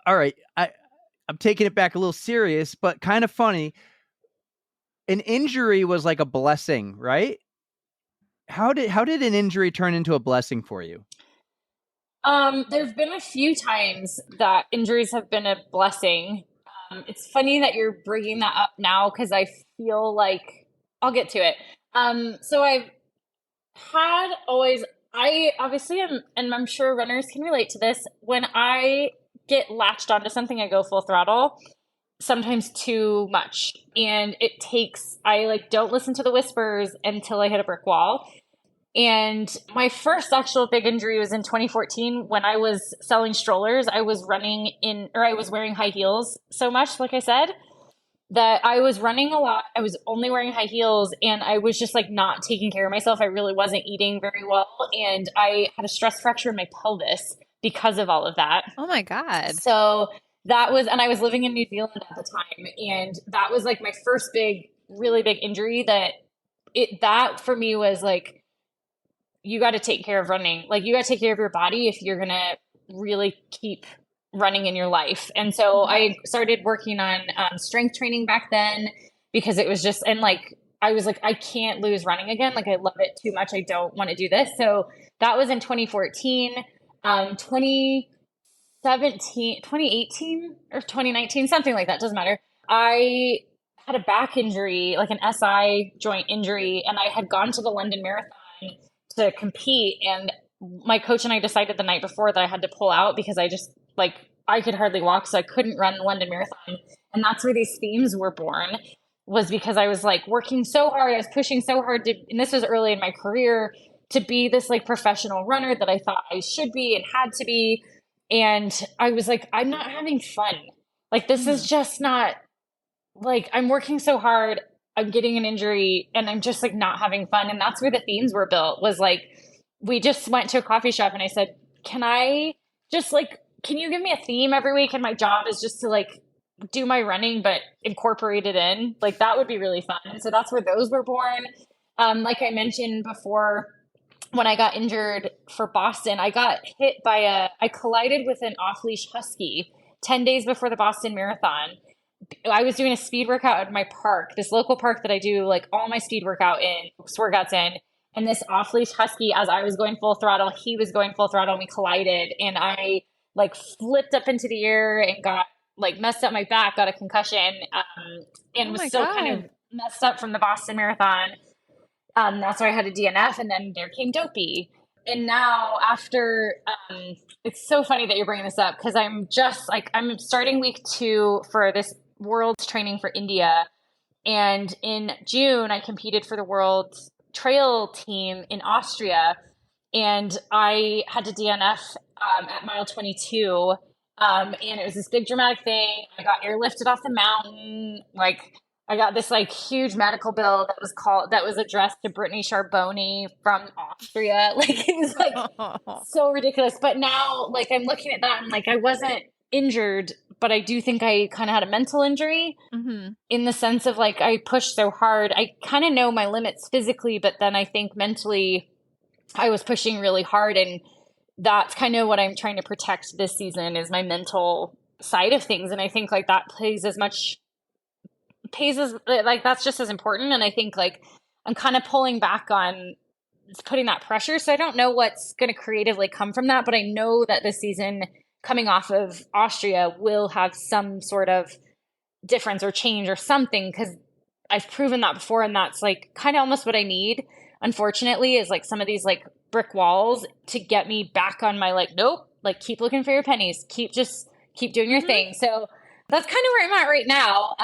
[SPEAKER 4] All right. I'm taking it back a little serious, but kind of funny. An injury was like a blessing, right? How did an injury turn into a blessing for you?
[SPEAKER 1] There've been a few times that injuries have been a blessing. It's funny that you're bringing that up now because I feel like I'll get to it. So I've had always, I obviously am, and I'm sure runners can relate to this. When I get latched onto something, I go full throttle, sometimes too much. And I don't listen to the whispers until I hit a brick wall. And my first actual big injury was in 2014 when I was selling strollers. I was wearing high heels so much, like I said, that I was running a lot. I was only wearing high heels and I was just like not taking care of myself. I really wasn't eating very well. And I had a stress fracture in my pelvis because of all of that.
[SPEAKER 2] Oh my God.
[SPEAKER 1] So and I was living in New Zealand at the time. And that was like my first really big injury that for me was like, you got to take care of running. Like, you got to take care of your body if you're going to really keep running in your life. And so I started working on strength training back then because it was just, and like, I was like, I can't lose running again. Like, I love it too much. I don't want to do this. So that was in 2014, 2018 or 2019, something like that. Doesn't matter. I had a back injury, like an SI joint injury, and I had gone to the London Marathon to compete, and my coach and I decided the night before that I had to pull out because I just I could hardly walk, so I couldn't run the London Marathon. And that's where these themes were born, was because I was like working so hard, I was pushing so hard and this was early in my career, to be this like professional runner that I thought I should be and had to be. And I was like, I'm not having fun. Like, this is just not, like, I'm working so hard, I'm getting an injury, and I'm just like not having fun. And that's where the themes were built, was like, we just went to a coffee shop and I said, can you give me a theme every week? And my job is just to like do my running, but incorporate it in. Like, that would be really fun. And so that's where those were born. Like I mentioned before, when I got injured for Boston, I got hit by I collided with an off-leash husky 10 days before the Boston Marathon. I was doing a speed workout at my park, this local park that I do like all my speed workouts in. And this off-leash husky, as I was going full throttle, he was going full throttle, and we collided. And I like flipped up into the air and got like messed up my back, got a concussion, and was still kind of messed up from the Boston Marathon. That's why I had a DNF, and then there came Dopey. And now after, it's so funny that you're bringing this up, because I'm starting week 2 for this World's training for India. And in June, I competed for the World Trail team in Austria, and I had to DNF at mile 22. And it was this big dramatic thing. I got airlifted off the mountain. Like, I got this like huge medical bill that was addressed to Brittany Charboneau from Austria. Like, it was like so ridiculous. But now, like, I'm looking at that and like, I wasn't injured, but I do think I kind of had a mental injury in the sense of like, I pushed so hard. I kind of know my limits physically, but then I think mentally I was pushing really hard. And that's kind of what I'm trying to protect this season, is my mental side of things. And I think like that that's just as important. And I think like I'm kind of pulling back on putting that pressure. So I don't know what's going to creatively come from that, but I know that this season coming off of Austria will have some sort of difference or change or something, because I've proven that before. And that's like kind of almost what I need, unfortunately, is like some of these like brick walls to get me back on my like, nope, like keep looking for your pennies, keep doing your thing. So that's kind of where I'm at right now.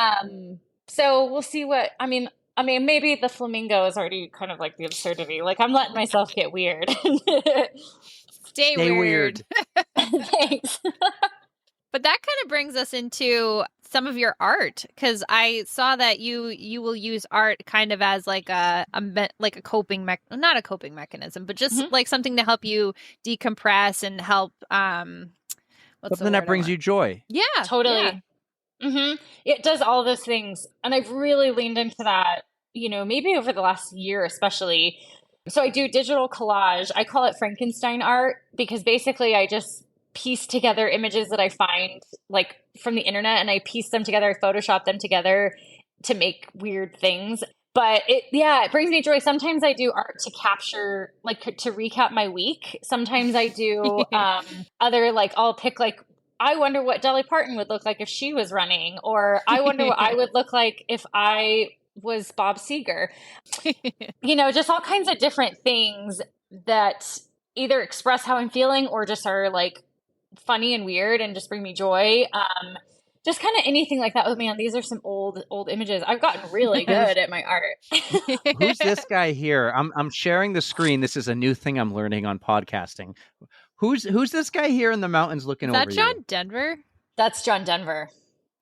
[SPEAKER 1] So we'll see what, I mean, maybe the flamingo is already kind of like the absurdity. Like, I'm letting myself get weird.
[SPEAKER 2] Stay weird.
[SPEAKER 1] Thanks.
[SPEAKER 2] But that kind of brings us into some of your art, because I saw that you will use art kind of as like a coping not a coping mechanism, but just like something to help you decompress and help
[SPEAKER 4] something that brings you joy.
[SPEAKER 2] Yeah,
[SPEAKER 1] totally.
[SPEAKER 2] Yeah.
[SPEAKER 1] It does all those things. And I've really leaned into that, maybe over the last year, especially. So I do digital collage. I call it Frankenstein art, because basically I just piece together images that I find like from the internet, and I piece them together, I Photoshop them together to make weird things. But it brings me joy. Sometimes I do art to capture, like to recap my week. Sometimes I do other, like I'll pick like, I wonder what Dolly Parton would look like if she was running, or I wonder what I would look like if I was Bob Seger. Just all kinds of different things that either express how I'm feeling or just are like funny and weird and just bring me joy. Just kind of anything like that. Oh man, these are some old images. I've gotten really good at my art.
[SPEAKER 4] Who's this guy here? I'm sharing the screen. This is a new thing I'm learning on podcasting. Who's this guy here in the mountains looking over you?
[SPEAKER 2] Is that John Denver?
[SPEAKER 1] That's John Denver.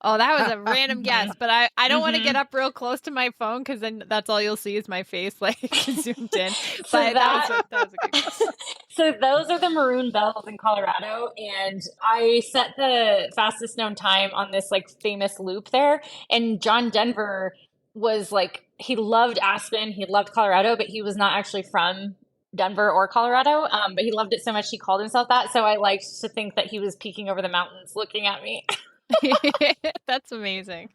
[SPEAKER 2] Oh, that was a random guess, but I don't want to get up real close to my phone, because then that's all you'll see is my face like zoomed in. But that was a good guess.
[SPEAKER 1] So those are the Maroon Bells in Colorado, and I set the fastest known time on this like famous loop there. And John Denver was like, he loved Aspen, he loved Colorado, but he was not actually from Denver or Colorado, but he loved it so much he called himself that. So I liked to think that he was peeking over the mountains looking at me.
[SPEAKER 2] That's amazing.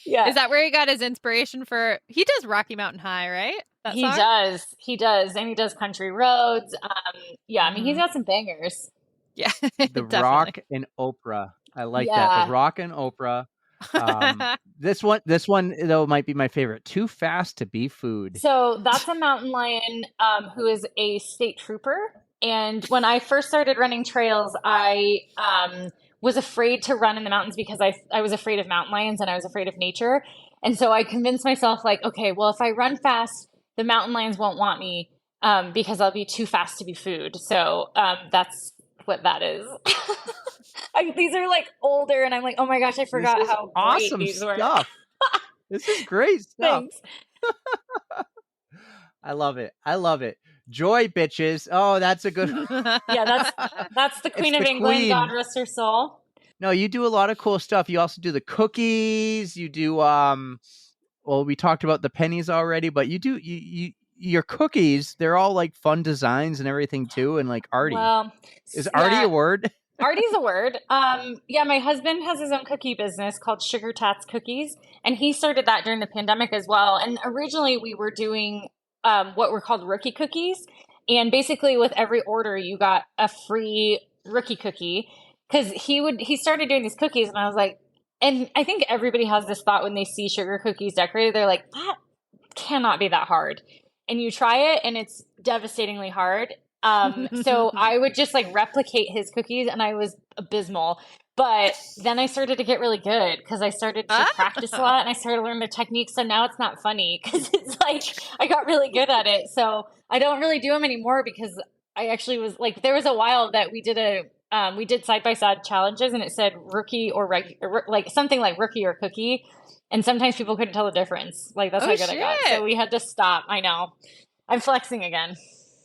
[SPEAKER 1] Yeah.
[SPEAKER 2] Is that where he got his inspiration for? He does Rocky Mountain High, right?
[SPEAKER 1] He does. And he does Country Roads. I mean, he's got some bangers.
[SPEAKER 2] Yeah.
[SPEAKER 4] The Rock and Oprah. I like that. The Rock and Oprah. This one though might be my favorite. Too Fast to Be Food.
[SPEAKER 1] So that's a mountain lion who is a state trooper. And when I first started running trails, I was afraid to run in the mountains because I was afraid of mountain lions and I was afraid of nature. And so I convinced myself like, okay, well, if I run fast, the mountain lions won't want me because I'll be too fast to be food. So that's what that is. These are like older and I'm like, oh my gosh, I forgot how
[SPEAKER 4] awesome
[SPEAKER 1] great these
[SPEAKER 4] stuff.
[SPEAKER 1] were.
[SPEAKER 4] This is great stuff.
[SPEAKER 1] Thanks.
[SPEAKER 4] I love it. Joy, bitches. Oh, that's a good
[SPEAKER 1] Yeah, that's the Queen of England,
[SPEAKER 4] Queen.
[SPEAKER 1] God rest her soul.
[SPEAKER 4] No, you do a lot of cool stuff. You also do the cookies. You do well, we talked about the pennies already, but you your cookies, they're all like fun designs and everything too, and like arty.
[SPEAKER 1] Well,
[SPEAKER 4] Is arty a word?
[SPEAKER 1] Arty's a word. Yeah, my husband has his own cookie business called Sugar Tats Cookies, and he started that during the pandemic as well. And originally we were doing what were called rookie cookies. And basically with every order, you got a free rookie cookie, because he started doing these cookies, and I was like, and I think everybody has this thought when they see sugar cookies decorated, they're like, that cannot be that hard. And you try it and it's devastatingly hard. So I would just like replicate his cookies, and I was abysmal. But then I started to get really good because I started to practice a lot, and I started to learn the techniques. So now it's not funny because it's like I got really good at it. So I don't really do them anymore because I actually was like, there was a while that we did side-by-side challenges, and it said rookie or like something like rookie or cookie. And sometimes people couldn't tell the difference. Like, that's how good I got. So we had to stop. I know. I'm flexing again.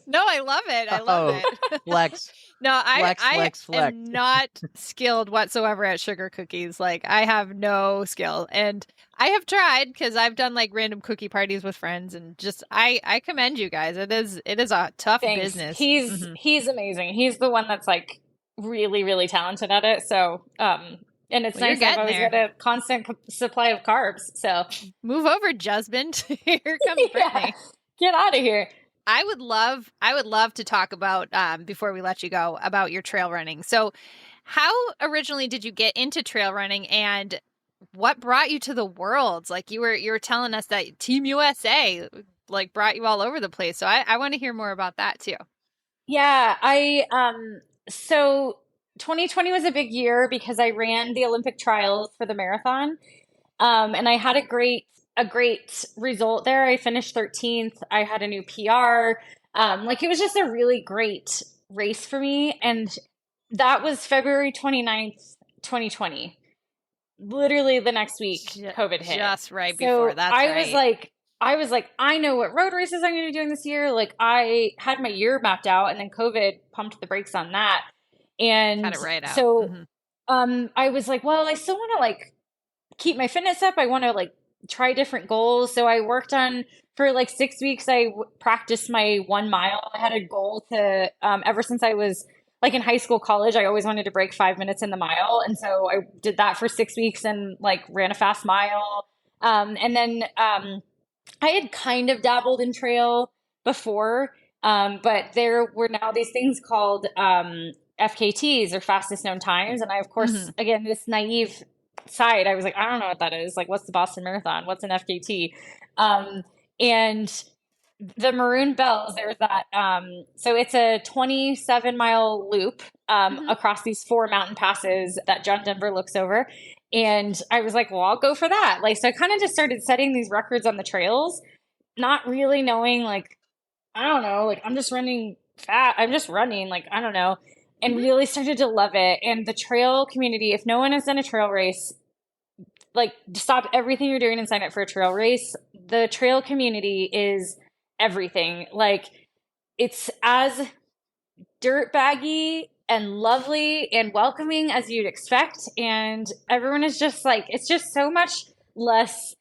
[SPEAKER 2] No, I love it. I love it.
[SPEAKER 4] Flex.
[SPEAKER 2] No, I
[SPEAKER 4] Flex.
[SPEAKER 2] am not skilled whatsoever at sugar cookies. Like, I have no skill. And I have tried because I've done like random cookie parties with friends, and just I commend you guys. It is a tough business.
[SPEAKER 1] He's amazing. He's the one that's like really, really talented at it. So, and it's nice. I've always got a constant supply of carbs. So
[SPEAKER 2] move over, husband. Here comes Brittany.
[SPEAKER 1] Get out of here.
[SPEAKER 2] I would love to talk about, before we let you go, about your trail running. So how originally did you get into trail running, and what brought you to the worlds? Like you were telling us that Team USA like brought you all over the place. So I want to hear more about that too.
[SPEAKER 1] Yeah, so 2020 was a big year because I ran the Olympic trials for the marathon. And I had a great result there. I finished 13th. I had a new PR. Like it was just a really great race for me. And that was February 29th, 2020. Literally the next week, COVID hit.
[SPEAKER 2] Just right before. That's right.
[SPEAKER 1] I was like, I know what road races I'm going to be doing this year. Like I had my year mapped out, and then COVID pumped the brakes on that. And
[SPEAKER 2] got it right out.
[SPEAKER 1] So, I was like, well, I still want to like keep my fitness up. I want to like try different goals. So I worked on, for like 6 weeks, I practiced my 1 mile. I had a goal to, ever since I was like in high school, college, I always wanted to break 5 minutes in the mile. And so I did that for 6 weeks and like ran a fast mile. And then, I had kind of dabbled in trail before, but there were now these things called, FKTs, or fastest known times. And I, of course, again, this naive side, I was like, I don't know what that is. Like, what's the Boston Marathon? What's an FKT? And the Maroon Bells, there's that. So it's a 27-mile loop across these 4 mountain passes that John Denver looks over. And I was like, well, I'll go for that. Like, so I kind of just started setting these records on the trails, not really knowing, like, I don't know, like, I'm just running, like, I don't know. And really started to love it. And the trail community, if no one has done a trail race, like stop everything you're doing and sign up for a trail race. The trail community is everything. Like it's as dirtbaggy and lovely and welcoming as you'd expect. And everyone is just like, it's just so much less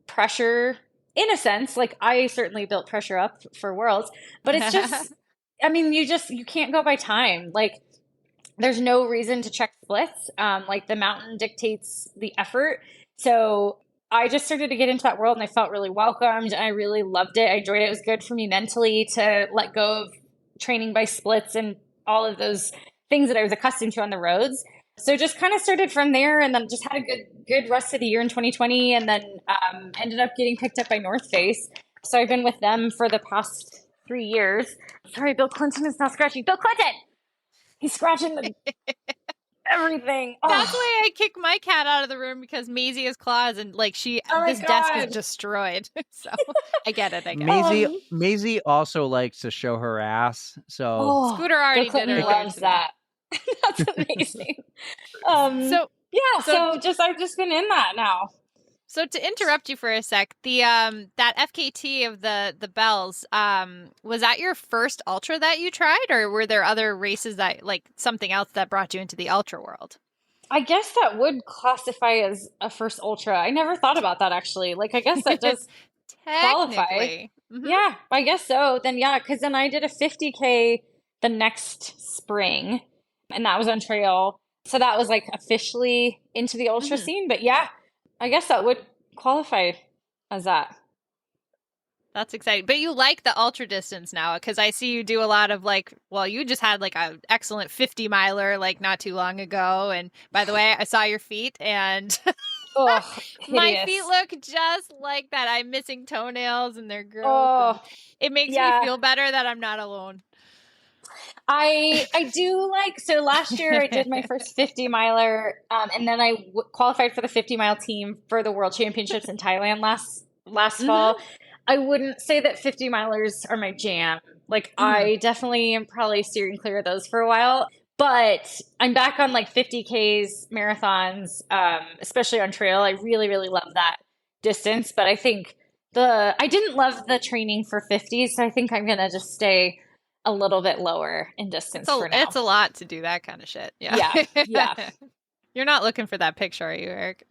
[SPEAKER 1] pressure in a sense. Like I certainly built pressure up for Worlds, but it's just, I mean, you can't go by time. Like there's no reason to check splits. Like the mountain dictates the effort. So I just started to get into that world and I felt really welcomed. I really loved it. I enjoyed it. It was good for me mentally to let go of training by splits and all of those things that I was accustomed to on the roads. So just kind of started from there, and then just had a good rest of the year in 2020, and then ended up getting picked up by North Face. So I've been with them for the past 3 years. Sorry, Bill Clinton is not scratching. Bill Clinton! He's scratching everything. Oh.
[SPEAKER 2] That's why I kick my cat out of the room, because Maisie has claws and like this desk is destroyed. So I get it.
[SPEAKER 4] Maisie also likes to show her ass. So
[SPEAKER 2] Scooter already did her.
[SPEAKER 1] Loves that. That's amazing. So I've just been in that now.
[SPEAKER 2] So to interrupt you for a sec, the that FKT of the bells, was that your first ultra that you tried, or were there other races that, like, something else that brought you into the ultra world?
[SPEAKER 1] I guess that would classify as a first ultra. I never thought about that, actually. Like, I guess that does
[SPEAKER 2] Technically.
[SPEAKER 1] Yeah, I guess so. Then yeah, because then I did a 50K the next spring, and that was on trail. So that was like officially into the ultra scene. But yeah, I guess that would qualify as that.
[SPEAKER 2] That's exciting. But you like the ultra distance now because I see you do a lot of like, well, you just had like an excellent 50 miler like not too long ago. And by the way, I saw your feet and
[SPEAKER 1] Oh,
[SPEAKER 2] my
[SPEAKER 1] hideous.
[SPEAKER 2] feet look just like that. I'm missing toenails and they're gross.
[SPEAKER 1] Oh,
[SPEAKER 2] It makes
[SPEAKER 1] yeah.
[SPEAKER 2] me feel better that I'm not alone.
[SPEAKER 1] I do like, so last year I did my first 50 miler, and then I qualified for the 50-mile team for the World Championships in Thailand last fall. I wouldn't say that 50 milers are my jam. Like I definitely am probably steering clear of those for a while, but I'm back on like 50Ks, marathons, especially on trail. I really, really love that distance, but I think I didn't love the training for 50s, so I think I'm going to just stay a little bit lower in distance for now.
[SPEAKER 2] It's a lot to do that kind of shit. Yeah.
[SPEAKER 1] Yeah.
[SPEAKER 2] You're not looking for that picture, are you, Eric?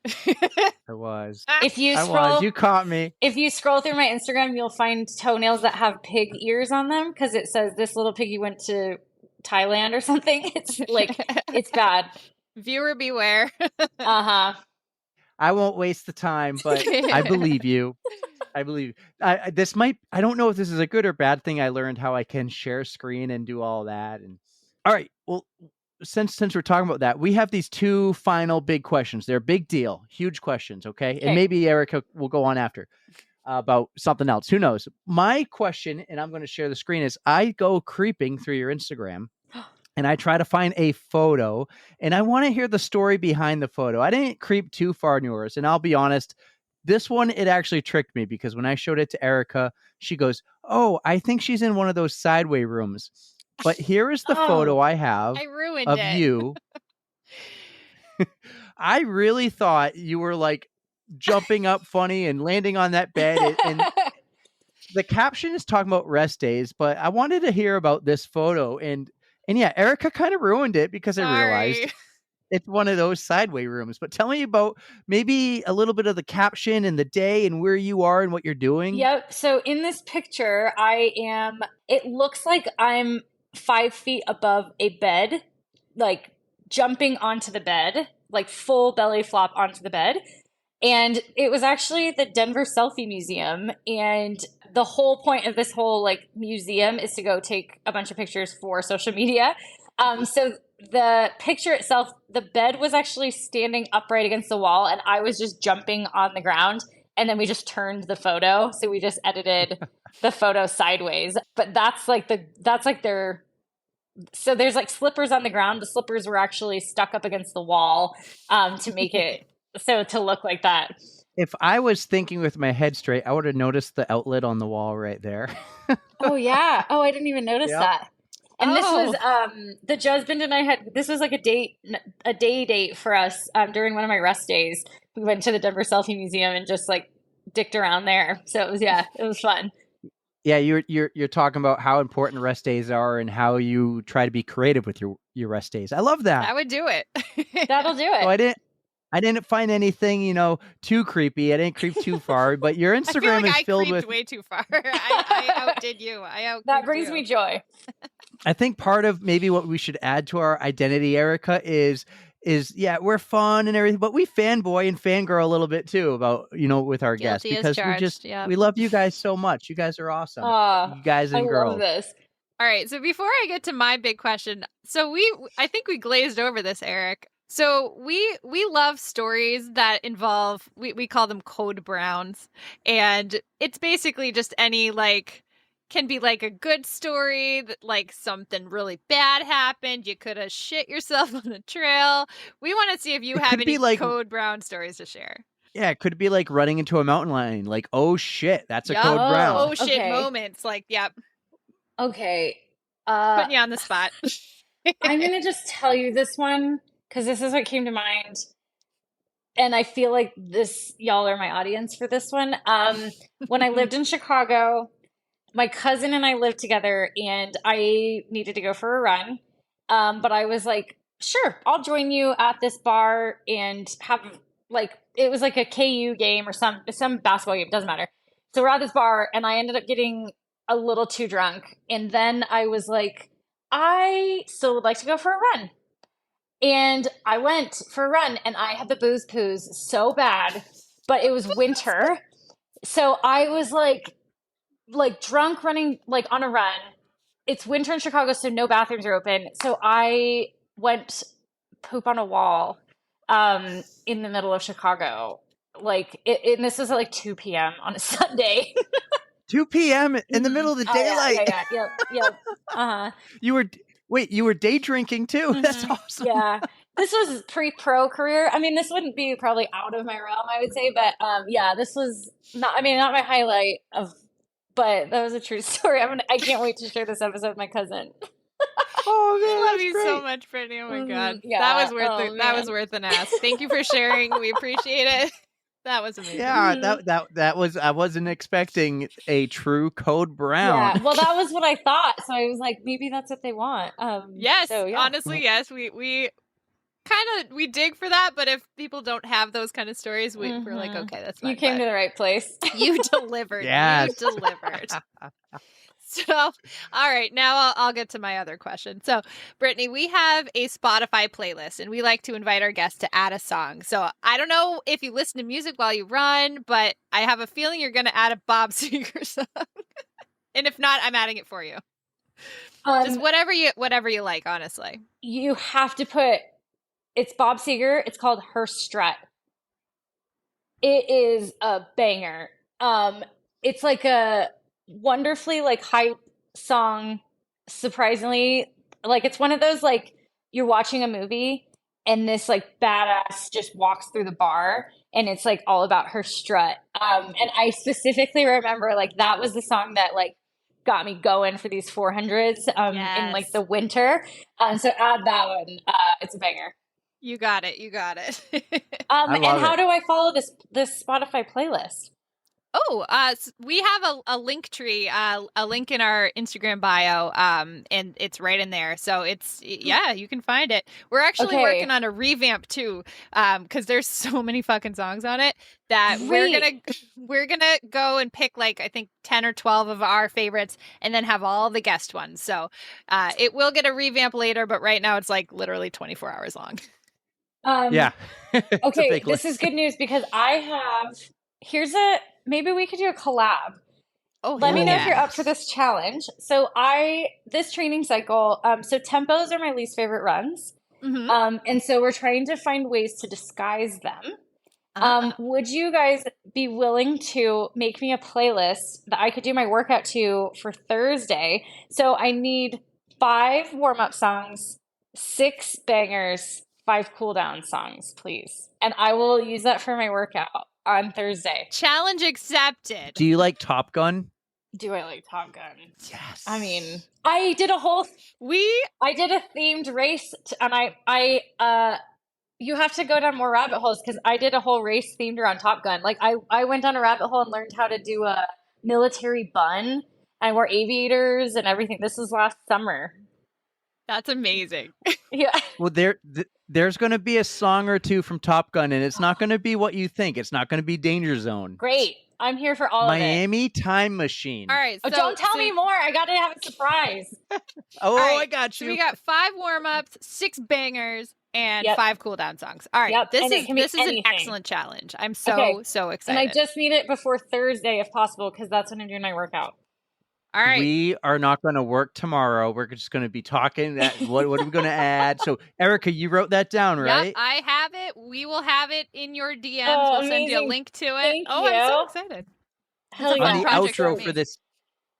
[SPEAKER 4] I was.
[SPEAKER 1] If you
[SPEAKER 4] I
[SPEAKER 1] scroll,
[SPEAKER 4] was. You caught me.
[SPEAKER 1] if you scroll through my Instagram, you'll find toenails that have pig ears on them because it says this little piggy went to Thailand or something. It's like, it's bad.
[SPEAKER 2] Viewer beware.
[SPEAKER 1] Uh-huh.
[SPEAKER 4] I won't waste the time, but I believe you. I believe I don't know if this is a good or bad thing. I learned how I can share screen and do all that. And all right, well, since we're talking about that, we have these two final big questions. They're a big deal, huge questions. Okay. And maybe Erika will go on after about something else. Who knows? My question, and I'm going to share the screen, is I go creeping through your Instagram. And I try to find a photo, and I want to hear the story behind the photo. I didn't creep too far in yours, and I'll be honest, this one, it actually tricked me because when I showed it to Erika, she goes, "Oh, I think she's in one of those sideway rooms." But here is the photo I have of you. I really thought you were like jumping up funny and landing on that bed. And the caption is talking about rest days, but I wanted to hear about this photo. And yeah, Erika kind of ruined it because I realized it's one of those sideway rooms. But tell me about maybe a little bit of the caption and the day and where you are and what you're doing.
[SPEAKER 1] Yep. So in this picture, it looks like I'm 5 feet above a bed, like jumping onto the bed, like full belly flop onto the bed. And it was actually the Denver Selfie Museum. And the whole point of this whole like museum is to go take a bunch of pictures for social media. So the picture itself, the bed was actually standing upright against the wall and I was just jumping on the ground. And then we just turned the photo. So we just edited the photo sideways. But so there's like slippers on the ground. The slippers were actually stuck up against the wall to make it to look like that.
[SPEAKER 4] If I was thinking with my head straight, I would have noticed the outlet on the wall right there.
[SPEAKER 1] Oh, yeah. Oh, I didn't even notice that. And this was, the husband and I this was like a day date for us during one of my rest days. We went to the Denver Selfie Museum and just like dicked around there. So it was fun.
[SPEAKER 4] Yeah, you're talking about how important rest days are and how you try to be creative with your rest days. I love that.
[SPEAKER 2] I would do it.
[SPEAKER 1] That'll do it.
[SPEAKER 4] So I didn't find anything, too creepy. I didn't creep too far, but your Instagram is filled with
[SPEAKER 2] way too far. I outdid you.
[SPEAKER 1] That brings me joy.
[SPEAKER 4] I think part of maybe what we should add to our identity, Erika, is yeah, we're fun and everything, but we fanboy and fangirl a little bit too about, with our guests because we love you guys so much. You guys are awesome. You guys and girls.
[SPEAKER 1] I love this.
[SPEAKER 2] All right. So before I get to my big question, I think we glazed over this, Eric. So we love stories that involve, we call them code browns. And it's basically just any can be like a good story that like something really bad happened. You could have shit yourself on the trail. We want to see if you have any code brown stories to share.
[SPEAKER 4] Yeah, it could be like running into a mountain lion. Like, oh shit, that's a code brown.
[SPEAKER 2] Oh shit moments. Like, yep.
[SPEAKER 1] Okay.
[SPEAKER 2] Putting you on the spot.
[SPEAKER 1] I'm going to just tell you this one because this is what came to mind. And I feel like y'all are my audience for this one. When I lived in Chicago, my cousin and I lived together and I needed to go for a run. But I was like, sure, I'll join you at this bar and have it was like a KU game or some basketball game, doesn't matter. So we're at this bar, and I ended up getting a little too drunk. And then I was like, I still would like to go for a run. And I went for a run, and I had the booze poos so bad, but it was winter. So I was like drunk running like on a run. It's winter in Chicago, so no bathrooms are open. So I went poop on a wall in the middle of Chicago. And this was at like 2 p.m. on a Sunday.
[SPEAKER 4] 2 p.m. in the middle of the daylight.
[SPEAKER 1] Yep. Uh-huh.
[SPEAKER 4] You were day drinking too?
[SPEAKER 1] Mm-hmm.
[SPEAKER 4] That's awesome.
[SPEAKER 1] Yeah. This was pre-pro career. I mean, this wouldn't be probably out of my realm, I would say, but this was not my highlight but that was a true story. I can't wait to share this episode with my cousin.
[SPEAKER 4] Oh man,
[SPEAKER 2] I love you so much, Brittany. Oh my god,
[SPEAKER 1] yeah.
[SPEAKER 2] That was worth it. That was worth an ask. Thank you for sharing. We appreciate it. That was amazing.
[SPEAKER 4] Yeah, that was. I wasn't expecting a true code brown.
[SPEAKER 1] Yeah, well, that was what I thought. So I was like, maybe that's what they want.
[SPEAKER 2] Yes,
[SPEAKER 1] so, yeah.
[SPEAKER 2] honestly, yes. We kind of dig for that, but if people don't have those kind of stories, we're like, okay, that's fine.
[SPEAKER 1] You came to the right place.
[SPEAKER 2] You delivered.
[SPEAKER 4] Yes.
[SPEAKER 2] You delivered. So, all right, now I'll get to my other question. So, Brittany, we have a Spotify playlist, and we like to invite our guests to add a song. So, I don't know if you listen to music while you run, but I have a feeling you're going to add a Bob Seger song. And if not, I'm adding it for you. Just whatever you like, honestly.
[SPEAKER 1] You have to put. It's Bob Seger. It's called Her Strut. It is a banger. It's like a wonderfully like hype song. Surprisingly, like it's one of those like you're watching a movie and this like badass just walks through the bar and it's like all about her strut. And I specifically remember like that was the song that like got me going for these 400s in like the winter. So add that one. It's a banger.
[SPEAKER 2] You got it.
[SPEAKER 1] And how do I follow this Spotify playlist?
[SPEAKER 2] Oh, we have a link tree, a link in our Instagram bio, and it's right in there. So you can find it. We're actually working on a revamp too, because there's so many fucking songs on it that we're gonna go and pick like I think 10 or 12 of our favorites, and then have all the guest ones. So it will get a revamp later, but right now it's like literally 24 hours long.
[SPEAKER 1] Okay, this is good news because maybe we could do a collab. Oh, let me know if you're up for this challenge. So this training cycle, so tempos are my least favorite runs. Mm-hmm. And so we're trying to find ways to disguise them. Would you guys be willing to make me a playlist that I could do my workout to for Thursday? So I need 5 warm-up songs, 6 bangers, 5 cool-down songs, please. And I will use that for my workout on Thursday.
[SPEAKER 2] Challenge accepted.
[SPEAKER 4] Do you like Top Gun?
[SPEAKER 1] Do I like Top Gun?
[SPEAKER 4] Yes.
[SPEAKER 1] I mean, I did a themed race, and you have to go down more rabbit holes because I did a whole race themed around Top Gun. Like I went down a rabbit hole and learned how to do a military bun. I wore aviators and everything. This was last summer.
[SPEAKER 2] That's amazing.
[SPEAKER 1] Yeah.
[SPEAKER 4] Well, there's going to be a song or two from Top Gun, and it's not going to be what you think. It's not going to be Danger Zone.
[SPEAKER 1] Great. I'm here for all
[SPEAKER 4] Miami Time Machine.
[SPEAKER 2] All right.
[SPEAKER 1] So, don't tell me more. I got to have a surprise.
[SPEAKER 4] Right, I got you.
[SPEAKER 2] So we got 5 warm-ups, 6 bangers, and 5 cool-down songs. All right. This is an excellent challenge. I'm so excited.
[SPEAKER 1] And I just need it before Thursday if possible because that's when I'm doing my workout.
[SPEAKER 2] All right.
[SPEAKER 4] We are not going to work tomorrow. We're just going to be talking. What are we going to add? So, Erika, you wrote that down, right?
[SPEAKER 2] Yep, I have it. We will have it in your DMs.
[SPEAKER 1] Oh,
[SPEAKER 2] we'll send you a link to it.
[SPEAKER 1] Thank you.
[SPEAKER 2] I'm so excited.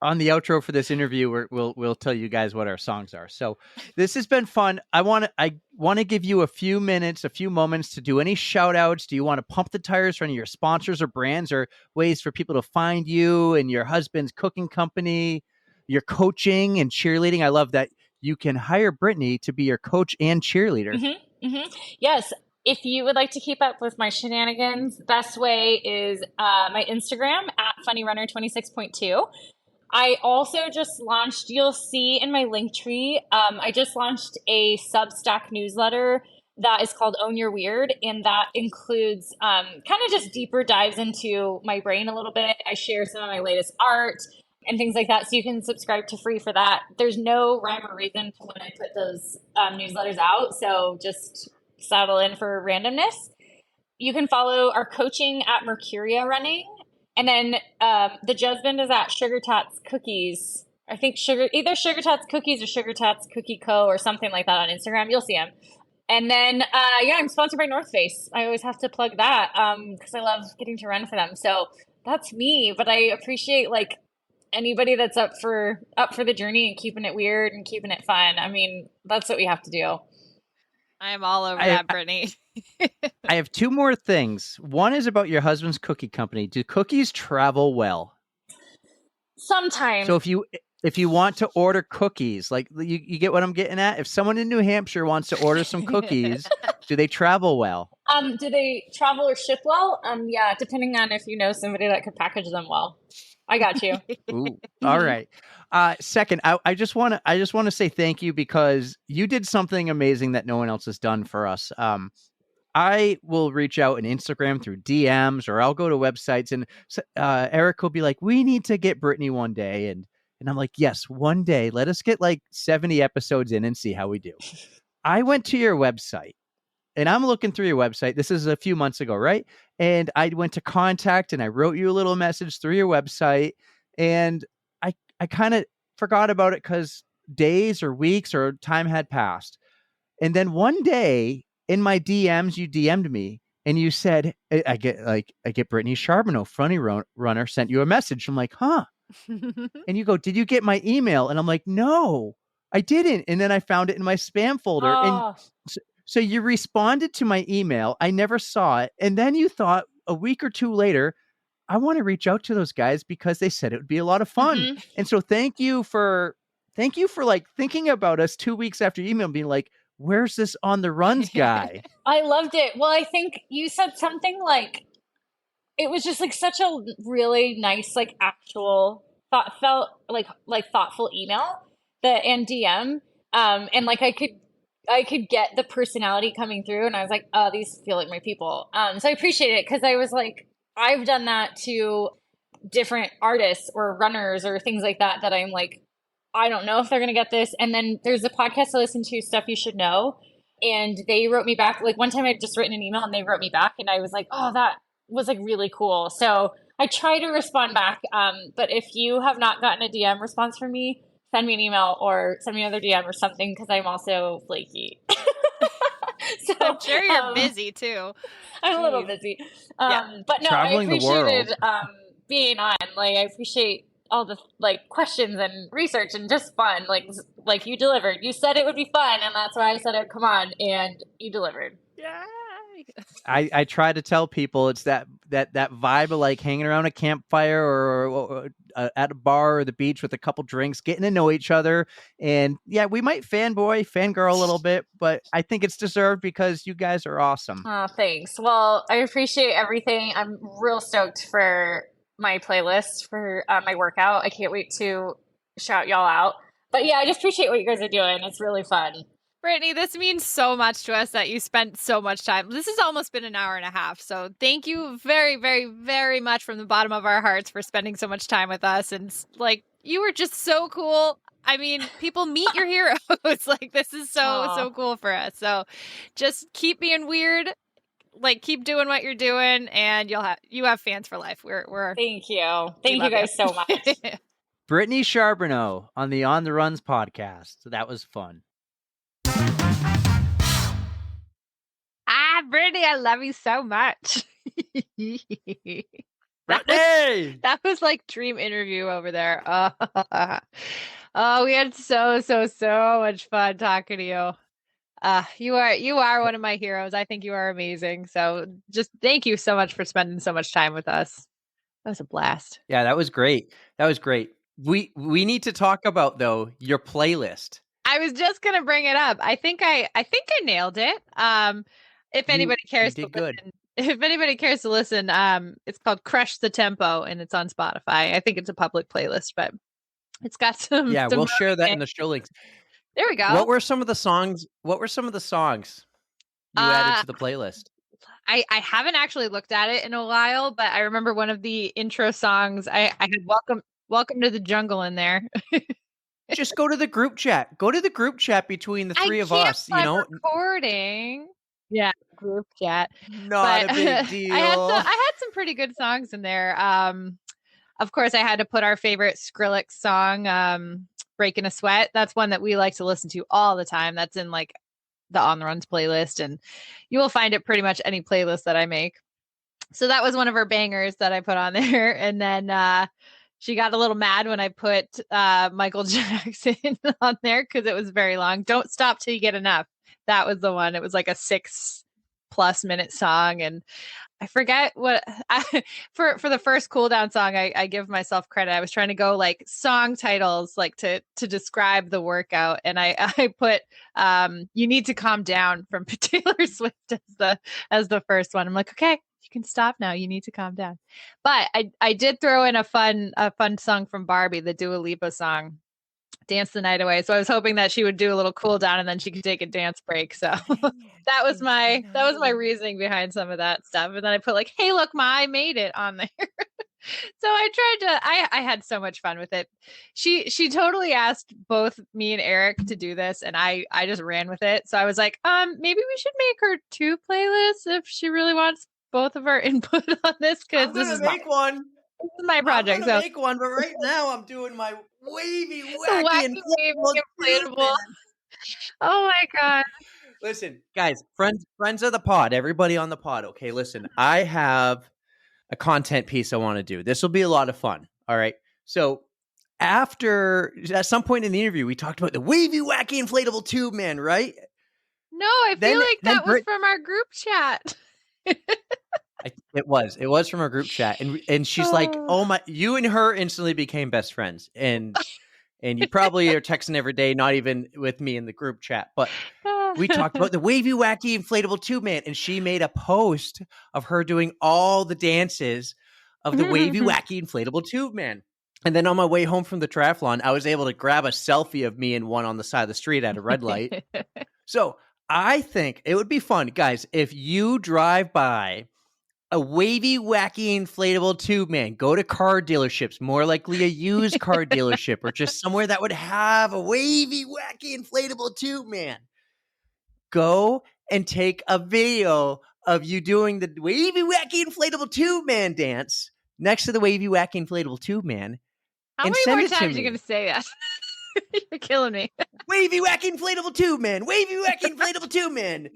[SPEAKER 4] On the outro for this interview, we'll tell you guys what our songs are. So this has been fun. I want to give you a few moments to do any shout outs. Do you want to pump the tires for any of your sponsors or brands or ways for people to find you and your husband's cooking company, your coaching and cheerleading? I love that you can hire Brittany to be your coach and cheerleader.
[SPEAKER 1] Mm-hmm, mm-hmm. Yes. If you would like to keep up with my shenanigans, best way is my Instagram at funnyrunner26.2. I also just launched, you'll see in my link tree, I just launched a Substack newsletter that is called Own Your Weird, and that includes kind of just deeper dives into my brain a little bit. I share some of my latest art and things like that, so you can subscribe to free for that. There's no rhyme or reason to when I put those newsletters out, so just saddle in for randomness. You can follow our coaching at Mercuria Running, and then the Judgment is at Sugar Tots Cookies. I think either Sugar Tots Cookies or Sugar Tots Cookie Co. or something like that on Instagram. You'll see them. And then, I'm sponsored by North Face. I always have to plug that because I love getting to run for them. So that's me. But I appreciate like anybody that's up for the journey and keeping it weird and keeping it fun. I mean, that's what we have to do.
[SPEAKER 2] I am all over that, Brittany.
[SPEAKER 4] I have two more things. One is about your husband's cookie company. Do cookies travel well?
[SPEAKER 1] Sometimes.
[SPEAKER 4] So if you want to order cookies, like you get what I'm getting at? If someone in New Hampshire wants to order some cookies, do they travel well?
[SPEAKER 1] Do they travel or ship well? Yeah, depending on if you know somebody that could package them well. I got you.
[SPEAKER 4] Ooh, all right. Second, I just want to say thank you because you did something amazing that no one else has done for us. I will reach out on Instagram through DMs, or I'll go to websites, and Erika will be like, "We need to get Brittany one day," and I'm like, "Yes, one day. Let us get like 70 episodes in and see how we do." I went to your website, and I'm looking through your website. This is a few months ago, right? And I went to contact, and I wrote you a little message through your website, and I kind of forgot about it because days or weeks or time had passed. And then one day in my DMs, you DM'd me and you said, I get Brittany Charboneau, funny runner, sent you a message. I'm like, huh? And you go, did you get my email? And I'm like, no, I didn't. And then I found it in my spam folder.
[SPEAKER 1] Oh.
[SPEAKER 4] And so you responded to my email. I never saw it. And then you thought a week or two later, I want to reach out to those guys because they said it would be a lot of fun.
[SPEAKER 1] Mm-hmm.
[SPEAKER 4] And so thank you for like thinking about us 2 weeks after email, being like, where's this on the runs guy?
[SPEAKER 1] I loved it. Well, I think you said something like, it was just like such a really nice, like actual felt like thoughtful email and DM. And like I could get the personality coming through, and I was like, oh, these feel like my people. So I appreciate it because I was like, I've done that to different artists or runners or things like that I'm like, I don't know if they're going to get this. And then there's a podcast I listen to, Stuff You Should Know. And they wrote me back. Like one time I'd just written an email and they wrote me back. And I was like, oh, that was like really cool. So I try to respond back. But if you have not gotten a DM response from me, send me an email or send me another DM or something because I'm also flaky. So,
[SPEAKER 2] I'm sure you're busy too.
[SPEAKER 1] I'm a little busy.
[SPEAKER 2] Yeah.
[SPEAKER 1] But no,
[SPEAKER 4] Traveling
[SPEAKER 1] I
[SPEAKER 4] the world.
[SPEAKER 1] appreciated being on. Like I appreciate all the like questions and research and just fun. Like you delivered. You said it would be fun, and that's why I said it. Come on, and you delivered.
[SPEAKER 2] Yeah.
[SPEAKER 4] I try to tell people it's that vibe of like hanging around a campfire or at a bar or the beach with a couple drinks, getting to know each other. And yeah, we might fangirl a little bit, but I think it's deserved because you guys are awesome.
[SPEAKER 1] Oh, thanks. Well, I appreciate everything. I'm real stoked for my playlist for my workout. I can't wait to shout y'all out. But yeah, I just appreciate what you guys are doing. It's really fun.
[SPEAKER 2] Brittany, this means so much to us that you spent so much time. This has almost been an hour and a half. So thank you very, very, very much from the bottom of our hearts for spending so much time with us. And like, you were just so cool. I mean, people meet your heroes. Like, this is so cool for us. So just keep being weird. Like, keep doing what you're doing, and you have fans for life. We're
[SPEAKER 1] Thank you. Thank you guys so much.
[SPEAKER 4] Brittany Charboneau on the On the Runs podcast. So that was fun.
[SPEAKER 2] Brittany, I love you so much.
[SPEAKER 4] Brittany!
[SPEAKER 2] That was like dream interview over there. Oh, we had so much fun talking to you. You are one of my heroes. I think you are amazing. So just thank you so much for spending so much time with us. That was a blast.
[SPEAKER 4] Yeah, that was great. We need to talk about though your playlist.
[SPEAKER 2] I was just gonna bring it up. I think I nailed it. If anybody cares to listen, if anybody cares to listen, it's called Crush the Tempo and it's on Spotify. I think it's a public playlist, but it's got some.
[SPEAKER 4] Yeah,
[SPEAKER 2] some
[SPEAKER 4] we'll share that in the show links.
[SPEAKER 2] There we go.
[SPEAKER 4] What were some of the songs? you added to the playlist?
[SPEAKER 2] I haven't actually looked at it in a while, but I remember one of the intro songs. I had Welcome to the Jungle in there.
[SPEAKER 4] Just go to the group chat. Go to the group chat between the three of
[SPEAKER 2] can't
[SPEAKER 4] us.
[SPEAKER 2] while I'm recording. Yeah, group chat.
[SPEAKER 4] Not
[SPEAKER 2] But
[SPEAKER 4] a big deal.
[SPEAKER 2] I had some pretty good songs in there. Of course, I had to put our favorite Skrillex song, "Breaking a Sweat." That's one that we like to listen to all the time. That's in like the On the Runs playlist, and you will find it pretty much any playlist that I make. So that was one of her bangers that I put on there. And then she got a little mad when I put Michael Jackson on there because it was very long. Don't Stop Till You Get Enough. That was the one. It was like a 6+ minute song. And I forget what for the first cool down song, I give myself credit. I was trying to go like song titles, like to describe the workout. And I put You Need to Calm Down from Taylor Swift as the first one. I'm like, okay, you can stop now. You need to calm down. But I did throw in a fun song from Barbie, the Dua Lipa song, Dance the Night Away. So I was hoping that she would do a little cool down and then she could take a dance break. So that was my reasoning behind some of that stuff. And then I put like, hey, look, Ma, I made it on there. So I tried to, I had so much fun with it. She totally asked both me and Eric to do this, and I just ran with it. So I was like, maybe we should make her 2 playlists if she really wants both of our input on this, because this is
[SPEAKER 4] one.
[SPEAKER 2] This is my project.
[SPEAKER 4] I'm gonna make one, but right now I'm doing my wavy, wacky,
[SPEAKER 2] wavy, inflatable. Oh my god!
[SPEAKER 4] Listen, guys, friends of the pod, everybody on the pod. Okay, listen, I have a content piece I want to do. This will be a lot of fun. All right. So after, at some point in the interview, we talked about the wavy, wacky, inflatable tube man, right?
[SPEAKER 2] No, I feel like that was from our group chat.
[SPEAKER 4] It was from our group chat, and she's like, "Oh my!" You and her instantly became best friends, and you probably are texting every day, not even with me in the group chat. But we talked about the wavy, wacky, inflatable tube man, and she made a post of her doing all the dances of the wavy, wacky, inflatable tube man. And then on my way home from the triathlon, I was able to grab a selfie of me and one on the side of the street at a red light. So I think it would be fun, guys, if you drive by a wavy, wacky, inflatable tube man. Go to car dealerships, more likely a used car dealership, or just somewhere that would have a wavy, wacky, inflatable tube man. Go and take a video of you doing the wavy, wacky, inflatable tube man dance next to the wavy, wacky, inflatable tube man.
[SPEAKER 2] How many more times are you going to say that? You're killing me.
[SPEAKER 4] Wavy, wacky, inflatable tube man. Wavy, wacky, inflatable tube man.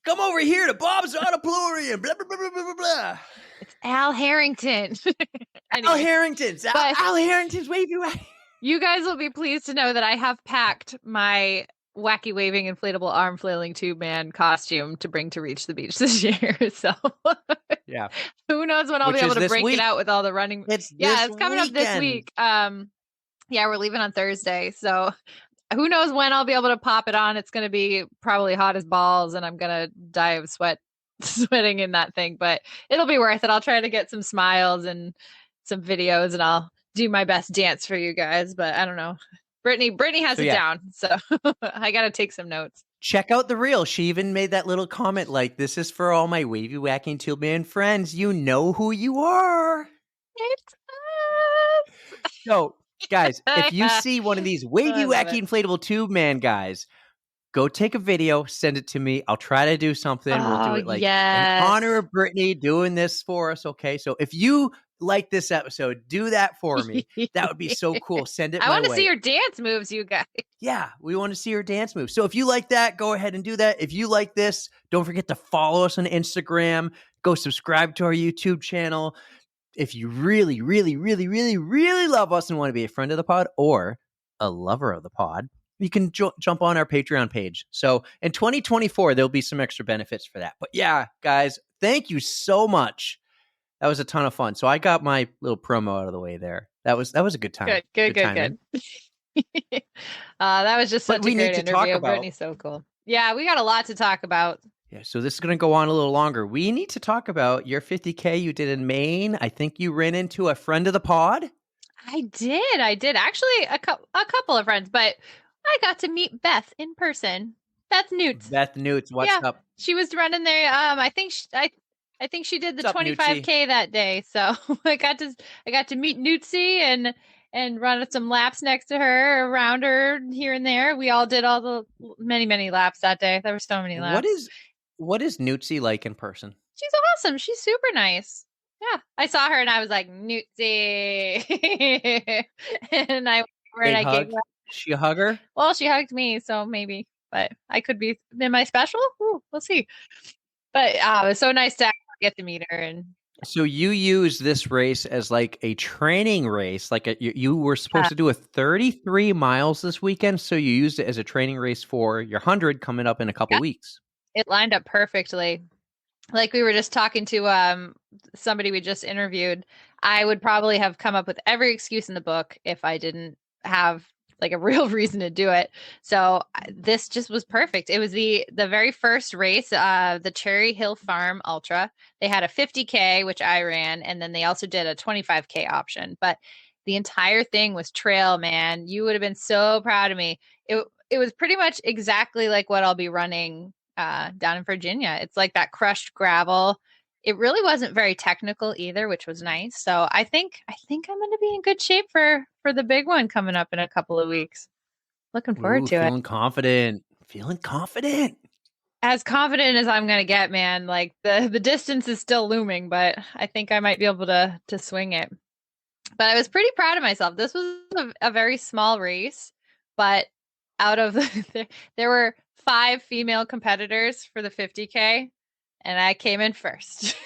[SPEAKER 4] Come over here to Bob's Autoplorium. Blah, blah, blah, blah, blah, blah.
[SPEAKER 2] It's Al Harrington.
[SPEAKER 4] Anyway, Al Harrington's. Al Harrington's wavy, wacky.
[SPEAKER 2] You guys will be pleased to know that I have packed my wacky waving inflatable arm flailing tube man costume to bring to Reach the Beach this year. So
[SPEAKER 4] yeah,
[SPEAKER 2] who knows when I'll be able to break it out with all the running. It's coming up this week. Yeah, we're leaving on Thursday. So who knows when I'll be able to pop it on. It's going to be probably hot as balls, and I'm going to die of sweating in that thing, but it'll be worth it. I'll try to get some smiles and some videos, and I'll do my best dance for you guys, but I don't know. Brittany has it down, so I got to take some notes.
[SPEAKER 4] Check out the reel. She even made that little comment like, this is for all my wavy, wacky, tube man friends. You know who you are.
[SPEAKER 2] It's us.
[SPEAKER 4] So, guys, if you see one of these wavy, wacky, inflatable tube man guys, go take a video, send it to me. I'll try to do something. We'll do it like in honor of Brittany doing this for us. Okay. So if you like this episode, do that for me. That would be so cool. Send it my way.
[SPEAKER 2] I want to see your dance moves, you guys.
[SPEAKER 4] Yeah, we want to see your dance moves. So if you like that, go ahead and do that. If you like this, don't forget to follow us on Instagram. Go subscribe to our YouTube channel. If you really, really, really, really, really love us and want to be a friend of the pod or a lover of the pod, you can jump on our Patreon page. So in 2024, there'll be some extra benefits for that. But yeah, guys, thank you so much. That was a ton of fun. So I got my little promo out of the way there. That was a good time.
[SPEAKER 2] Good. That was just such a great interview. Brittany's so cool. Yeah, we got a lot to talk about.
[SPEAKER 4] Yeah, so this is going to go on a little longer. We need to talk about your 50K you did in Maine. I think you ran into a friend of the pod.
[SPEAKER 2] I did. Actually, a couple of friends, but I got to meet Beth in person. Beth Newt.
[SPEAKER 4] Beth Newts, what's
[SPEAKER 2] Yeah.
[SPEAKER 4] up?
[SPEAKER 2] She was running there. I think she did the
[SPEAKER 4] What's up,
[SPEAKER 2] 25K that day. So I got to meet Newtsy and run some laps next to her, around her, here and there. We all did all the many laps that day. There were so many laps.
[SPEAKER 4] What is Newtsy like in person?
[SPEAKER 2] She's awesome. She's super nice. Yeah. I saw her and I was like, Newtsy. And I
[SPEAKER 4] Big hug?
[SPEAKER 2] gave her.
[SPEAKER 4] She a hugger?
[SPEAKER 2] Well, she hugged me, so maybe. But I could be. Am I special? Ooh, we'll see. But it was so nice to get to meet her. And
[SPEAKER 4] So you use this race as like a training race, like you were supposed to do a 33 miles this weekend, so you used it as a training race for your 100 coming up in a couple weeks.
[SPEAKER 2] It lined up perfectly. Like we were just talking to somebody we just interviewed. I would probably have come up with every excuse in the book if I didn't have like a real reason to do it. So this just was perfect. It was the very first race, the Cherry Hill Farm Ultra. They had a 50K, which I ran, and then they also did a 25K option. But the entire thing was trail, man. You would have been so proud of me. It was pretty much exactly like what I'll be running down in Virginia. It's like that crushed gravel. It really wasn't very technical either, which was nice. So I think I'm going to be in good shape for the big one coming up in a couple of weeks. Looking forward to it.
[SPEAKER 4] Feeling confident.
[SPEAKER 2] As confident as I'm going to get, man. Like the distance is still looming, but I think I might be able to swing it. But I was pretty proud of myself. This was a very small race, but out of there were 5 female competitors for the 50K, and I came in first.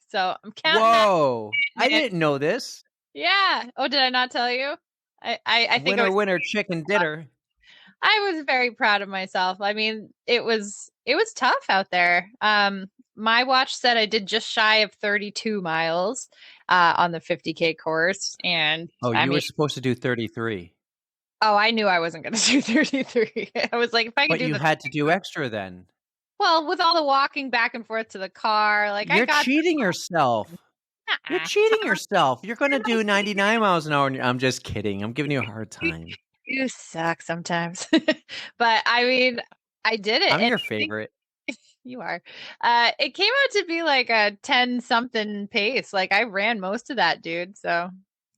[SPEAKER 2] So I'm counting.
[SPEAKER 4] Whoa! I didn't know this.
[SPEAKER 2] Yeah. Oh, did I not tell you? I think
[SPEAKER 4] winner chicken dinner.
[SPEAKER 2] I was very proud of myself. I mean, it was tough out there. My watch said I did just shy of 32 miles on the 50K course, and
[SPEAKER 4] you were supposed to do 33.
[SPEAKER 2] Oh, I knew I wasn't going to do 33. I was like, if I could do
[SPEAKER 4] But you had to do extra then.
[SPEAKER 2] Well, with all the walking back and forth to the car, like
[SPEAKER 4] you're cheating yourself. You're cheating yourself. You're going to do 99 miles an hour. I'm just kidding. I'm giving you a hard time.
[SPEAKER 2] You suck sometimes. But I mean, I did it.
[SPEAKER 4] I'm your favorite.
[SPEAKER 2] You are. It came out to be like a 10 something pace. Like I ran most of that, dude. So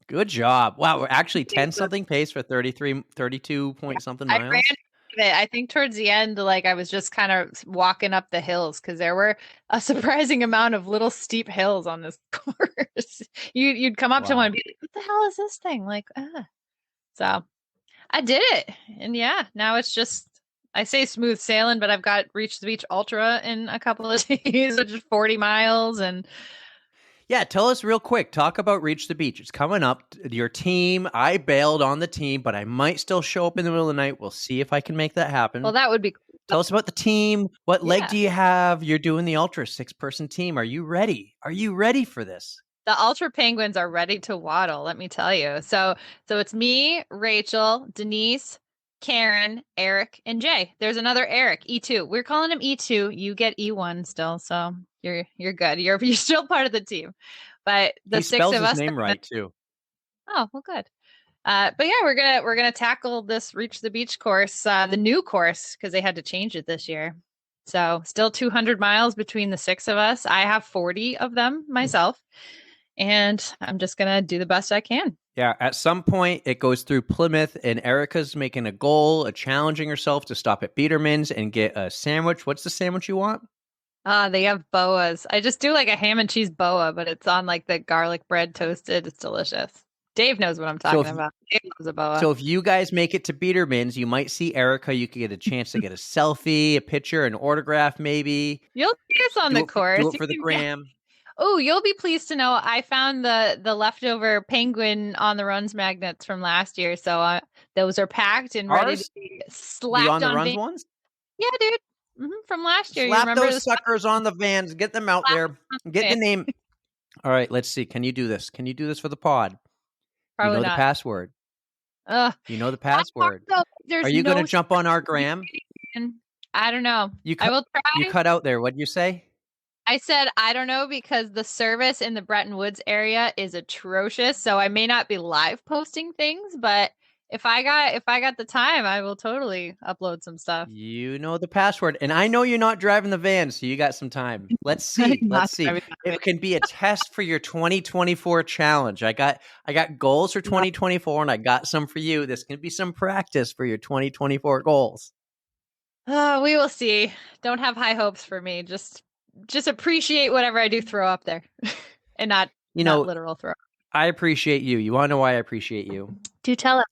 [SPEAKER 4] good job. Wow. We're actually 10 something pace for 32 point something miles.
[SPEAKER 2] I ran it. I think towards the end, like I was just kind of walking up the hills because there were a surprising amount of little steep hills on this course. You'd come up to one and be like, what the hell is this thing? Like, So I did it. And yeah, now it's just, I say smooth sailing, but I've got Reach the Beach Ultra in a couple of days, which is 40 miles. And
[SPEAKER 4] yeah, tell us real quick. Talk about Reach the Beach. It's coming up. Your team, I bailed on the team, but I might still show up in the middle of the night. We'll see if I can make that happen.
[SPEAKER 2] Well, that would be cool.
[SPEAKER 4] Tell us about the team. What leg do you have? You're doing the Ultra 6-person team. Are you ready? Are you ready for this?
[SPEAKER 2] The Ultra Penguins are ready to waddle, let me tell you. So it's me, Rachel, Denise, Karen, Eric, and Jay. There's another Eric, E2. We're calling him E2. You get E1 still, so you're good. You're still part of the team. But the
[SPEAKER 4] he
[SPEAKER 2] 6
[SPEAKER 4] spells
[SPEAKER 2] of
[SPEAKER 4] his
[SPEAKER 2] us
[SPEAKER 4] name right too.
[SPEAKER 2] Oh, well, good. But yeah, we're gonna tackle this Reach the Beach course, the new course, because they had to change it this year. So still 200 miles between the 6 of us. I have 40 of them myself. And I'm just going to do the best I can.
[SPEAKER 4] Yeah. At some point, it goes through Plymouth, and Erika's making a goal of challenging herself to stop at Biederman's and get a sandwich. What's the sandwich you want?
[SPEAKER 2] They have boas. I just do like a ham and cheese boa, but it's on like the garlic bread toasted. It's delicious. Dave knows what I'm talking about. Dave loves a boa.
[SPEAKER 4] So if you guys make it to Biederman's, you might see Erika. You could get a chance to get a selfie, a picture, an autograph, maybe.
[SPEAKER 2] You'll see us on the course.
[SPEAKER 4] Do it for the gram.
[SPEAKER 2] Oh, you'll be pleased to know I found the leftover penguin on the runs magnets from last year. So those are packed and ready to be slapped
[SPEAKER 4] on the runs ones.
[SPEAKER 2] Yeah, dude. From last year.
[SPEAKER 4] Slap
[SPEAKER 2] you remember
[SPEAKER 4] those suckers on the vans. Get them out there. Get the name. All right, let's see. Can you do this? Can you do this for the pod?
[SPEAKER 2] Probably
[SPEAKER 4] you know
[SPEAKER 2] not.
[SPEAKER 4] The password. You know the password. Are you going to jump on our gram?
[SPEAKER 2] I don't know.
[SPEAKER 4] I
[SPEAKER 2] will try.
[SPEAKER 4] You cut out there. What'd you say?
[SPEAKER 2] I said, I don't know, because the service in the Bretton Woods area is atrocious. So I may not be live posting things, but If I got the time, I will totally upload some stuff.
[SPEAKER 4] You know the password, and I know you're not driving the van, so you got some time. Let's see.
[SPEAKER 2] Not
[SPEAKER 4] Let's see.
[SPEAKER 2] driving the
[SPEAKER 4] It can be a test for your 2024 challenge. I got goals for 2024, and I got some for you. This can be some practice for your 2024 goals.
[SPEAKER 2] We will see. Don't have high hopes for me. Just appreciate whatever I do throw up there, and not literal throw.
[SPEAKER 4] I appreciate you. You want to know why I appreciate you?
[SPEAKER 2] Do tell us.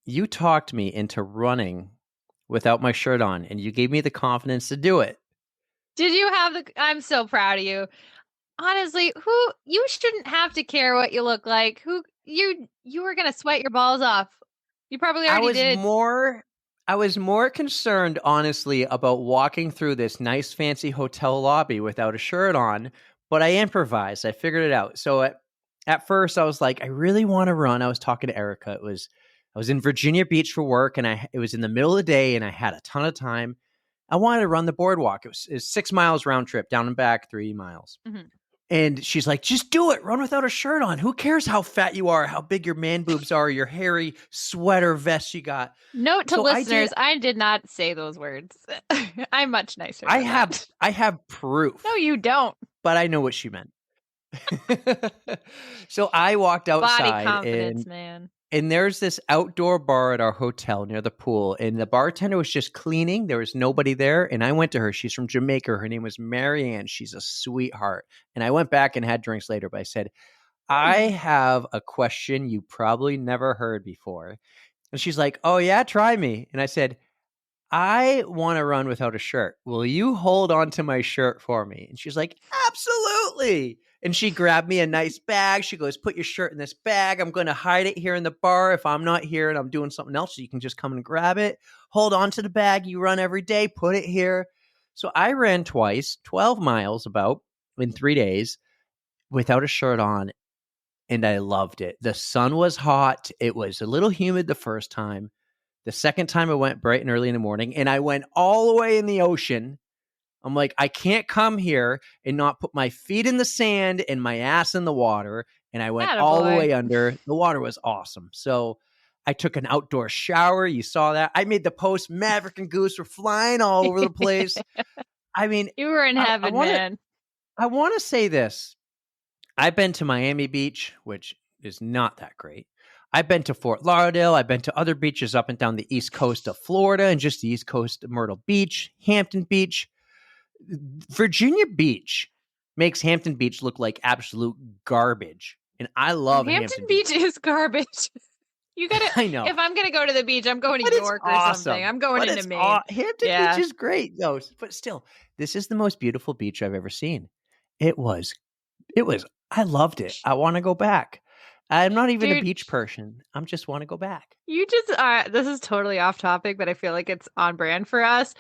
[SPEAKER 4] You talked me into running without my shirt on, and you gave me the confidence to do it.
[SPEAKER 2] Did you have the? I'm so proud of you. Honestly, you shouldn't have to care what you look like. You were gonna sweat your balls off. You probably already did.
[SPEAKER 4] I was more concerned, honestly, about walking through this nice, fancy hotel lobby without a shirt on, but I improvised. I figured it out. So at first, I was like, I really want to run. I was talking to Erika. I was in Virginia Beach for work, and it was in the middle of the day, and I had a ton of time. I wanted to run the boardwalk. It was 6 miles round trip, down and back, 3 miles.
[SPEAKER 2] Mm-hmm.
[SPEAKER 4] And she's like, just do it. Run without a shirt on. Who cares how fat you are, how big your man boobs are, your hairy sweater vest you got.
[SPEAKER 2] Note to listeners, I did not say those words. I'm much nicer.
[SPEAKER 4] I have proof.
[SPEAKER 2] No, you don't.
[SPEAKER 4] But I know what she meant. So I walked outside.
[SPEAKER 2] Body confidence, man.
[SPEAKER 4] And there's this outdoor bar at our hotel near the pool. And the bartender was just cleaning. There was nobody there. And I went to her. She's from Jamaica. Her name was Marianne. She's a sweetheart. And I went back and had drinks later. But I said, I have a question you probably never heard before. And she's like, oh, yeah, try me. And I said, I want to run without a shirt. Will you hold on to my shirt for me? And she's like, absolutely. And she grabbed me a nice bag. She goes, put your shirt in this bag. I'm going to hide it here in the bar. If I'm not here and I'm doing something else, you can just come and grab it. Hold on to the bag. You run every day. Put it here. So I ran twice, 12 miles about in 3 days without a shirt on. And I loved it. The sun was hot. It was a little humid the first time. The second time I went bright and early in the morning, and I went all the way in the ocean. I'm like, I can't come here and not put my feet in the sand and my ass in the water. And I went all the way under. The water was awesome. So I took an outdoor shower. You saw that. I made the post. Maverick and Goose were flying all over the place. I mean,
[SPEAKER 2] you were in heaven, man.
[SPEAKER 4] I want to say this. I've been to Miami Beach, which is not that great. I've been to Fort Lauderdale. I've been to other beaches up and down the east coast of Florida and just the east coast of Myrtle Beach, Hampton Beach. Virginia Beach makes Hampton Beach look like absolute garbage. And I love Hampton
[SPEAKER 2] Beach is garbage. You gotta. I know. If I'm gonna go to the beach, I'm going to York or something. I'm going into Maine.
[SPEAKER 4] Hampton Beach is great, though. But still, this is the most beautiful beach I've ever seen. It was. I loved it. I want to go back. I'm not even a beach person. I just want to go back.
[SPEAKER 2] You just, this is totally off topic, but I feel like it's on brand for us.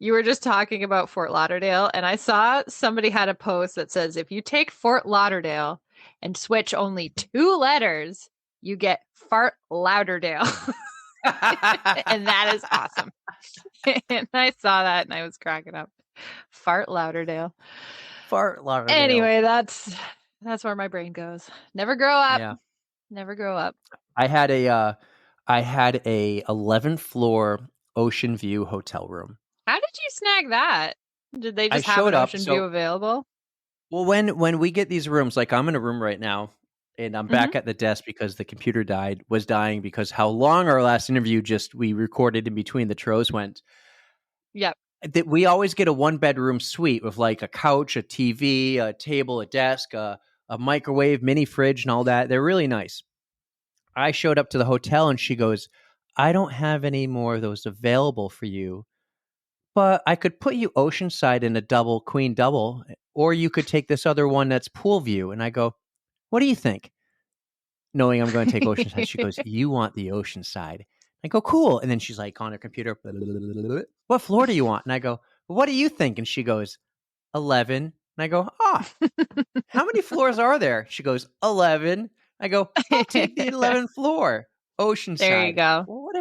[SPEAKER 2] You were just talking about Fort Lauderdale, and I saw somebody had a post that says, if you take Fort Lauderdale and switch only 2 letters, you get Fart Lauderdale. And that is awesome. And I saw that and I was cracking up. Fart Lauderdale.
[SPEAKER 4] Fart Lauderdale.
[SPEAKER 2] Anyway, that's where my brain goes. Never grow up. Yeah. Never grow up.
[SPEAKER 4] I had a 11th floor ocean view hotel room.
[SPEAKER 2] How did you snag that? Did they just have an ocean view available?
[SPEAKER 4] Well, when we get these rooms, like I'm in a room right now, and I'm back at the desk because the computer was dying because how long our last interview we recorded in between the Tros went.
[SPEAKER 2] Yep.
[SPEAKER 4] That we always get a 1-bedroom suite with like a couch, a TV, a table, a desk, a microwave, mini fridge, and all that. They're really nice. I showed up to the hotel and she goes, I don't have any more of those available for you, but I could put you oceanside in a queen double, or you could take this other one that's pool view. And I go, what do you think? Knowing I'm going to take oceanside, she goes, you want the oceanside. I go, cool. And then she's like on her computer, blah, blah, blah, blah, blah. What floor do you want? And I go, what do you think? And she goes, 11. And I go, how many floors are there? She goes, 11. I go, I'll take the 11th floor, oceanside.
[SPEAKER 2] There you go.
[SPEAKER 4] Well, what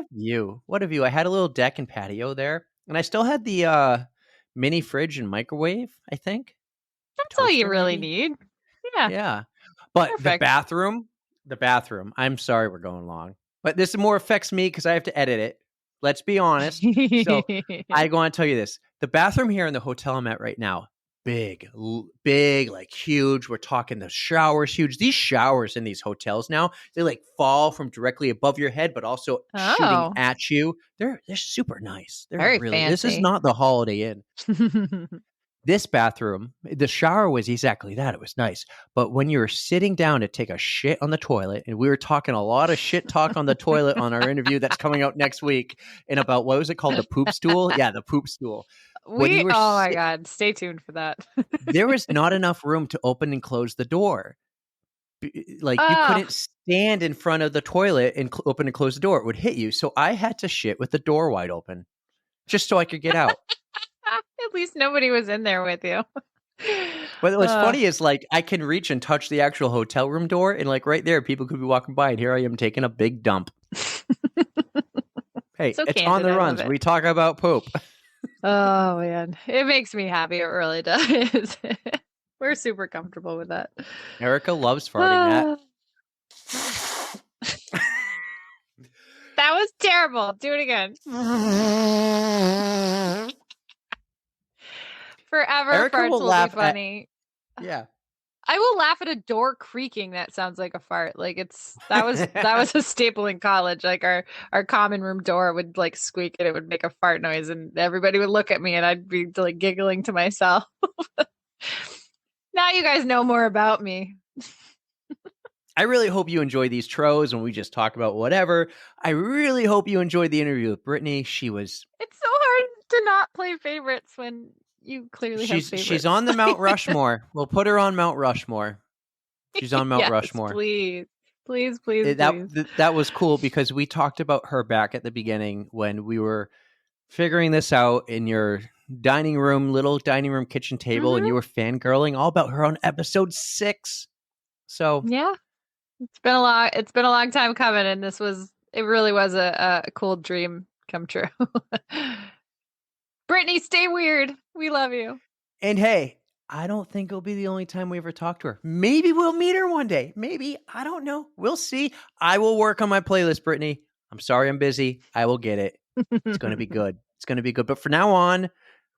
[SPEAKER 4] a view. I had a little deck and patio there. And I still had the mini fridge and microwave, I think.
[SPEAKER 2] That's all you really need. Yeah.
[SPEAKER 4] Yeah. But perfect. The bathroom, I'm sorry we're going long. But this more affects me because I have to edit it. Let's be honest. So I go on to tell you this. The bathroom here in the hotel I'm at right now, big, like huge. We're talking the shower's huge. These showers in these hotels now, they like fall from directly above your head, but also shooting
[SPEAKER 2] Oh.
[SPEAKER 4] at you. They're super nice. They're
[SPEAKER 2] Very
[SPEAKER 4] really, this is
[SPEAKER 2] fancy.
[SPEAKER 4] not the Holiday Inn. This bathroom, the shower was exactly that. It was nice. But when you're sitting down to take a shit on the toilet, and we were talking a lot of shit talk on the toilet on our interview that's coming out next week, and about, what was it called? The poop stool? Yeah, the poop stool. When you were
[SPEAKER 2] Oh my God. Stay tuned for that.
[SPEAKER 4] there was not enough room to open and close the door. Like you
[SPEAKER 2] Oh.
[SPEAKER 4] couldn't stand in front of the toilet and open and close the door. It would hit you. So I had to shit with the door wide open just so I could get out.
[SPEAKER 2] At least nobody was in there with you.
[SPEAKER 4] But what's funny is, like, I can reach and touch the actual hotel room door, and like right there, people could be walking by, and here I am taking a big dump. Hey,
[SPEAKER 2] So
[SPEAKER 4] it's
[SPEAKER 2] candid,
[SPEAKER 4] on the
[SPEAKER 2] I love
[SPEAKER 4] runs.
[SPEAKER 2] it.
[SPEAKER 4] We talk about poop.
[SPEAKER 2] Oh man, it makes me happy. It really does. We're super comfortable with that.
[SPEAKER 4] Erika loves farting
[SPEAKER 2] That was terrible. Do it again. Forever
[SPEAKER 4] Erika
[SPEAKER 2] farts
[SPEAKER 4] will
[SPEAKER 2] will
[SPEAKER 4] laugh
[SPEAKER 2] be funny.
[SPEAKER 4] Yeah.
[SPEAKER 2] I will laugh at a door creaking that sounds like a fart. Like that was a staple in college. Like our common room door would like squeak and it would make a fart noise, and everybody would look at me and I'd be like giggling to myself. Now you guys know more about me.
[SPEAKER 4] I really hope you enjoy these Tros, and we just talk about whatever. I really hope you enjoyed the interview with Brittany. She was...
[SPEAKER 2] It's so hard to not play favorites when you clearly have favorites.
[SPEAKER 4] She's on the Mount Rushmore. We'll put her on Mount Rushmore. She's on Mount
[SPEAKER 2] Yes,
[SPEAKER 4] Rushmore.
[SPEAKER 2] Please, please, please, please.
[SPEAKER 4] That was cool because we talked about her back at the beginning when we were figuring this out in your little dining room kitchen table, and you were fangirling all about her on episode 6. So
[SPEAKER 2] yeah, it's been a long time coming, and it really was a cool dream come true. Brittany, stay weird. We love you.
[SPEAKER 4] And hey, I don't think it'll be the only time we ever talk to her. Maybe we'll meet her one day. Maybe. I don't know. We'll see. I will work on my playlist, Brittany. I'm sorry I'm busy. I will get it. It's going to be good. It's going to be good. But for now on,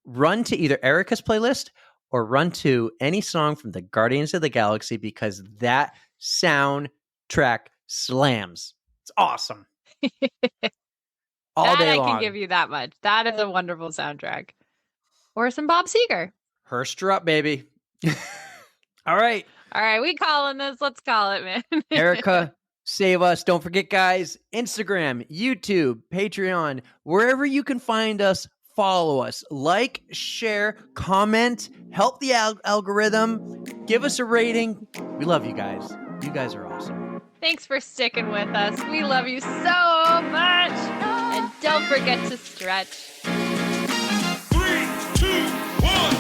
[SPEAKER 4] run to either Erika's playlist or run to any song from the Guardians of the Galaxy, because that soundtrack slams. It's awesome. All
[SPEAKER 2] that
[SPEAKER 4] day
[SPEAKER 2] I
[SPEAKER 4] long.
[SPEAKER 2] can give you that much. That is a wonderful soundtrack. Or some Bob Seger.
[SPEAKER 4] Hurst her up, baby. All right.
[SPEAKER 2] All right, we calling this. Let's call it, man.
[SPEAKER 4] Erika, save us. Don't forget, guys, Instagram, YouTube, Patreon, wherever you can find us, follow us. Like, share, comment, help the algorithm. Give us a rating. We love you guys. You guys are awesome.
[SPEAKER 2] Thanks for sticking with us. We love you so much. And don't forget to stretch.
[SPEAKER 3] 3, 2, 1.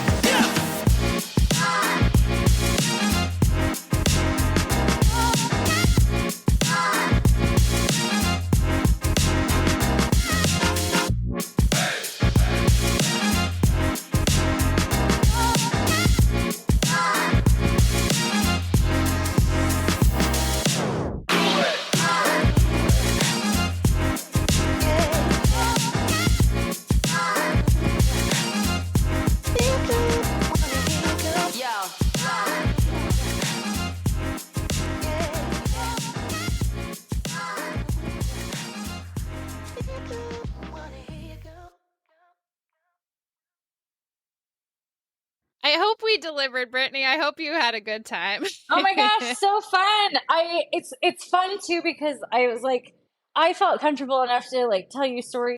[SPEAKER 2] I hope we delivered, Brittany. I hope you had a good time.
[SPEAKER 1] Oh my gosh, so fun. It's fun too because I was like, I felt comfortable enough to like tell you stories